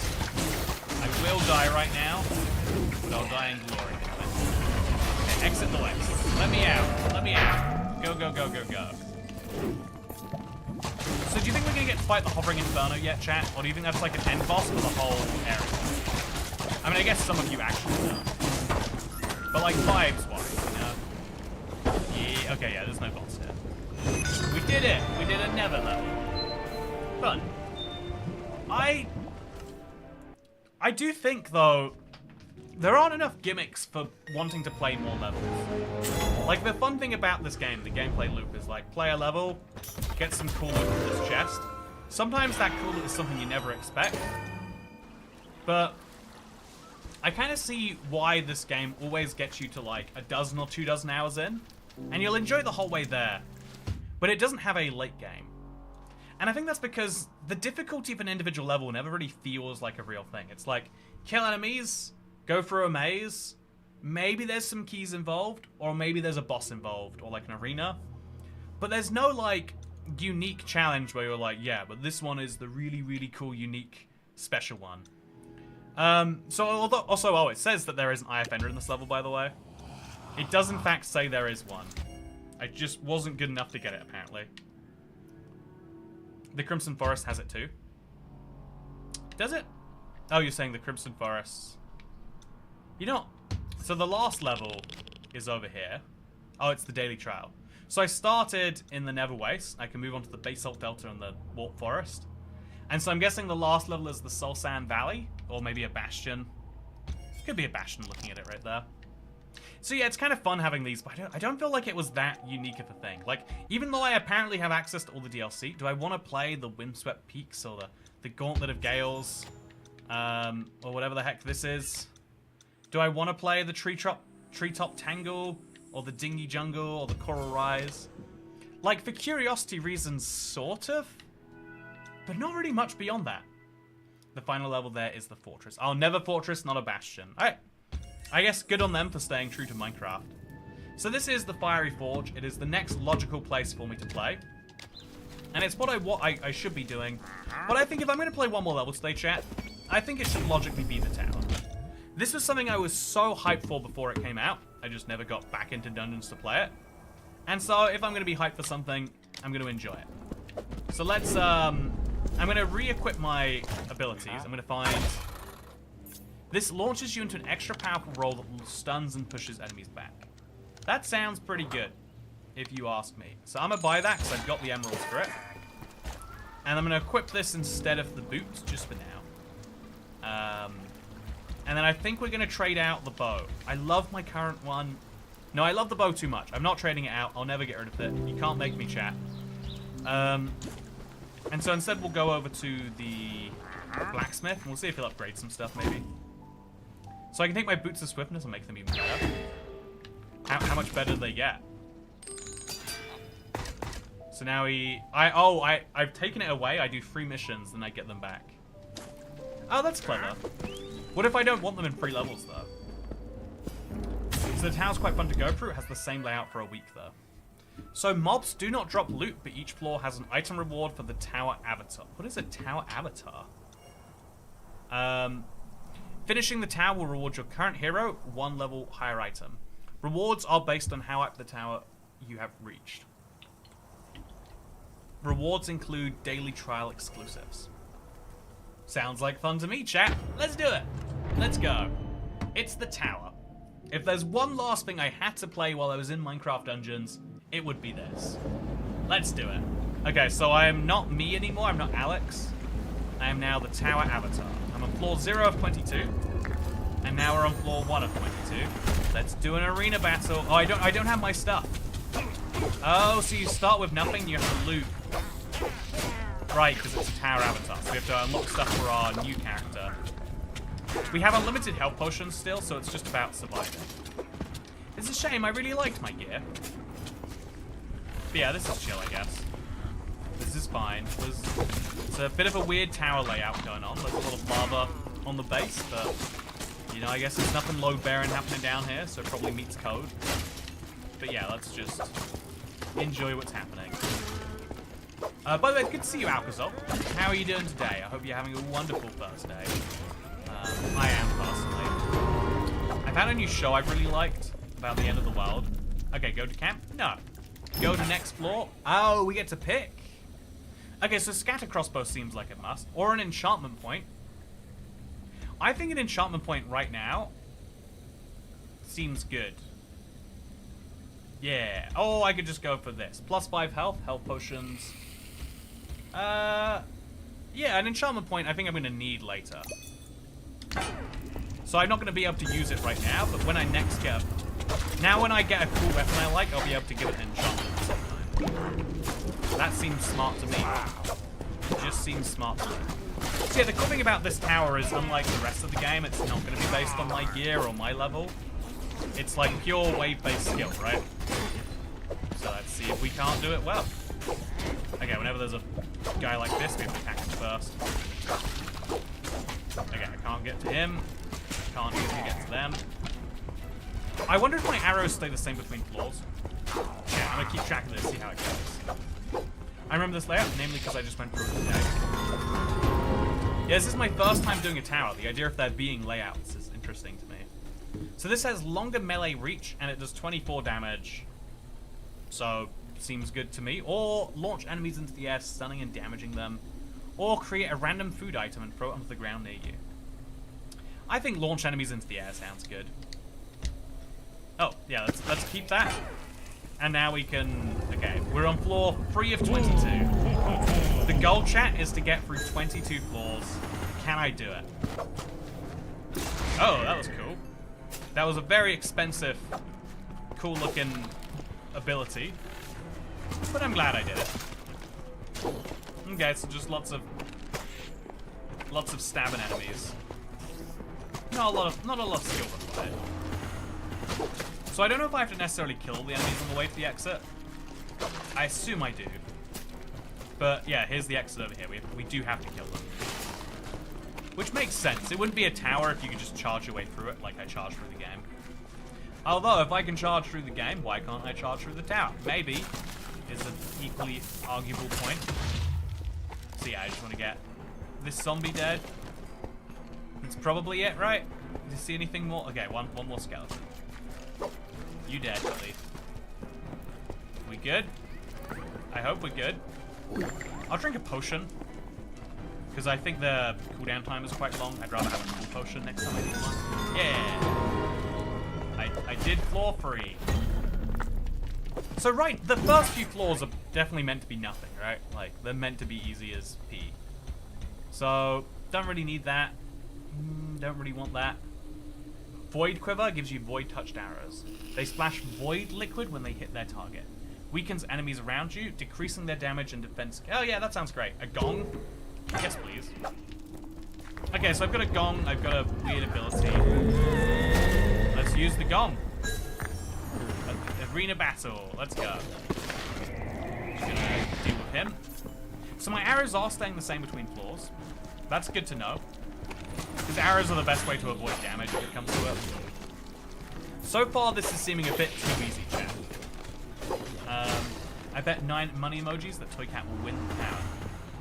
I will die right now, but I'll die in glory. Okay, exit the legs. Let me out. Let me out. Go, go, go, go, go. So do you think we're gonna get to fight the Hovering Inferno yet, chat? Or do you think that's like an end boss for the whole area? I mean, I guess some of you actually know. But like vibes-wise, you know? Yeah, okay, yeah, there's no boss here. We did it! We did a Nether level. Fun. I do think, though, there aren't enough gimmicks for wanting to play more levels. Like, the fun thing about this game, the gameplay loop, is like, play a level, get some cool loot from this chest. Sometimes that cool loot is something you never expect. But I kind of see why this game always gets you to like a dozen or 2 dozen hours in, and you'll enjoy the whole way there. But it doesn't have a late game. And I think that's because the difficulty of an individual level never really feels like a real thing. It's like, kill enemies, go through a maze, maybe there's some keys involved, or maybe there's a boss involved, or like an arena. But there's no like unique challenge where you're like, yeah, but this one is the really, really cool, unique, special one. So it says that there is an IF Ender in this level, by the way. It does in fact say there is one. I just wasn't good enough to get it, apparently. The Crimson Forest has it too. Does it? Oh, you're saying the Crimson Forest. You know, so the last level is over here. Oh, it's the Daily Trial. So I started in the Nether Waste. I can move on to the Basalt Delta and the Warp Forest. And so I'm guessing the last level is the Soul Sand Valley, or maybe a Bastion. Could be a Bastion looking at it right there. So yeah, it's kind of fun having these, but I don't feel like it was that unique of a thing. Like, even though I apparently have access to all the DLC, do I want to play the Windswept Peaks or the Gauntlet of Gales, or whatever the heck this is? Do I want to play the Treetop Tangle, or the Dingy Jungle, or the Coral Rise? Like, for curiosity reasons, sort of, but not really much beyond that. The final level there is the Fortress. Oh, Nether Fortress, not a Bastion. Alright. I guess good on them for staying true to Minecraft. So this is the Fiery Forge. It is the next logical place for me to play. And it's what I should be doing. But I think if I'm going to play one more level today, chat, I think it should logically be the tower. This was something I was so hyped for before it came out. I just never got back into dungeons to play it. And so if I'm going to be hyped for something, I'm going to enjoy it. So let's, I'm going to re-equip my abilities. I'm going to find... This launches you into an extra powerful roll that stuns and pushes enemies back. That sounds pretty good, if you ask me. So I'm going to buy that because I've got the emeralds for it. And I'm going to equip this instead of the boots, just for now. And then I think we're going to trade out the bow. I love my current one. No, I love the bow too much. I'm not trading it out. I'll never get rid of it. You can't make me, chat. And so instead we'll go over to the blacksmith, and we'll see if he'll upgrade some stuff, maybe. So I can take my boots of swiftness and make them even better. How much better do they get? So now I've taken it away. I do 3 missions, then I get them back. Oh, that's clever. What if I don't want them in 3 levels, though? So the tower's quite fun to go through. It has the same layout for a week, though. So mobs do not drop loot, but each floor has an item reward for the tower avatar. What is a tower avatar? Finishing the tower will reward your current hero 1 level higher item. Rewards are based on how up the tower you have reached. Rewards include daily trial exclusives. Sounds like fun to me, chat. Let's do it. Let's go. It's the tower. If there's one last thing I had to play while I was in Minecraft Dungeons, it would be this. Let's do it. Okay, so I am not me anymore. I'm not Alex. I am now the tower avatar. I'm on floor 0 of 22. And now we're on floor 1 of 22. Let's do an arena battle. Oh, I don't have my stuff. Oh, so you start with nothing, you have to loot. Right, because it's a tower avatar, so we have to unlock stuff for our new character. We have unlimited health potions still, so it's just about surviving. It's a shame, I really liked my gear. But yeah, this is chill, I guess. This is fine. It's a bit of a weird tower layout going on. There's a lot of lava on the base, but, you know, I guess there's nothing low barren happening down here, so it probably meets code. But yeah, let's just enjoy what's happening. By the way, good to see you, Alcazar. How are you doing today? I hope you're having a wonderful Thursday. I am, personally. I've had a new show I've really liked about the end of the world. Okay, go to camp? No. Go to next floor? Oh, we get to pick. Okay, so scatter crossbow seems like a must. Or an enchantment point. I think an enchantment point right now seems good. Yeah. Oh, I could just go for this. Plus 5 health, health potions. Yeah, an enchantment point I think I'm going to need later. So I'm not going to be able to use it right now, but when I next get... Now when I get a cool weapon I like, I'll be able to give it an enchantment sometime. That seems smart to me. It just seems smart to me. So yeah, the cool thing about this tower is, unlike the rest of the game, it's not going to be based on my gear or my level. It's like pure wave-based skill, right? So let's see if we can't do it well. Okay, whenever there's a guy like this, we have to attack him first. Okay, I can't get to him. Can't easily get to them. I wonder if my arrows stay the same between floors. Yeah, I'm gonna keep track of this, see how it goes. I remember this layout, namely because I just went through it today. Yeah, this is my first time doing a tower. The idea of there being layouts is interesting to me. So this has longer melee reach, and it does 24 damage. So, seems good to me. Or launch enemies into the air, stunning and damaging them. Or create a random food item and throw it onto the ground near you. I think launch enemies into the air sounds good. Oh, yeah, let's keep that. And now we can... Okay, we're on floor 3 of 22. The goal, chat, is to get through 22 floors. Can I do it? Oh, that was cool. That was a very expensive, cool-looking ability. But I'm glad I did it. Okay, so just lots of stabbing enemies. Not a lot of skill required. So I don't know if I have to necessarily kill the enemies on the way to the exit. I assume I do. But yeah, here's the exit over here. We do have to kill them. Which makes sense. It wouldn't be a tower if you could just charge your way through it like I charged through the game. Although, if I can charge through the game, why can't I charge through the tower? Maybe is an equally arguable point. So yeah, I just want to get this zombie dead. That's probably it, right? Did you see anything more? Okay, one more skeleton. You dead, buddy. We good? I hope we're good. I'll drink a potion. Because I think the cooldown time is quite long. I'd rather have a cool potion next time I need one. Yeah! I did floor 3. So right, the first few floors are definitely meant to be nothing, right? Like, they're meant to be easy as P. So, don't really need that. Don't really want that. Void Quiver gives you void touched arrows. They splash void liquid when they hit their target. Weakens enemies around you, decreasing their damage and defense. Oh yeah, that sounds great. A gong? Yes, please. Okay, so I've got a gong, I've got a weird ability. Let's use the gong. Arena battle, let's go. Just gonna deal with him. So my arrows are staying the same between floors. That's good to know. Because arrows are the best way to avoid damage if it comes to it. So far, this is seeming a bit too easy, chat. I bet 9 money emojis that Toycat will win the tower.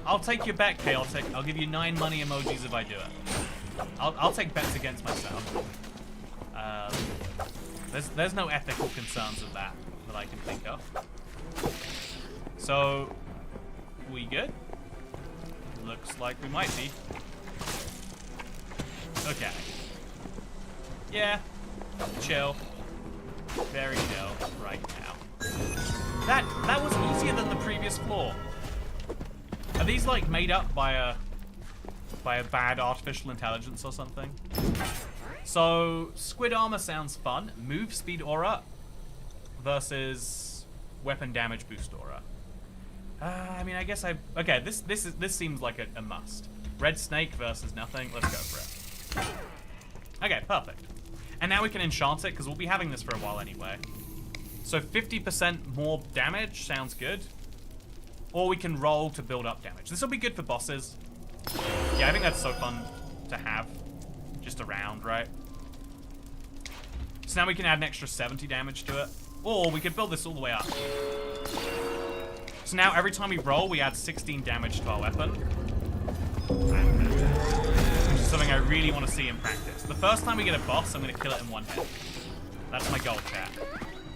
I'll take your bet, Chaotic. I'll give you 9 money emojis if I do it. I'll take bets against myself. There's no ethical concerns of that I can think of. So, We good? Looks like we might be. Okay. Yeah. Chill. Very chill right now. That was easier than the previous floor. Are these like made up by a bad artificial intelligence or something? So squid armor sounds fun. Move speed aura versus weapon damage boost aura. I mean, I guess okay. This seems like a must. Red snake versus nothing. Let's go for it. Okay, perfect. And now we can enchant it because we'll be having this for a while anyway. So 50% more damage sounds good. Or we can roll to build up damage. This will be good for bosses. Yeah, I think that's so fun to have just around, right? So now we can add an extra 70 damage to it. Or we could build this all the way up. So now every time we roll, we add 16 damage to our weapon. Which is something I really want to see in practice. The first time we get a boss, I'm going to kill it in one hit. That's my goal, chat.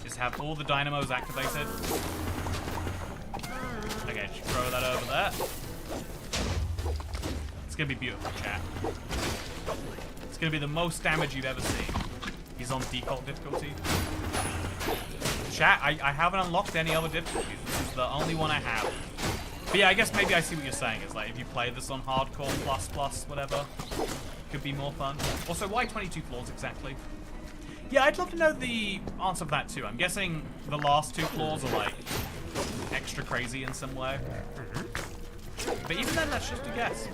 Just have all the dynamos activated. Okay, just throw that over there. It's going to be beautiful, chat. It's going to be the most damage you've ever seen. He's on default difficulty. Chat, I haven't unlocked any other difficulties. This is the only one I have. But yeah, I guess maybe I see what you're saying. It's like if you play this on hardcore plus whatever, could be more fun. Also, why 22 floors exactly? Yeah, I'd love to know the answer of that too. I'm guessing the last 2 floors are like extra crazy in some way. But even then, that's just a guess.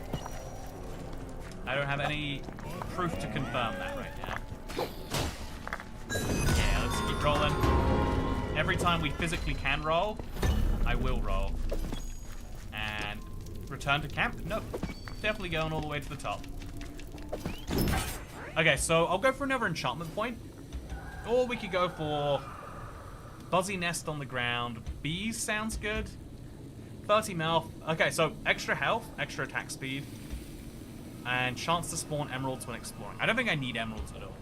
I don't have any proof to confirm that right now. Yeah, let's keep rolling. Every time we physically can roll, I will roll. And return to camp? Nope. Definitely going all the way to the top. Okay, so I'll go for another enchantment point. Or we could go for Buzzy Nest on the ground. Bees sounds good. 30 mil. Okay, so extra health, extra attack speed, and chance to spawn emeralds when exploring. I don't think I need emeralds at all.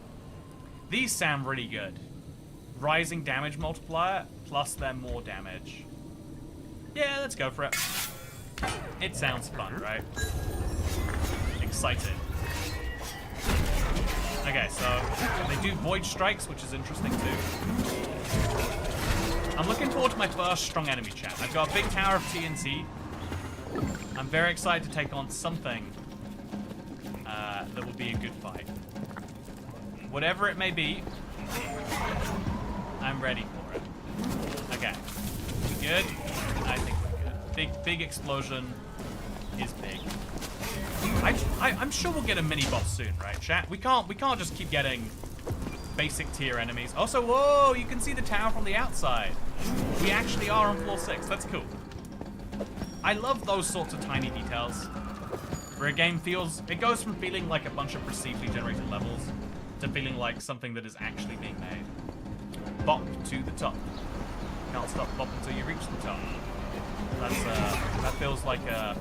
These sound really good. Rising damage multiplier, plus they're more damage. Yeah, let's go for it. It sounds fun, right? Excited. Okay, so they do void strikes, which is interesting too. I'm looking forward to my first strong enemy, chat. I've got a big tower of TNT. I'm very excited to take on something that will be a good fight. Whatever it may be, I'm ready for it. Okay, we good? I think we're good. Big explosion is big. I'm sure we'll get a mini boss soon, right, chat? We can't just keep getting basic tier enemies. Also, whoa, you can see the tower from the outside. We actually are on floor 6. That's cool. I love those sorts of tiny details. Where a game it goes from feeling like a bunch of procedurally generated levels to feeling like something that is actually being made. Bop to the top. Can't stop bop until you reach the top. That's that feels like a,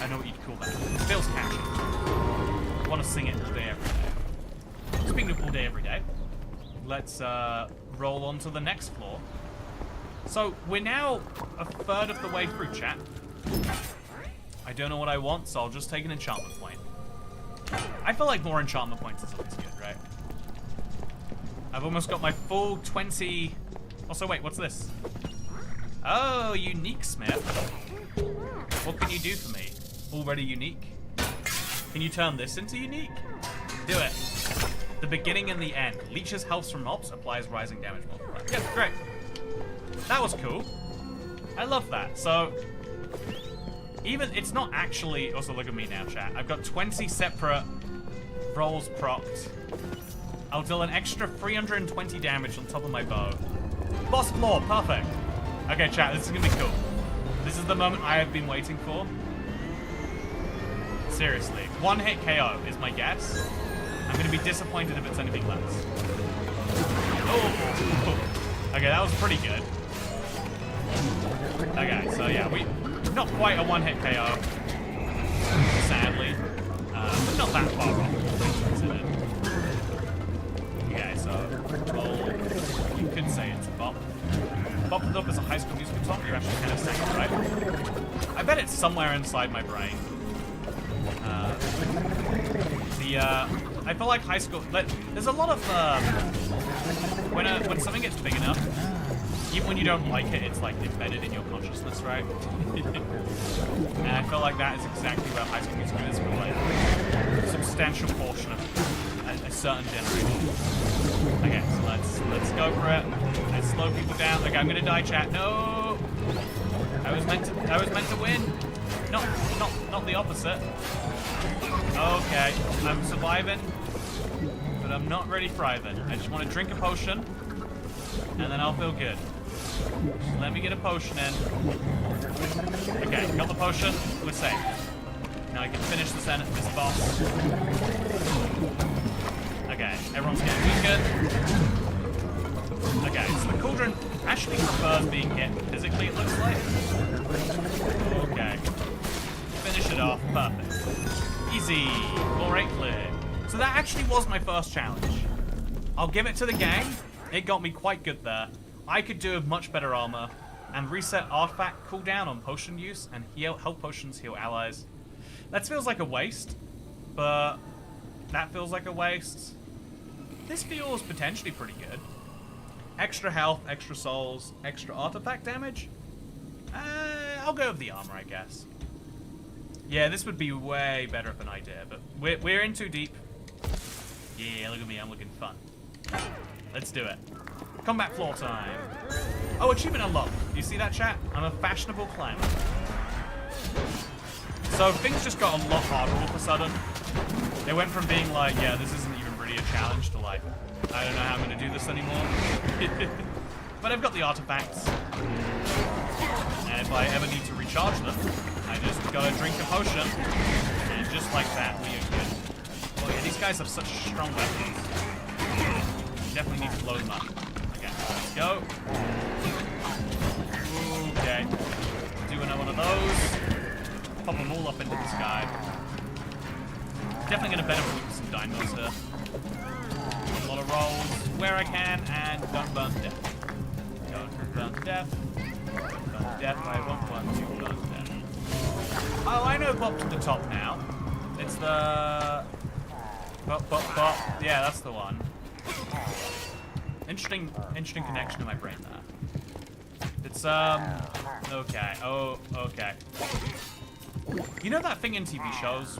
I know what you'd call that. It feels catchy. I want to sing it all day, every day. Speaking of all day, every day, let's roll on to the next floor. So we're now a third of the way through, chat. I don't know what I want, so I'll just take an enchantment point. I feel like more enchantment points is always good, right? I've almost got my full 20... Also, wait, what's this? Oh, unique smith. What can you do for me? Already unique. Can you turn this into unique? Do it. The beginning and the end. Leeches health from mobs, applies rising damage multiplier. Yeah, great. That was cool. I love that. So, even, it's not actually, also look at me now, chat. I've got 20 separate rolls procced. I'll deal an extra 320 damage on top of my bow. Boss floor, perfect. Okay, chat, this is gonna be cool. This is the moment I have been waiting for. Seriously, one hit KO is my guess. I'm gonna be disappointed if it's anything less. Oh, okay, that was pretty good. Okay, so yeah, not quite a one-hit KO, sadly, but not that far off, considered. Okay, so, well, you could say it's a bop. Bop the Dop is a High School Musical song. You're actually kind of saying it, right? I bet it's somewhere inside my brain. I feel like high school. There's a lot of when something gets big enough, even when you don't like it, it's like embedded in your consciousness, right? And I feel like that is exactly where High School Musical is for like a substantial portion of a certain generation. Okay, so let's go for it. Let's slow people down. Okay, I'm gonna die, chat. No, I was meant to win. Not the opposite. Okay, I'm surviving, but I'm not really thriving. I just want to drink a potion, and then I'll feel good. Just let me get a potion in. Okay, got the potion. We're safe. Now I can finish this boss. Okay, everyone's getting weaker. Okay, so the cauldron actually prefers being hit physically, it looks like. Okay. Finish it off. Perfect. Easy. 4-8 clear. So that actually was my first challenge. I'll give it to the gang. It got me quite good there. I could do with much better armor and reset artifact cooldown on potion use and health potions heal allies. That feels like a waste, but that feels like a waste. This feels potentially pretty good. Extra health, extra souls, extra artifact damage. I'll go with the armor, I guess. Yeah, this would be way better if an idea, but we're in too deep. Yeah, look at me, I'm looking fun. Let's do it. Combat floor time. Oh, achievement unlocked. You see that, chat? I'm a fashionable climber. So things just got a lot harder all of a sudden. They went from being like, yeah, this isn't even really a challenge to like, I don't know how I'm going to do this anymore. But I've got the artifacts. And if I ever need to recharge them, I just gotta drink a potion. And just like that, we are good. Oh yeah, these guys have such strong weapons. Definitely need to blow them up. Okay, let's go. Okay. Do another one of those. Pop them all up into the sky. Definitely gonna benefit with some dynamos here. A lot of rolls where I can, and don't burn to death. Don't burn to death. Burn to death, I won't want to burn to death. Oh, I know Bop to the top now. It's the... Bop, bop, bop. Yeah, that's the one. Interesting connection in my brain there. It's, okay. Oh, okay. You know that thing in TV shows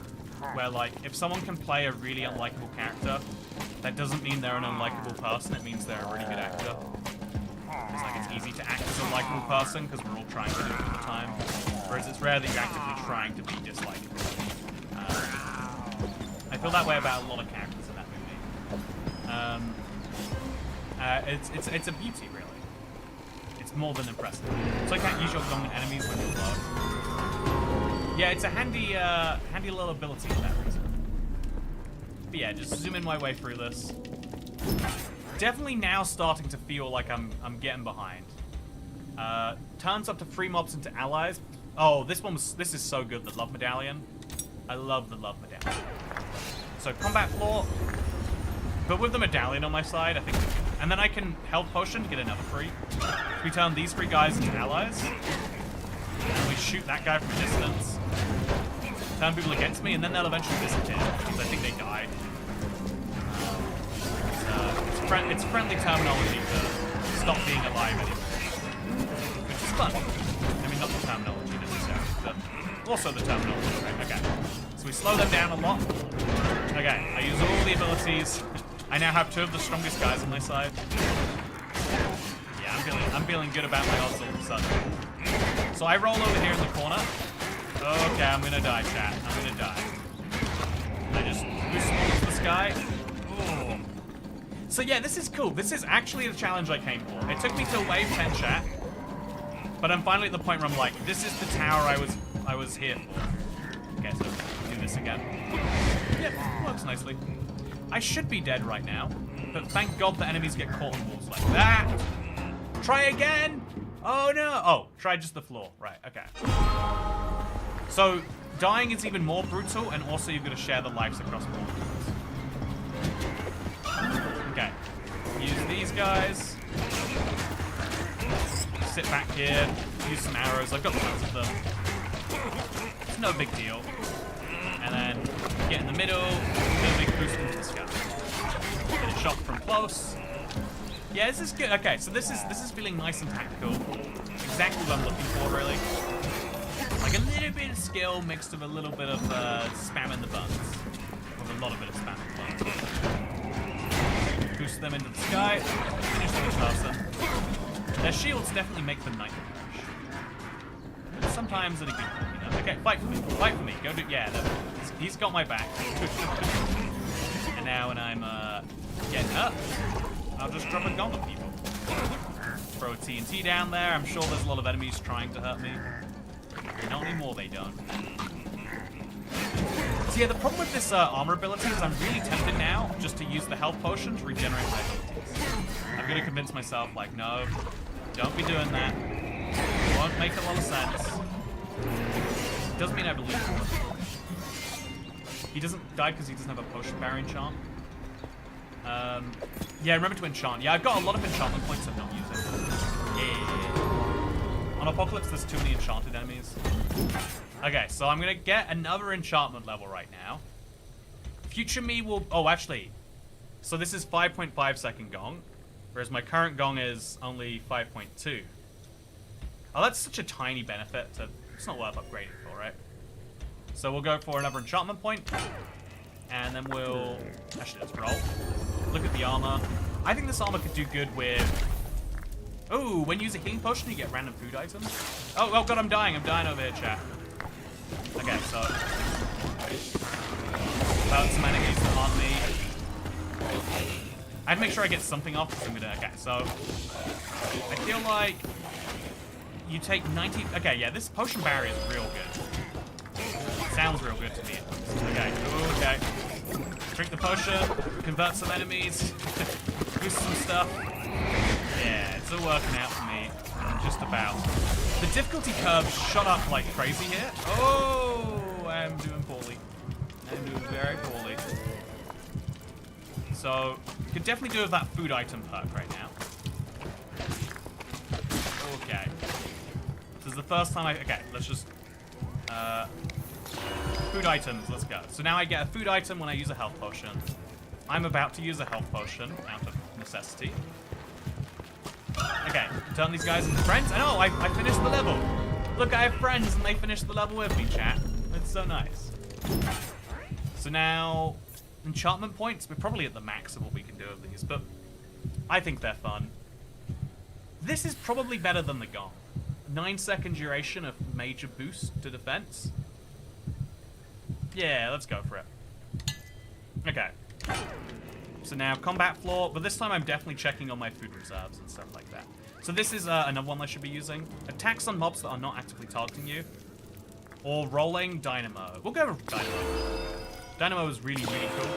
where, like, if someone can play a really unlikable character, that doesn't mean they're an unlikable person, it means they're a really good actor. It's like it's easy to act as a likable person because we're all trying to do it all the time. Whereas it's rare that you're actively trying to be dislikable. I feel that way about a lot of characters in that movie. It's a beauty, really. It's more than impressive. So I can't use your gun on enemies when you're low. Yeah, it's a handy little ability for that reason. But yeah, just zooming my way through this. Definitely now starting to feel like I'm getting behind. Turns up to 3 mobs into allies. Oh, this is so good, the love medallion. I love the love medallion. So combat floor, but with the medallion on my side, I think we can. And then I can health potion to get another 3. We turn these 3 guys into allies. And we shoot that guy from a distance. Turn people against me, and then they'll eventually disappear, because I think they died. It's friendly terminology to stop being alive anymore. Which is fun. I mean, not the terminology necessarily, but also the terminology, right? Okay. So we slow them down a lot. Okay, I use all the abilities. I now have 2 of the strongest guys on my side. Yeah, I'm feeling good about my odds all of a sudden. So I roll over here in the corner. Okay, I'm gonna die, chat. I'm gonna die. I just boost towards the sky. Ooh. So yeah, this is cool. This is actually the challenge I came for. It took me till wave 10, chat. But I'm finally at the point where I'm like, this is the tower I was here for. Okay, so do this again. Yep, works nicely. I should be dead right now, but thank God the enemies get caught in walls like that. Try again. Oh no. Oh, try just the floor. Right, okay. So dying is even more brutal, and also you've got to share the lives across more. Okay. Use these guys. Sit back here. Use some arrows. I've got tons of them. no big deal. And then get in the middle, get a big boost into the sky. Get a shot from close. Yeah, this is good. Okay, so this is feeling nice and tactical. Exactly what I'm looking for, really. Like a little bit of skill mixed with a little bit of spamming the buttons. With a lot of bit of spamming the buttons. Boost them into the sky. Finish them with them. Their shields definitely make them night push. Sometimes it'll be, you know. Okay, fight for me. Fight for me. Go do. Yeah, he's got my back. And now when I'm getting up, I'll just drop a gun on people. Throw a TNT down there. I'm sure there's a lot of enemies trying to hurt me. Not anymore, they don't. So yeah, the problem with this armor ability is I'm really tempted now just to use the health potion to regenerate my abilities. I'm gonna convince myself, like, no, don't be doing that. It won't make a lot of sense. It does mean I believe him. He doesn't die because he doesn't have a potion barrier enchant. Yeah, remember to enchant. Yeah, I've got a lot of enchantment points I'm not using. Yeah. On Apocalypse, there's too many enchanted enemies. Okay, so I'm gonna get another enchantment level right now. Future me will... Oh, actually. So this is 5.5 second gong, whereas my current gong is only 5.2. Oh, that's such a tiny benefit to... It's not worth upgrading for, right? So we'll go for another enchantment point. And then we'll... Actually, let's roll. Look at the armor. I think this armor could do good with... Oh, when you use a healing potion, you get random food items. Oh god, I'm dying. I'm dying over here, chat. Okay, so... About some enemies that aren't me. I'd make sure I get something off, because I'm gonna... Okay, so... I feel like... You take 90... Okay, yeah, this potion barrier is real good. Sounds real good to me. Okay, okay. Drink the potion, convert some enemies, boost some stuff. Yeah, it's all working out for me. Just about. The difficulty curve shot up like crazy here. Oh, I'm doing poorly. I'm doing very poorly. So, you could definitely do with that food item perk right now. Okay. This is the first time okay, let's just... food items, let's go. So now I get a food item when I use a health potion. I'm about to use a health potion out of necessity. Okay, turn these guys into friends. I know, I finished the level. Look, I have friends and they finished the level with me, chat. It's so nice. So now, enchantment points. We're probably at the max of what we can do with these, but I think they're fun. This is probably better than the Gong. 9-second duration of major boost to defense. Yeah, let's go for it. Okay. So now combat floor, but this time I'm definitely checking on my food reserves and stuff like that. So this is another one I should be using. Attacks on mobs that are not actively targeting you. Or rolling dynamo. We'll go with dynamo. Dynamo is really, really cool.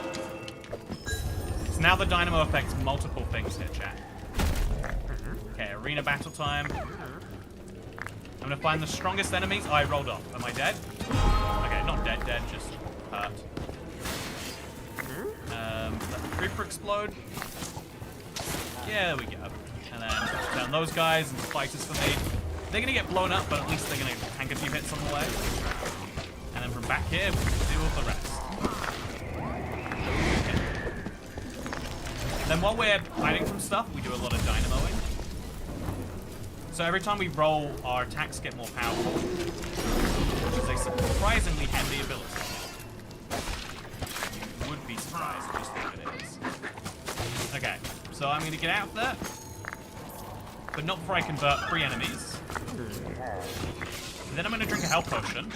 So now the dynamo affects multiple things here, chat. Okay, arena battle time. I'm gonna find the strongest enemies. Oh, I rolled off. Am I dead? Okay, not dead, just hurt. Let the creeper explode. Yeah, there we go. And then down those guys and fighters for me. They're gonna get blown up, but at least they're gonna tank a few hits on the way. And then from back here, we can deal with the rest. Okay. Then while we're hiding from stuff, we do a lot of dynamoing. So every time we roll, our attacks get more powerful, which is a surprisingly handy ability. You would be surprised, I just think it is. Okay, so I'm going to get out of there, but not before I convert 3 enemies. And then I'm going to drink a health potion.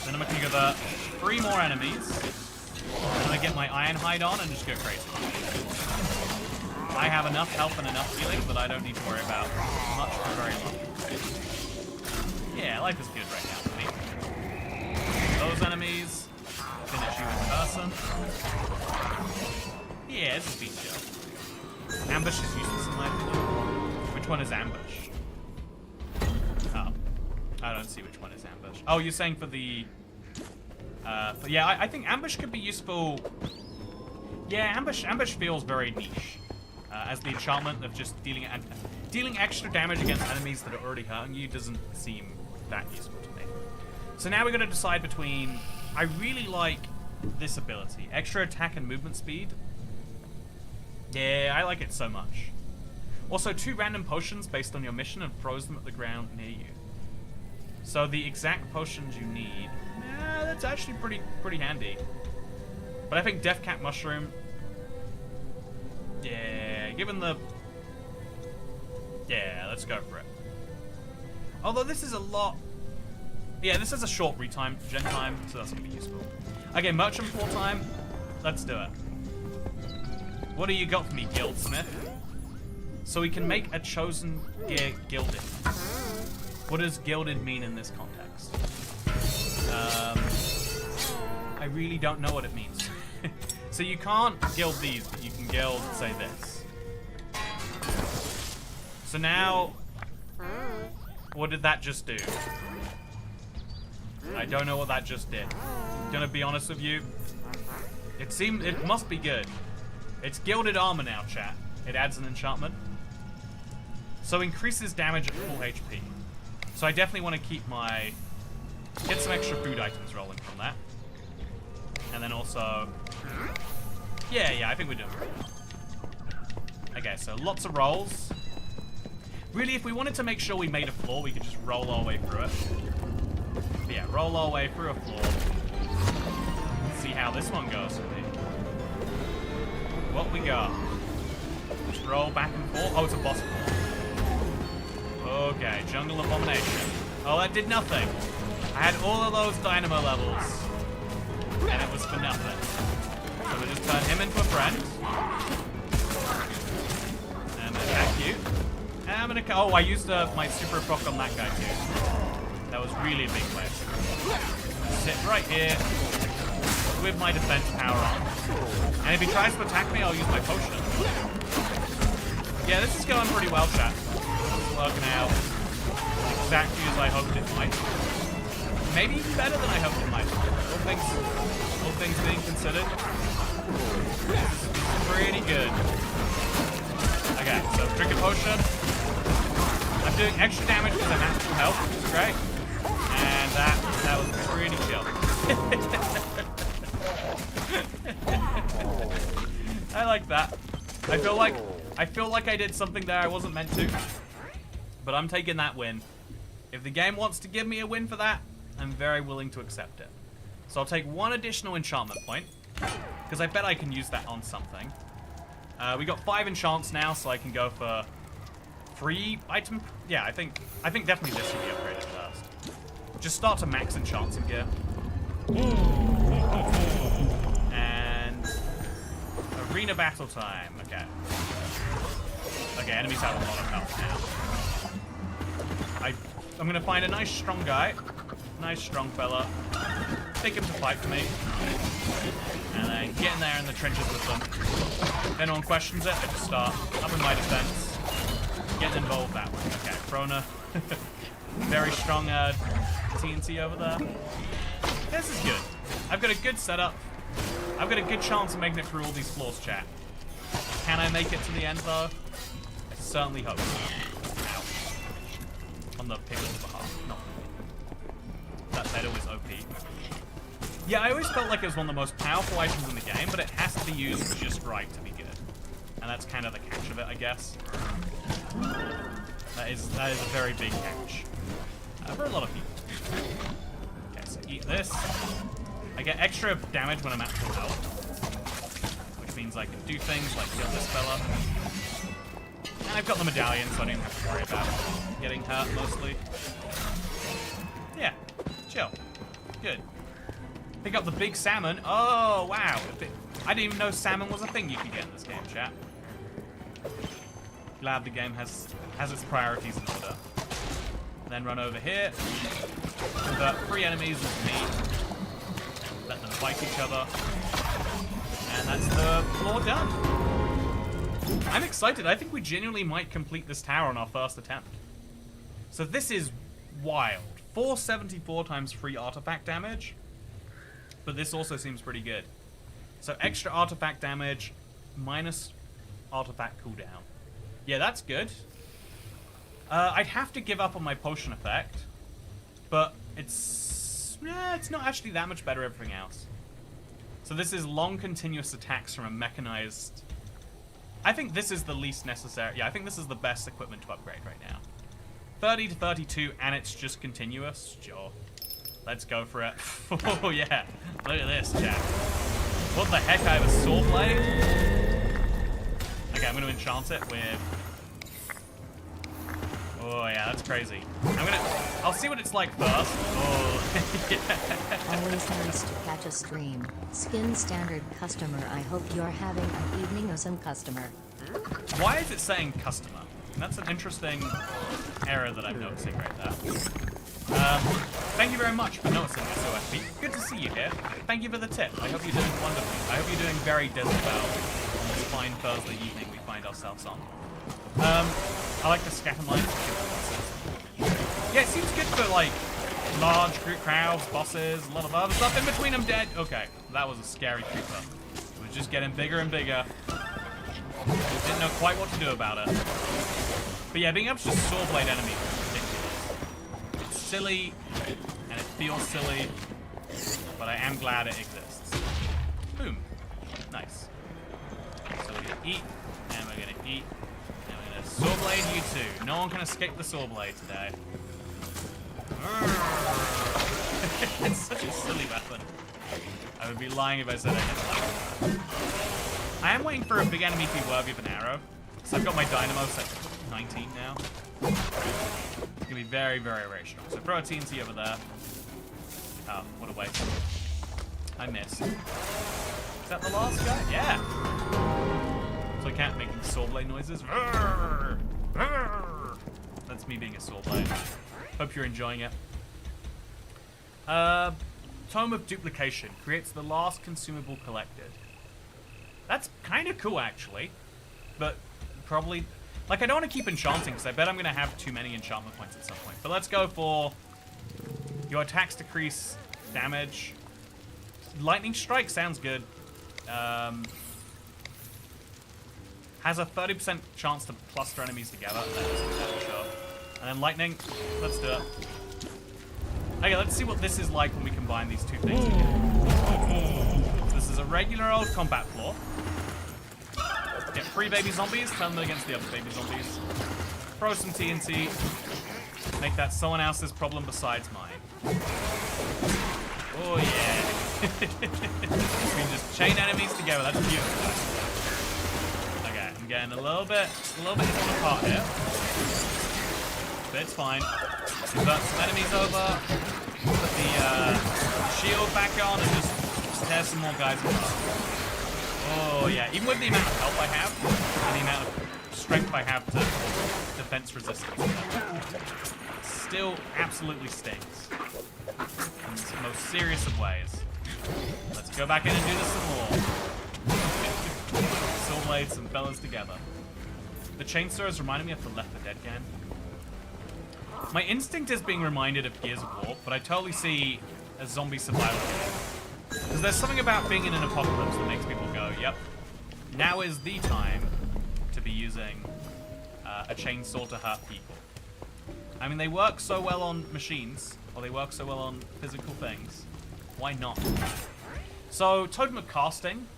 Then I'm going to convert 3 more enemies. And I'm going to get my iron hide on and just go crazy. I have enough health and enough healing that I don't need to worry about much for very long. Yeah, life is good right now for me. Those enemies. Finish you in person. Yeah, it's a speed show. Ambush is useless in my opinion. Which one is ambush? Oh. I don't see which one is ambush. Oh, you're saying for the... yeah, I think ambush could be useful... Yeah, ambush feels very niche. As the enchantment of just dealing extra damage against enemies that are already hurting you doesn't seem that useful to me. So now we're going to decide between... I really like this ability. Extra attack and movement speed. Yeah, I like it so much. Also, 2 random potions based on your mission and throws them at the ground near you. So the exact potions you need... that's actually pretty handy. But I think Death Cap Mushroom... Yeah, given the... Yeah, let's go for it. Although this is a lot... Yeah, this is a short gen time, so that's going to be useful. Okay, Merchant Floor time. Let's do it. What do you got for me, Guildsmith? So we can make a chosen gear gilded. What does gilded mean in this context? I really don't know what it means. So you can't gild these, but you can gild, say, this. So now, what did that just do? I don't know what that just did. Gonna be honest with you. It must be good. It's gilded armor now, chat. It adds an enchantment. So increases damage at full HP. So I definitely want to keep my... Get some extra food items rolling from that. And then also... Yeah, I think we're doing pretty well. Okay, so lots of rolls. Really, if we wanted to make sure we made a floor, we could just roll our way through it. But yeah, roll our way through a floor. Let's see how this one goes for me. What we got? Just roll back and forth. Oh, it's a boss floor. Okay, Jungle Abomination. Oh, that did nothing. I had all of those dynamo levels, and it was for nothing. So we just turn him into a friend. And I'm gonna attack you. And I'm gonna... Oh, I used my super proc on that guy too. That was really a big play. Sit right here with my defense power on. And if he tries to attack me, I'll use my potion. Yeah, this is going pretty well, chat. It's working out exactly as I hoped it might. Maybe even better than I hoped it might. All things being considered. This is pretty good. Okay, so drink a potion. I'm doing extra damage because I'm at full health, which is great. And that was pretty chill. I like that. I feel like I did something there I wasn't meant to. But I'm taking that win. If the game wants to give me a win for that, I'm very willing to accept it. So I'll take 1 additional enchantment point, because I bet I can use that on something. We got 5 enchants now, so I can go for 3 item. Yeah, I think definitely this should be upgraded first. Just start to max enchants in gear. And arena battle time. Okay. Okay, enemies have a lot of health now. I'm gonna find a nice strong guy. Nice strong fella. Take him to fight for me. And then get in there in the trenches with them. If anyone questions it, I just start upping my defense. Getting involved that way. Okay, Frona. Very strong TNT over there. This is good. I've got a good setup. I've got a good chance of making it through all these floors, chat. Can I make it to the end, though? I certainly hope so. Ow. On the piglet's behalf. Not that Metal is OP. Yeah, I always felt like it was one of the most powerful items in the game, but it has to be used just right to be good. And that's kind of the catch of it, I guess. That is a very big catch. For a lot of people. Okay, so eat this. I get extra damage when I'm at full health. Which means I can do things like kill this fella. And I've got the medallion, so I don't even have to worry about getting hurt, mostly. Yeah, chill. Good. Pick up the big salmon. Oh, wow. I didn't even know salmon was a thing you could get in this game, chat. Glad the game has its priorities in order. Then run over here. Convert 3 enemies with me. Let them fight each other. And that's the floor done. I'm excited. I think we genuinely might complete this tower on our first attempt. So this is wild. 474 times 3 artifact damage. But this also seems pretty good. So extra artifact damage minus artifact cooldown. Yeah, that's good. I'd have to give up on my potion effect, but it's it's not actually that much better everything else. So this is long continuous attacks from a mechanized... I think this is the least necessary. Yeah, I think this is the best equipment to upgrade right now. 30 to 32, and it's just continuous. Sure. Let's go for it. Oh, yeah. Look at this, chat. What the heck? I have a sword blade? Okay, I'm going to enchant it with... Oh, yeah, that's crazy. I'll see what it's like first. Oh, yeah. Always nice to catch a stream. Skin standard customer. I hope you're having an evening awesome customer. Why is it saying customer? That's an interesting error that I'm noticing right there. Thank you very much for noticing this, OFP. Good to see you here. Thank you for the tip. I hope you're doing wonderfully. I hope you're doing very desert well on this fine Thursday evening we find ourselves on. I like the scatter mines. Yeah, it seems good for, like, large group crowds, bosses, a lot of other stuff. In between them dead. Okay, that was a scary creeper. It was just getting bigger and bigger. Didn't know quite what to do about it. But yeah, being able to just sword blade enemies is ridiculous. It's silly, and it feels silly, but I am glad it exists. Boom. Nice. So we're gonna eat, and we're gonna eat, and we're gonna sword blade you too. No one can escape the sword blade today. It's such a silly weapon. I would be lying if I said I didn't like it. I am waiting for a big enemy to be worthy of an arrow. So I've got my dynamo set to 19 now. It's gonna be very, very, very strong. So throw a TNT over there. Oh, what a waste. I missed. Is that the last guy? Yeah. So I can't make sword blade noises. That's me being a sword blade. Hope you're enjoying it. Tome of Duplication creates the last consumable collected. That's kind of cool, actually. But probably... Like, I don't want to keep enchanting, because I bet I'm going to have too many enchantment points at some point. But let's go for... Your attacks decrease damage. Lightning Strike sounds good. Has a 30% chance to cluster enemies together. That's sure. And then Lightning. Let's do it. Okay, let's see what this is like when we combine these two things together. So this is a regular old combat floor. Get 3 baby zombies, turn them against the other baby zombies. Throw some TNT. Make that someone else's problem besides mine. Oh yeah. We can just chain enemies together. That's beautiful. Okay, I'm getting a little bit torn apart here. But it's fine. Convert some enemies over. Put the shield back on and just tear some more guys apart. Oh yeah, even with the amount of health I have, and the amount of strength I have to defense resistance, it still absolutely stings. In the most serious of ways. Let's go back in and do this some more. Soul blades some fellas together. The chainsaw is reminding me of the Left 4 Dead game. My instinct is being reminded of Gears of War, but I totally see a zombie survival game. Because there's something about being in an apocalypse that makes people go, yep, now is the time to be using a chainsaw to hurt people. I mean, they work so well on machines, or they work so well on physical things. Why not? So, Totem of Casting.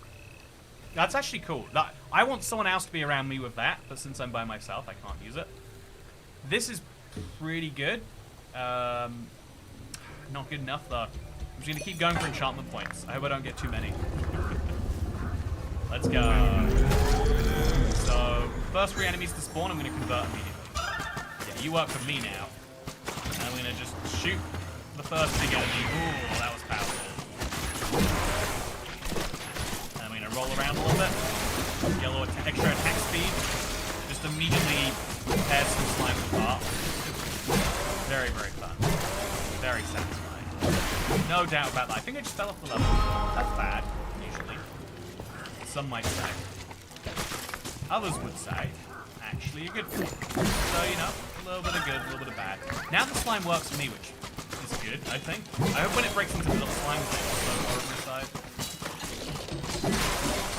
That's actually cool. I want someone else to be around me with that, but since I'm by myself, I can't use it. This is pretty good. Not good enough, though. I'm just going to keep going for enchantment points. I hope I don't get too many. Let's go. So, first 3 enemies to spawn, I'm going to convert immediately. Yeah, you work for me now. And I'm going to just shoot the first big enemy. Ooh, that was powerful. And I'm going to roll around a little bit. Get a little extra attack speed. Just immediately tear some slime apart. Very, very fun. Very satisfying. No doubt about that. I think I just fell off the level. That's bad, usually. Some might say. Others would say, actually, a good thing. So, you know, a little bit of good, a little bit of bad. Now the slime works for me, which is good, I think. I hope when it breaks into the little slime thing, it'll go over my side.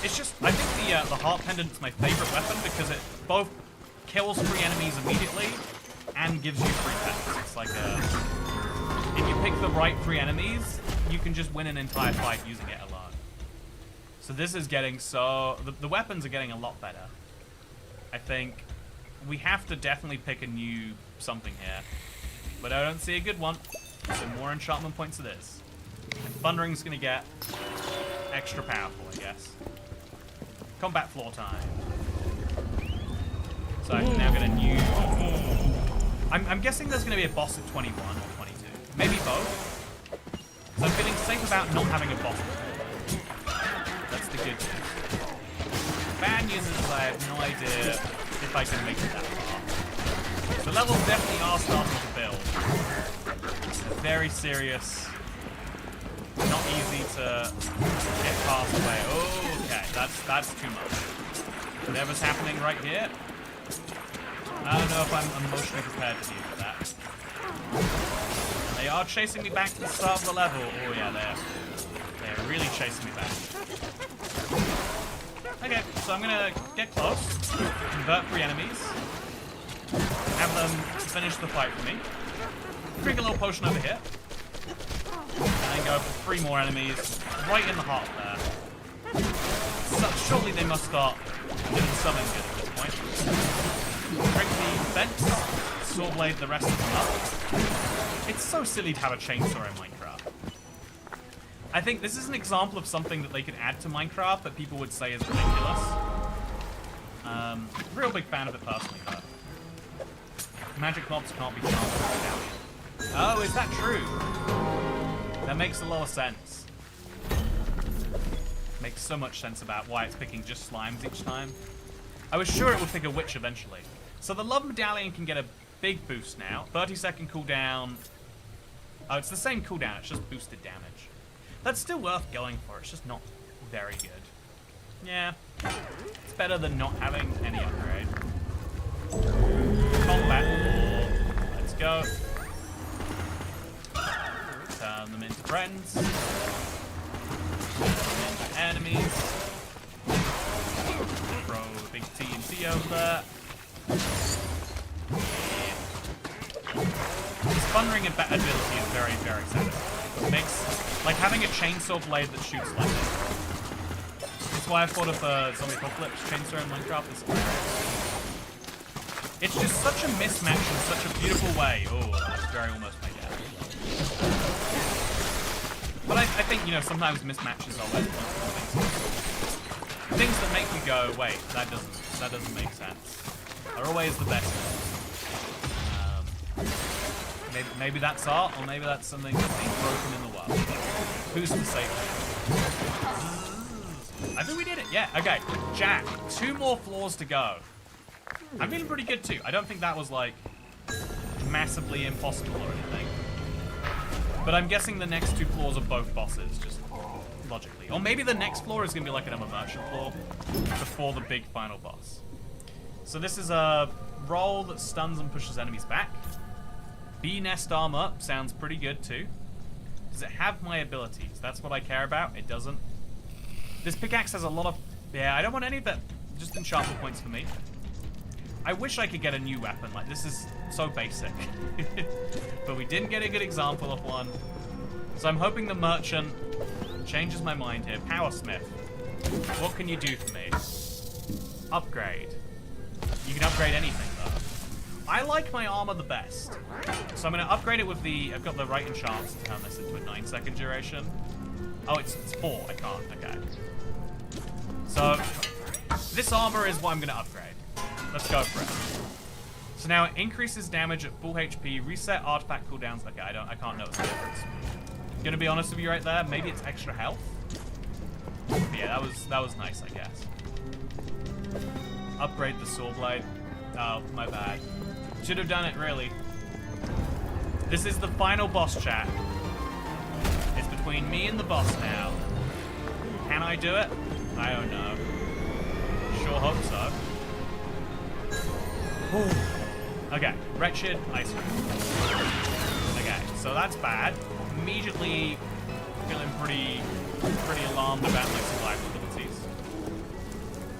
It's just, I think the Heart Pendant's my favorite weapon because it both kills 3 enemies immediately and gives you 3 pets. It's like a... If you pick the right 3 enemies, you can just win an entire fight using it alone. So this is getting so... The weapons are getting a lot better. I think we have to definitely pick a new something here. But I don't see a good one. So more enchantment points it is. And Thundering's going to get extra powerful, I guess. Combat floor time. So I can now get a new... I'm guessing there's going to be a boss at 21 or 22. Maybe both. So I'm feeling safe about not having a boss before. That's the good news. Bad news is I have no idea if I can make it that far. The levels definitely are starting to build. It's very serious. Not easy to get past the way. Oh, okay, that's too much. Whatever's happening right here, I don't know if I'm emotionally prepared to deal with that. They are chasing me back to the start of the level. Oh yeah, they're really chasing me back. Okay, so I'm gonna get close, convert 3 enemies, have them finish the fight for me, drink a little potion over here, and then go for 3 more enemies right in the heart there. So, surely they must start doing something good at this point. Drink the fence, sword blade the rest of them up. It's so silly to have a chainsaw in Minecraft. I think this is an example of something that they could add to Minecraft that people would say is ridiculous. Real big fan of it personally, though. Magic mobs can't be charmed with medallion. Oh, is that true? That makes a lot of sense. Makes so much sense about why it's picking just slimes each time. I was sure it would pick a witch eventually. So the love medallion can get a big boost now. 30-second cooldown. Oh, it's the same cooldown, it's just boosted damage. That's still worth going for, it's just not very good. Yeah, it's better than not having any upgrade. Combat. Let's go. Turn them into friends. Turn them into enemies. Throw a big TNT over there. This Thundering ability is very, very satisfying. It makes, like, having a chainsaw blade that shoots lightning. That's why I thought of Zombie Apocalypse chainsaw in Minecraft is hilarious. It's just such a mismatch in such a beautiful way. Oh, that's very almost my death. But I think, you know, sometimes mismatches are where the things that make you go, wait, that doesn't make sense. Are always the best ones. Maybe that's art, or maybe that's something that's being broken in the world. Who's to say? I think we did it. Yeah. Okay, Jack. 2 more floors to go. I'm feeling pretty good too. I don't think that was like massively impossible or anything. But I'm guessing the next 2 floors are both bosses, just logically. Or maybe the next floor is gonna be like another merchant floor before the big final boss. So this is a roll that stuns and pushes enemies back. Bee nest armor sounds pretty good too. Does it have my abilities? That's what I care about. It doesn't. This pickaxe has a lot of... Yeah, I don't want any of that. Just enchantment points for me. I wish I could get a new weapon. Like, this is so basic. But we didn't get a good example of one. So I'm hoping the merchant changes my mind here. Powersmith. What can you do for me? Upgrade. You can upgrade anything, though. I like my armor the best. So I'm going to upgrade it with the... I've got the right enchants to turn this into a 9-second duration. Oh, it's 4. I can't. Okay. So, this armor is what I'm going to upgrade. Let's go for it. So now it increases damage at full HP, reset artifact cooldowns. Okay, I can't notice the difference. Gonna be honest with you right there, maybe it's extra health. But yeah, that was nice, I guess. Upgrade the sword blade. Oh, my bad. Should have done it, really. This is the final boss, chat. It's between me and the boss now. Can I do it? I don't know. Sure hope so. Okay, wretched ice cream. Okay, so that's bad. Immediately feeling pretty alarmed about my survival abilities.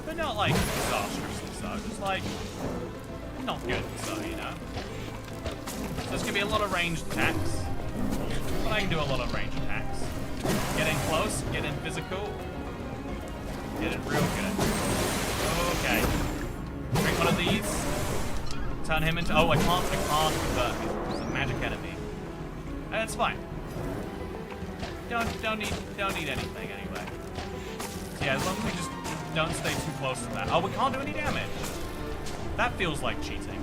But not like disastrously so, just like not good so, you know. So there's gonna be a lot of ranged attacks. I can do a lot of range attacks. Get in close, get in physical. Get it real good. Okay. Drink one of these. Turn him into... Oh, I can't convert him. He's a magic enemy. It's fine. Don't need anything anyway. So yeah, as long as we just don't stay too close to that. Oh, we can't do any damage. That feels like cheating.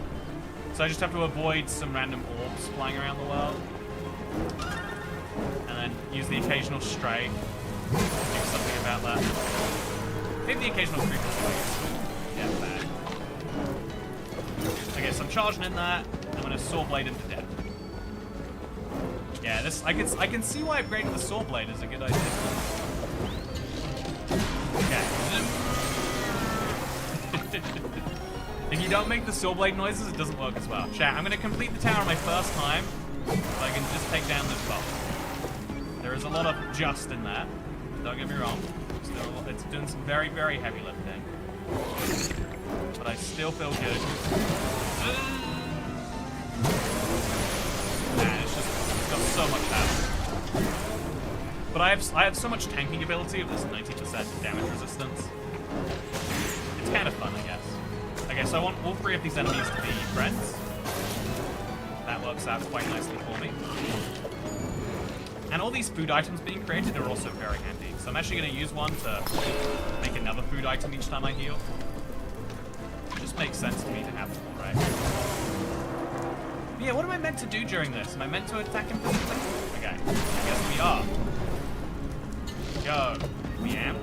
So I just have to avoid some random orbs flying around the world. And then use the occasional stray. Do something about that. Maybe the occasional creeper. Yeah, bad. Okay, so I'm charging in that. I'm gonna saw blade him to death. Yeah, this I can see why upgrading the saw blade is a good idea. Okay. If you don't make the saw blade noises, it doesn't work as well. Chat, I'm gonna complete the tower my first time, so I can just take down this boss. There is a lot of just in there. Don't get me wrong. It's doing some very, very heavy lifting. But I still feel good. Man, it's got so much damage. But I have so much tanking ability of this 90% damage resistance. It's kind of fun, I guess. Okay, so I want all three of these enemies to be friends. That works out quite nicely for me. And all these food items being created are also very handy. So I'm actually going to use one to make another food item each time I heal. It just makes sense to me to have them, right? But yeah, what am I meant to do during this? Am I meant to attack him physically? Okay, I guess we are. Go. We am?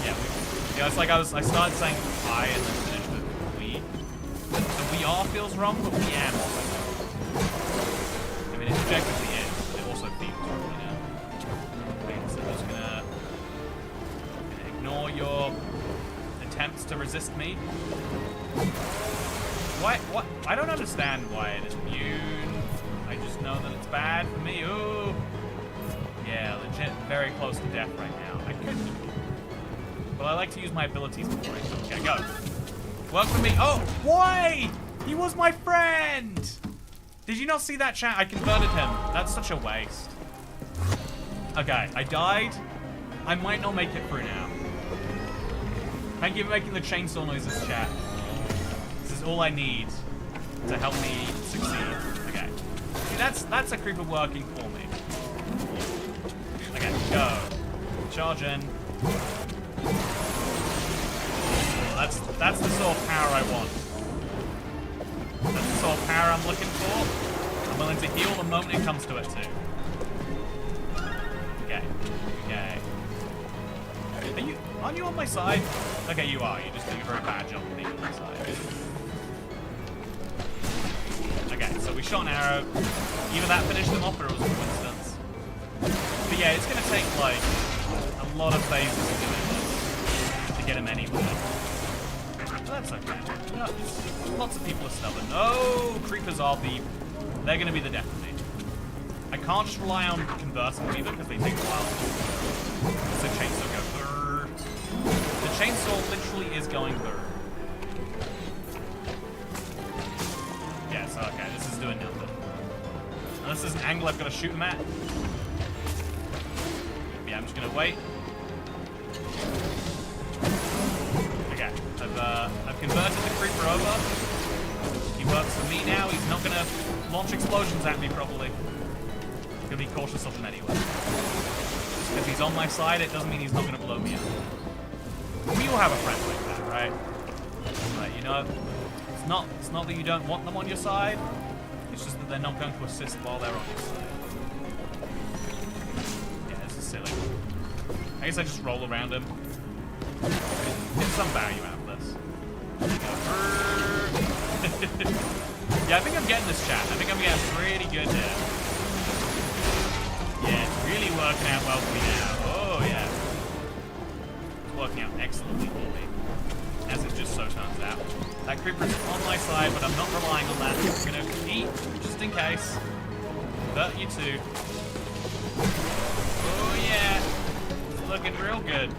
Yeah, yeah, it's like I started saying I and then finished with we. The we are feels wrong, but we am also. I mean, it objectively is, but it also feels wrong, you know? Okay, so I'm just gonna ignore your attempts to resist me. Why? What? I don't understand why it is immune. I just know that it's bad for me. Ooh. Yeah, legit very close to death right now. I could. But I like to use my abilities before I kill. Okay, go. Work for me. Oh, why? He was my friend. Did you not see that, chat? I converted him. That's such a waste. Okay, I died. I might not make it through now. Thank you for making the chainsaw noises, chat. This is all I need to help me succeed. Okay. See, that's a creeper working for me. Okay, go. Charge in. That's the sort of power I want. That's the sort of power I'm looking for. I'm willing to heal the moment it comes to it too. Okay. Okay. Aren't you on my side? Okay, you are. You're just doing a very bad job of being on my side. Okay, so we shot an arrow. Either that finished them off or it was a coincidence. But yeah, it's gonna take like a lot of phases of doing this to get him anywhere. But that's okay. You know, lots of people are stubborn. Oh, creepers are they're gonna be the death of me. I can't just rely on conversing them either because they take a while. So chainsaw go brrr. The chainsaw literally is going brrr. Yeah, so okay, this is doing nothing. Now, this is an angle I've got to shoot him at. Yeah, I'm just gonna wait. Okay, I've converted the creeper over. He works for me now. He's not gonna launch explosions at me probably. I'm gonna be cautious of him anyway. Just because he's on my side, it doesn't mean he's not gonna blow me up. We all have a friend like that, right? Right, you know, it's not that you don't want them on your side. It's just that they're not going to assist while they're on your side. Yeah, this is silly. I guess I just roll around him. Get some value out of this. Yeah, I think I'm getting this, chat. I think I'm getting pretty good here. Yeah, it's really working out well for me now. Oh, yeah. It's working out excellently for me. As it just so turns out. That creeper is on my side, but I'm not relying on that. I'm gonna eat, just in case. Convert you too. Oh yeah! It's looking real good.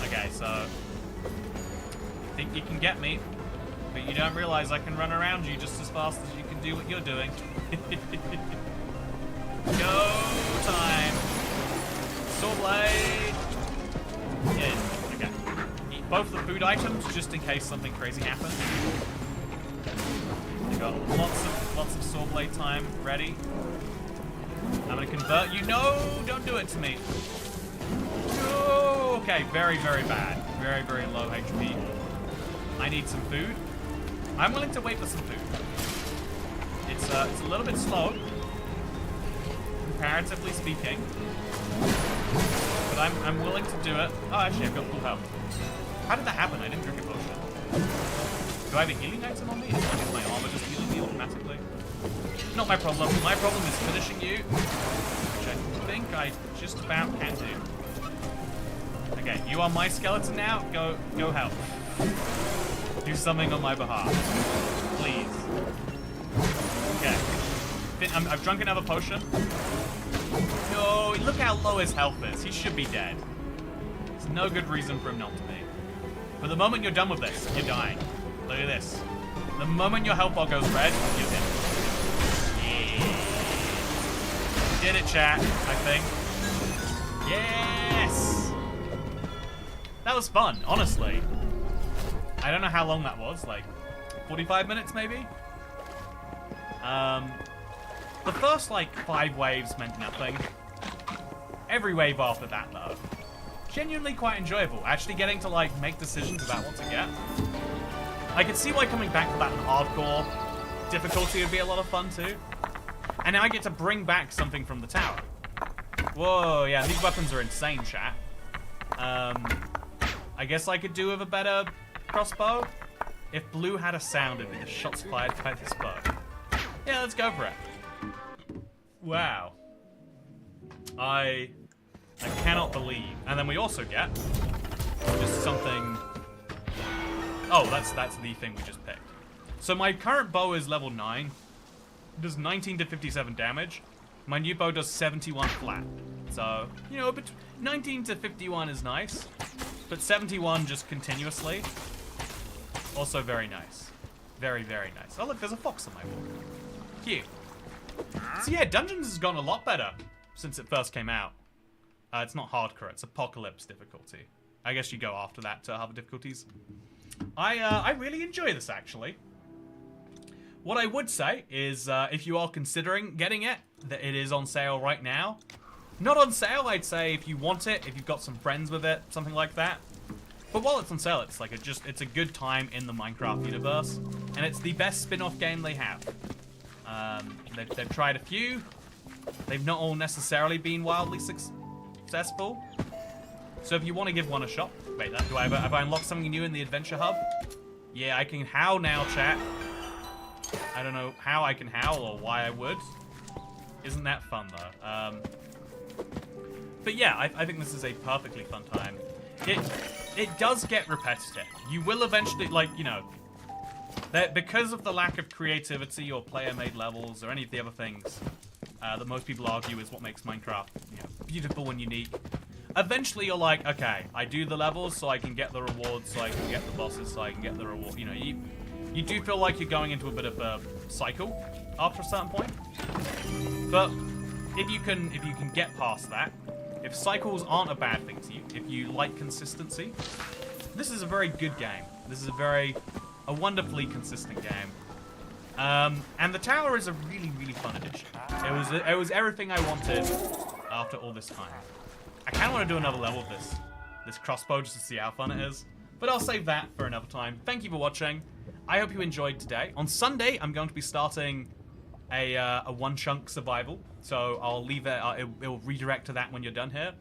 Okay, so... You think you can get me, but you don't realize I can run around you just as fast as you can do what you're doing. both the food items just in case something crazy happens. We got lots of saw blade time ready. I'm gonna convert you. No, don't do it to me. No. Okay, very, very bad. Very, very low HP. I need some food. I'm willing to wait for some food. It's a little bit slow, comparatively speaking. But I'm willing to do it. Oh, actually, I've got full health. How did that happen? I didn't drink a potion. Do I have a healing item on me? Is my armor just healing me automatically? Not my problem. My problem is finishing you, which I think I just about can do. Okay, you are my skeleton now. Go help. Do something on my behalf, please. Okay. I've drunk another potion. No, look how low his health is. He should be dead. There's no good reason for him not to be. But the moment you're done with this, you're dying. Look at this. The moment your health bar goes red, you're dead. Yeah. Did it, chat, I think. Yes! That was fun, honestly. I don't know how long that was, like 45 minutes maybe? The first like 5 waves meant nothing. Every wave after that though, genuinely quite enjoyable. Actually getting to like make decisions about what to get. I could see why coming back to that in hardcore difficulty would be a lot of fun too. And now I get to bring back something from the tower. Whoa, yeah, these weapons are insane, chat. I guess I could do with a better crossbow. If blue had a sound, it'd be the shots fired by this bow. Yeah, let's go for it. Wow. I cannot believe. And then we also get just something. Oh, that's the thing we just picked. So my current bow is level 9. It does 19 to 57 damage. My new bow does 71 flat. So, you know, but 19 to 51 is nice. But 71 just continuously. Also very nice. Very, very nice. Oh look, there's a fox on my wall. Cute. So yeah, Dungeons has gotten a lot better since it first came out. It's not hardcore, it's apocalypse difficulty. I guess you go after that to other difficulties. I really enjoy this actually. What I would say is if you are considering getting it, that it is on sale right now. Not on sale, I'd say if you want it, if you've got some friends with it, something like that. But while it's on sale, it's like it's a good time in the Minecraft universe, and it's the best spin-off game they have. They've tried a few. They've not all necessarily been wildly successful. So if you want to give one a shot, wait, have I unlocked something new in the Adventure Hub? Yeah, I can howl now, chat. I don't know how I can howl or why I would. Isn't that fun though? But yeah, I think this is a perfectly fun time. It does get repetitive. You will eventually, like, you know, that because of the lack of creativity or player-made levels or any of the other things that most people argue is what makes Minecraft, you know, beautiful and unique. Eventually, you're like, okay, I do the levels so I can get the rewards, so I can get the bosses, so I can get the reward. You know, you do feel like you're going into a bit of a cycle after a certain point. But if you can get past that, if cycles aren't a bad thing to you, if you like consistency, this is a very good game. This is a wonderfully consistent game. And the tower is a really, really fun addition. It was everything I wanted after all this time. I kind of want to do another level of this crossbow just to see how fun it is. But I'll save that for another time. Thank you for watching. I hope you enjoyed today. On Sunday, I'm going to be starting a one-chunk survival. So I'll leave it, it'll redirect to that when you're done here.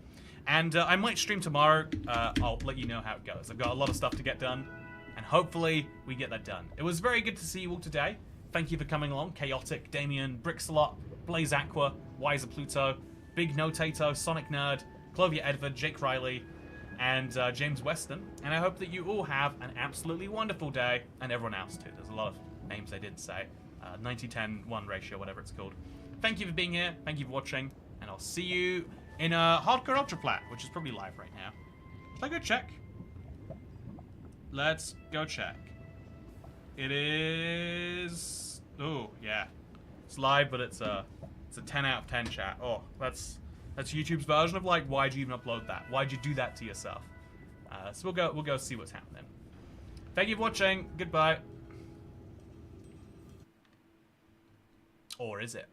And I might stream tomorrow. I'll let you know how it goes. I've got a lot of stuff to get done. And hopefully we get that done. It was very good to see you all today. Thank you for coming along. Chaotic, Damien, Brixalot, Blaze Aqua, Wiser Pluto, Big Notato, Sonic Nerd, Clovia Edward, Jake Riley, and James Weston. And I hope that you all have an absolutely wonderful day, and everyone else too. There's a lot of names I didn't say. 90-10-1 ratio, whatever it's called. Thank you for being here. Thank you for watching. And I'll see you in Hardcore Ultra Plat, which is probably live right now. Should I go check? Let's go check. It is... Oh, yeah. It's live, but it's a 10 out of 10 chat. Oh, that's YouTube's version of like, why'd you even upload that? Why'd you do that to yourself? So we'll go see what's happening. Thank you for watching. Goodbye. Or is it?